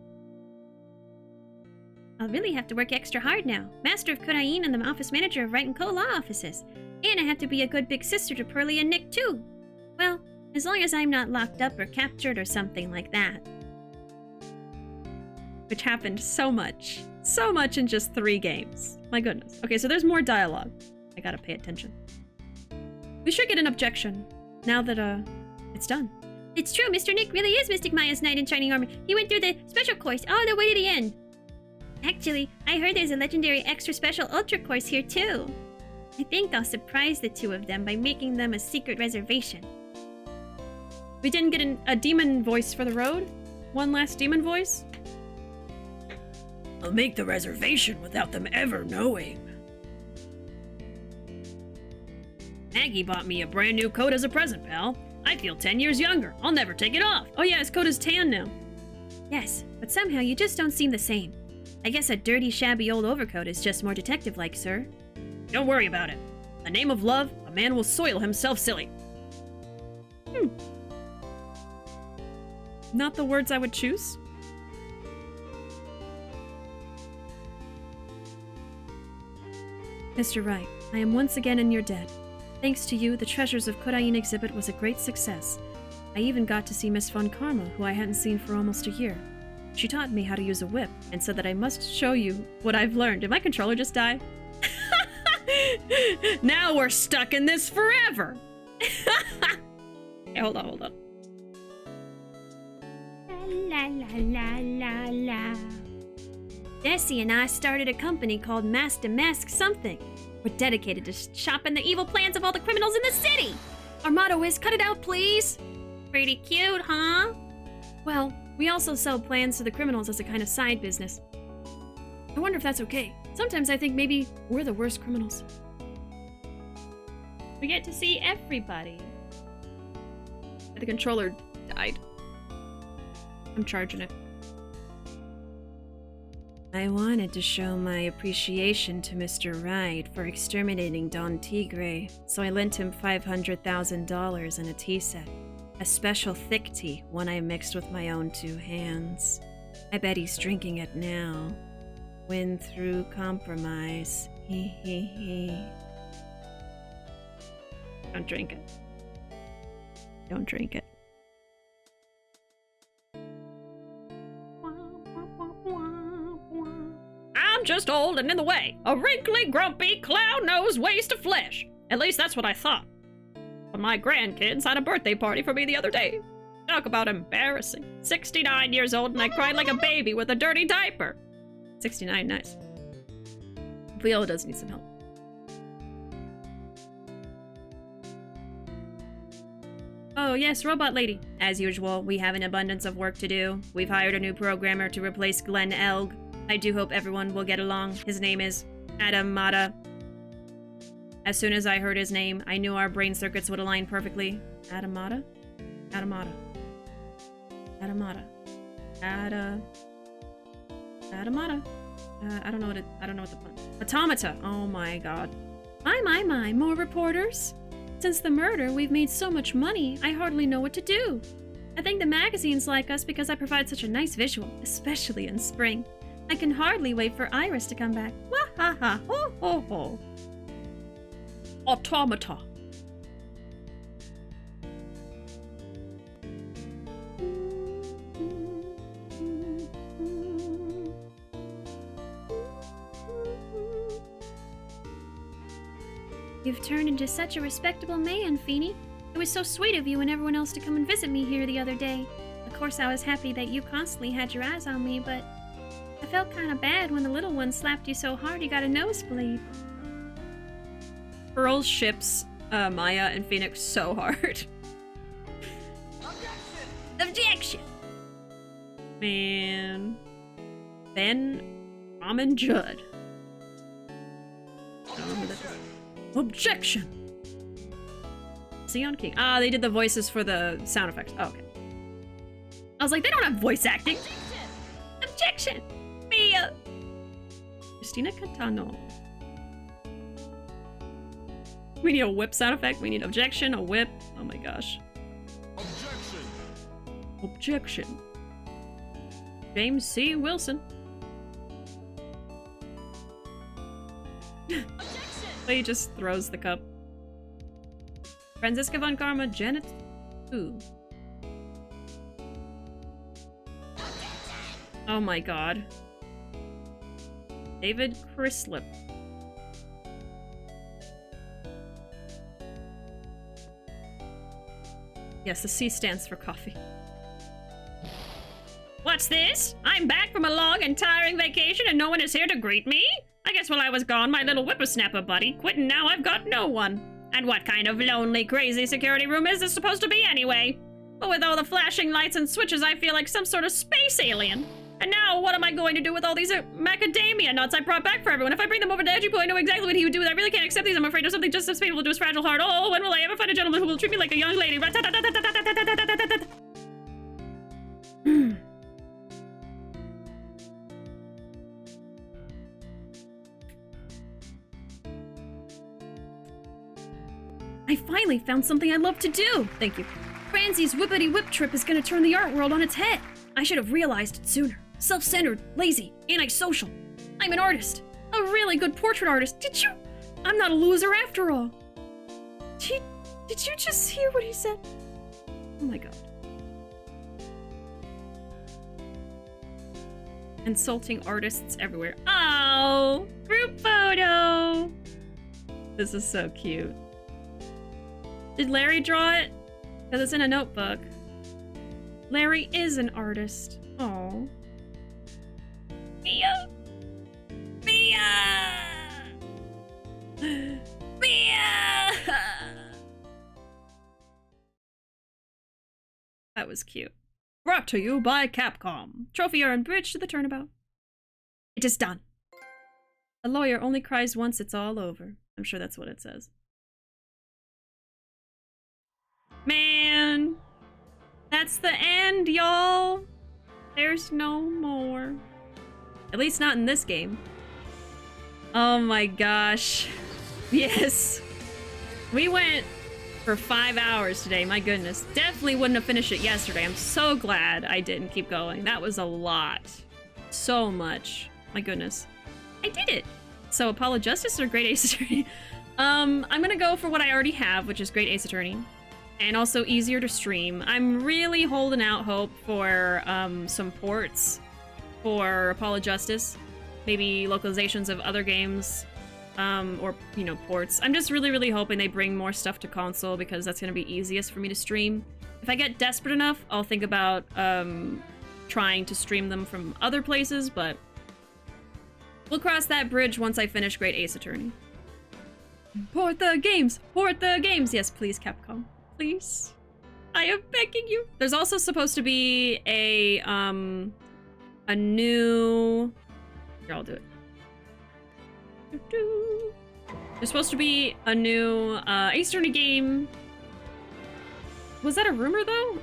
Speaker 4: I'll really have to work extra hard now. Master of Kodain and the office manager of Wright & Co. law offices. And I have to be a good big sister to Pearly and Nick too. Well, as long as I'm not locked up or captured or something like that.
Speaker 2: Which happened so much. So much in just 3 games. My goodness. Okay, so there's more dialogue. I gotta pay attention. We should get an objection. Now that, it's done.
Speaker 4: It's true, Mr. Nick really is Mystic Maya's knight in shining armor. He went through the special course all the way to the end. Actually, I heard there's a legendary extra special ultra course here too. I think I'll surprise the 2 of them by making them a secret reservation.
Speaker 2: We didn't get a demon voice for the road? One last demon voice?
Speaker 6: I'll make the reservation without them ever knowing. Maggie bought me a brand new coat as a present, pal. I feel 10 years younger. I'll never take it off.
Speaker 2: Oh yeah, his coat is tan now.
Speaker 4: Yes, but somehow you just don't seem the same. I guess a dirty, shabby old overcoat is just more detective-like, sir.
Speaker 6: Don't worry about it. In the name of love, a man will soil himself silly.
Speaker 2: Not the words I would choose. Mr. Wright, I am once again in your debt. Thanks to you, the Treasures of Kodain exhibit was a great success. I even got to see Miss Von Karma, who I hadn't seen for almost a year. She taught me how to use a whip and said that I must show you what I've learned. Did my controller just die?
Speaker 6: Now we're stuck in this forever.
Speaker 2: Hey, hold on.
Speaker 4: La la la la la. Jessie and I started a company called Master Mask Something. We're dedicated to stopping the evil plans of all the criminals in the city. Our motto is, cut it out, please. Pretty cute, huh?
Speaker 2: Well, we also sell plans to the criminals as a kind of side business. I wonder if that's okay. Sometimes I think maybe we're the worst criminals.
Speaker 1: We get to see everybody.
Speaker 2: The controller died. I'm charging it. I wanted to show my appreciation to Mr. Wright for exterminating Don Tigre, so I lent him $500,000 in a tea set. A special thick tea, one I mixed with my own 2 hands. I bet he's drinking it now. Win through compromise. Hee hee hee. Don't drink it. Don't drink it.
Speaker 6: I'm I'm just old and in the way. A wrinkly, grumpy, clown-nosed waste of flesh. At least that's what I thought. But my grandkids had a birthday party for me the other day. Talk about embarrassing. 69 years old and I cried like a baby with a dirty diaper. 69, nice. Viola does need some help.
Speaker 1: Oh yes, Robot Lady. As usual, we have an abundance of work to do. We've hired a new programmer to replace Glenn Elg. I do hope everyone will get along. His name is Adam Mata. As soon as I heard his name, I knew our brain circuits would align perfectly. Adam Mata? Adamata. Adamata. Adamata. I don't know what the pun. Automata. Oh my god.
Speaker 4: My, more reporters? Since the murder, we've made so much money, I hardly know what to do. I think the magazines like us because I provide such a nice visual, especially in spring. I can hardly wait for Iris to come back. Wah ha ha ho ho ho.
Speaker 6: Automata.
Speaker 4: You've turned into such a respectable man, Feeny. It was so sweet of you and everyone else to come and visit me here the other day. Of course, I was happy that you constantly had your eyes on me, but I felt kind of bad when the little one slapped you so hard you got a nosebleed.
Speaker 1: Pearl ships Maya and Phoenix so hard.
Speaker 4: Objection!
Speaker 1: Man. Ben, Mom, and Judd.
Speaker 6: Objection!
Speaker 1: Sion King. Ah, they did the voices for the sound effects. Oh, okay.
Speaker 6: I was like, they don't have voice acting.
Speaker 4: Objection!
Speaker 1: Mia! Christina Catano. We need a whip sound effect. We need objection, a whip. Oh my gosh.
Speaker 7: Objection!
Speaker 1: Objection. James C. Wilson. He just throws the cup. Franziska von Karma, Janet. Ooh. Oh my god. David Crislip. Yes, the C stands for coffee.
Speaker 6: What's this? I'm back from a long and tiring vacation and no one is here to greet me? I guess while I was gone, my little whippersnapper buddy quit and now I've got no one. And what kind of lonely, crazy security room is this supposed to be anyway? But with all the flashing lights and switches, I feel like some sort of space alien. And now, what am I going to do with all these macadamia nuts I brought back for everyone? If I bring them over to Edgy Boy, I know exactly what he would do. I really can't accept these. I'm afraid of something just as painful to his fragile heart. Oh, when will I ever find a gentleman who will treat me like a young lady?
Speaker 4: I finally found something I love to do!
Speaker 1: Thank you.
Speaker 4: Franzie's Whippity Whip trip is gonna turn the art world on its head. I should have realized it sooner. Self-centered, lazy, antisocial. I'm an artist. A really good portrait artist. Did you? I'm not a loser after all. Did you just hear what he said?
Speaker 1: Oh my god. Insulting artists everywhere. Oh! Group photo! This is so cute. Did Larry draw it? Because it's in a notebook. Larry is an artist. Oh.
Speaker 4: Mia! Mia! Mia!
Speaker 1: That was cute. Brought to you by Capcom. Trophy urn, bridge to the turnabout. It is done. A lawyer only cries once it's all over. I'm sure that's what it says. Man, that's the end, y'all. There's no more. At least not in this game. Oh my gosh. Yes. We went for 5 hours today, my goodness. Definitely wouldn't have finished it yesterday. I'm so glad I didn't keep going. That was a lot. So much. My goodness. I did it. So Apollo Justice or Great Ace Attorney? I'm gonna go for what I already have, which is Great Ace Attorney. And also easier to stream. I'm really holding out hope for some ports for Apollo Justice. maybe localizations of other games, or, you know, ports. I'm just really, really hoping they bring more stuff to console because that's going to be easiest for me to stream. If I get desperate enough, I'll think about trying to stream them from other places, but we'll cross that bridge once I finish Great Ace Attorney. Port the games! Port the games! Yes, please, Capcom. Please. I am begging you. There's also supposed to be a new... Here, I'll do it. There's supposed to be a new Ace Attorney game. Was that a rumor, though?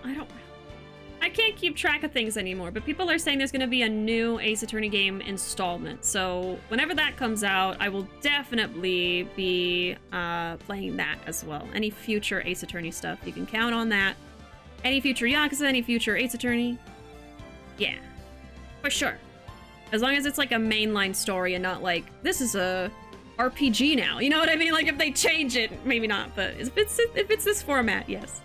Speaker 1: I can't keep track of things anymore, but people are saying there's going to be a new Ace Attorney game installment. So whenever that comes out, I will definitely be playing that as well. Any future Ace Attorney stuff, you can count on that. Any future Yakuza, any future Ace Attorney. Yeah, for sure. As long as it's like a mainline story and not like, this is a RPG now. You know what I mean? Like if they change it, maybe not, but if it's this format, yes.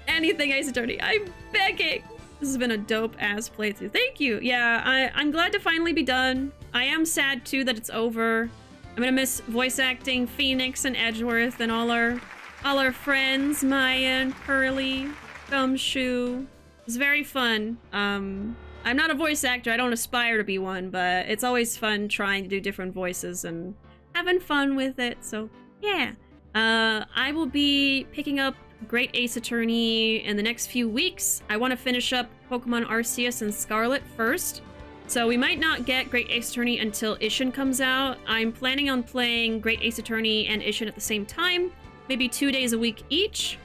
Speaker 1: Anything Ace Attorney, I'm begging. This has been a dope-ass playthrough. Thank you. Yeah, I'm glad to finally be done. I am sad, too, that it's over. I'm gonna miss voice acting Phoenix and Edgeworth and all our friends, Maya and Pearly, Gumshoe. It's very fun. I'm not a voice actor. I don't aspire to be one, but it's always fun trying to do different voices and having fun with it, so yeah. I will be picking up Great Ace Attorney in the next few weeks. I want to finish up Pokemon Arceus and Scarlet first, so we might not get Great Ace Attorney until Ishin comes out. I'm planning on playing Great Ace Attorney and Ishin at the same time, maybe 2 days a week each,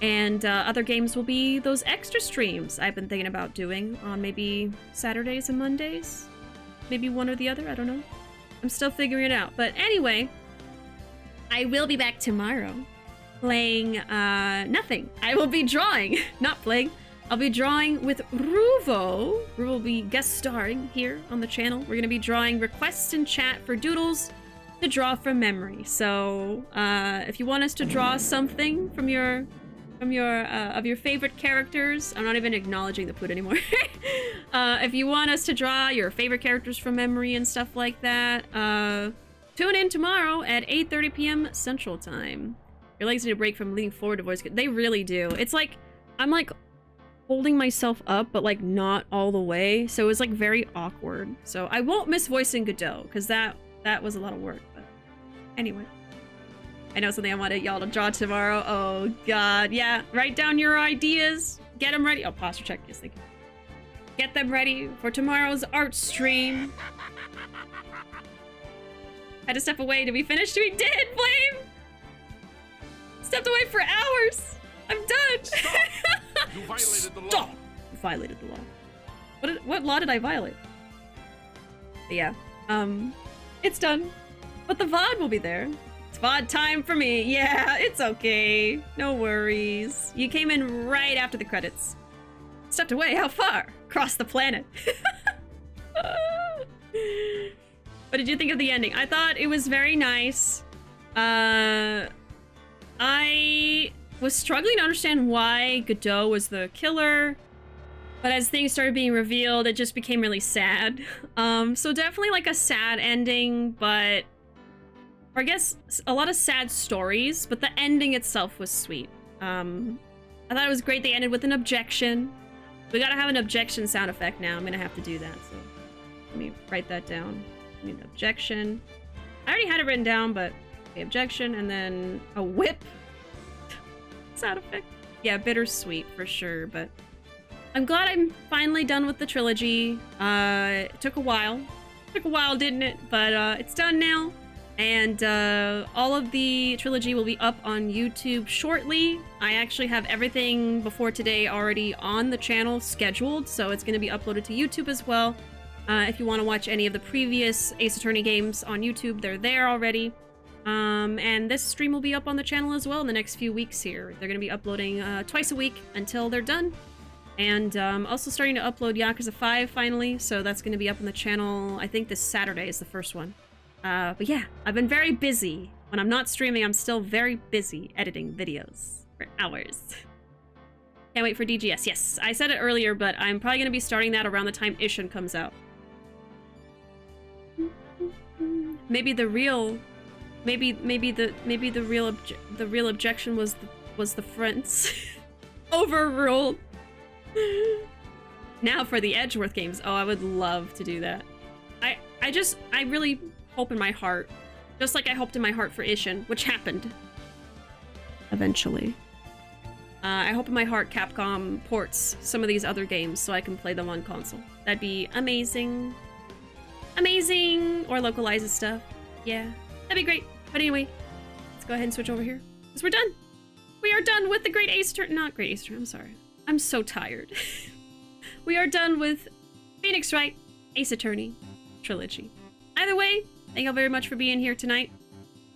Speaker 1: and other games will be those extra streams I've been thinking about doing on maybe Saturdays and Mondays, maybe one or the other, I don't know. I'm still figuring it out, but anyway, I will be back tomorrow playing nothing. I will be drawing, not playing. I'll be drawing with Ruuuvo. Ruuuvo will be guest starring here on the channel. We're gonna be drawing requests in chat for doodles to draw from memory. So if you want us to draw something from your favorite characters, I'm not even acknowledging the poot anymore. If you want us to draw your favorite characters from memory and stuff like that, tune in tomorrow at 8:30 p.m. Central Time. Your legs need a break from leaning forward to voice. They really do. It's like, I'm like holding myself up, but like not all the way. So it's like very awkward. So I won't miss voicing Godot, because that was a lot of work. But anyway, I know something I wanted y'all to draw tomorrow. Oh God, yeah. Write down your ideas. Get them ready. Oh, posture check. Yes, thank you. Get them ready for tomorrow's art stream. Had to step away. Did we finish? We did, Flame! Stepped away for hours. I'm done.
Speaker 7: Stop! You violated the law.
Speaker 1: Stop! You violated the law. What law did I violate? But yeah, it's done. But the VOD will be there. It's VOD time for me. Yeah, it's okay. No worries. You came in right after the credits. Stepped away. How far? Across the planet. What did you think of the ending? I thought it was very nice. I was struggling to understand why Godot was the killer, but as things started being revealed, it just became really sad. So definitely like a sad ending, but, or I guess a lot of sad stories, but the ending itself was sweet. I thought it was great they ended with an objection. We gotta have an objection sound effect now. I'm gonna have to do that, so let me write that down. I need an objection. I already had it written down, but the objection, and then a whip sound effect. Yeah, bittersweet for sure, but I'm glad I'm finally done with the trilogy. It took a while. Took a while, didn't it? But it's done now. And all of the trilogy will be up on YouTube shortly. I actually have everything before today already on the channel scheduled, so it's going to be uploaded to YouTube as well. If you want to watch any of the previous Ace Attorney games on YouTube, they're there already. And this stream will be up on the channel as well in the next few weeks here. They're going to be uploading twice a week until they're done. And also starting to upload Yakuza 5 finally, so that's going to be up on the channel. I think this Saturday is the first one. But yeah, I've been very busy. When I'm not streaming, I'm still very busy editing videos for hours. Can't wait for DGS. Yes, I said it earlier, but I'm probably going to be starting that around the time Ishin comes out. maybe the real objection was the friends. Overruled. Now for the Edgeworth games. Oh, I would love to do that. I really hope in my heart, just like I hoped in my heart for Ishin, which happened eventually. I hope in my heart Capcom ports some of these other games so I can play them on console. That'd be amazing. Amazing! Or localizes stuff. Yeah, that'd be great. But anyway, let's go ahead and switch over here. Because we're done. We are done with the Great Ace Attorney. Not Great Ace Attorney, I'm sorry. I'm so tired. We are done with Phoenix Wright Ace Attorney Trilogy. Either way, thank you all very much for being here tonight.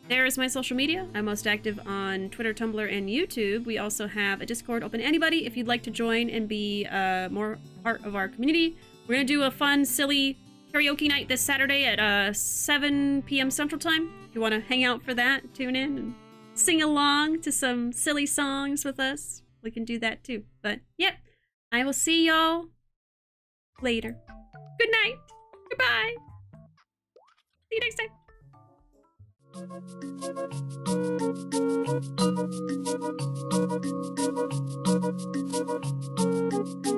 Speaker 1: There is my social media. I'm most active on Twitter, Tumblr, and YouTube. We also have a Discord open to anybody if you'd like to join and be more part of our community. We're going to do a fun, silly karaoke night this Saturday at 7 p.m. Central Time. If you want to hang out for that, tune in and sing along to some silly songs with us. We can do that too. But, yep, I will see y'all later. Good night. Goodbye. See you next time. Thank you.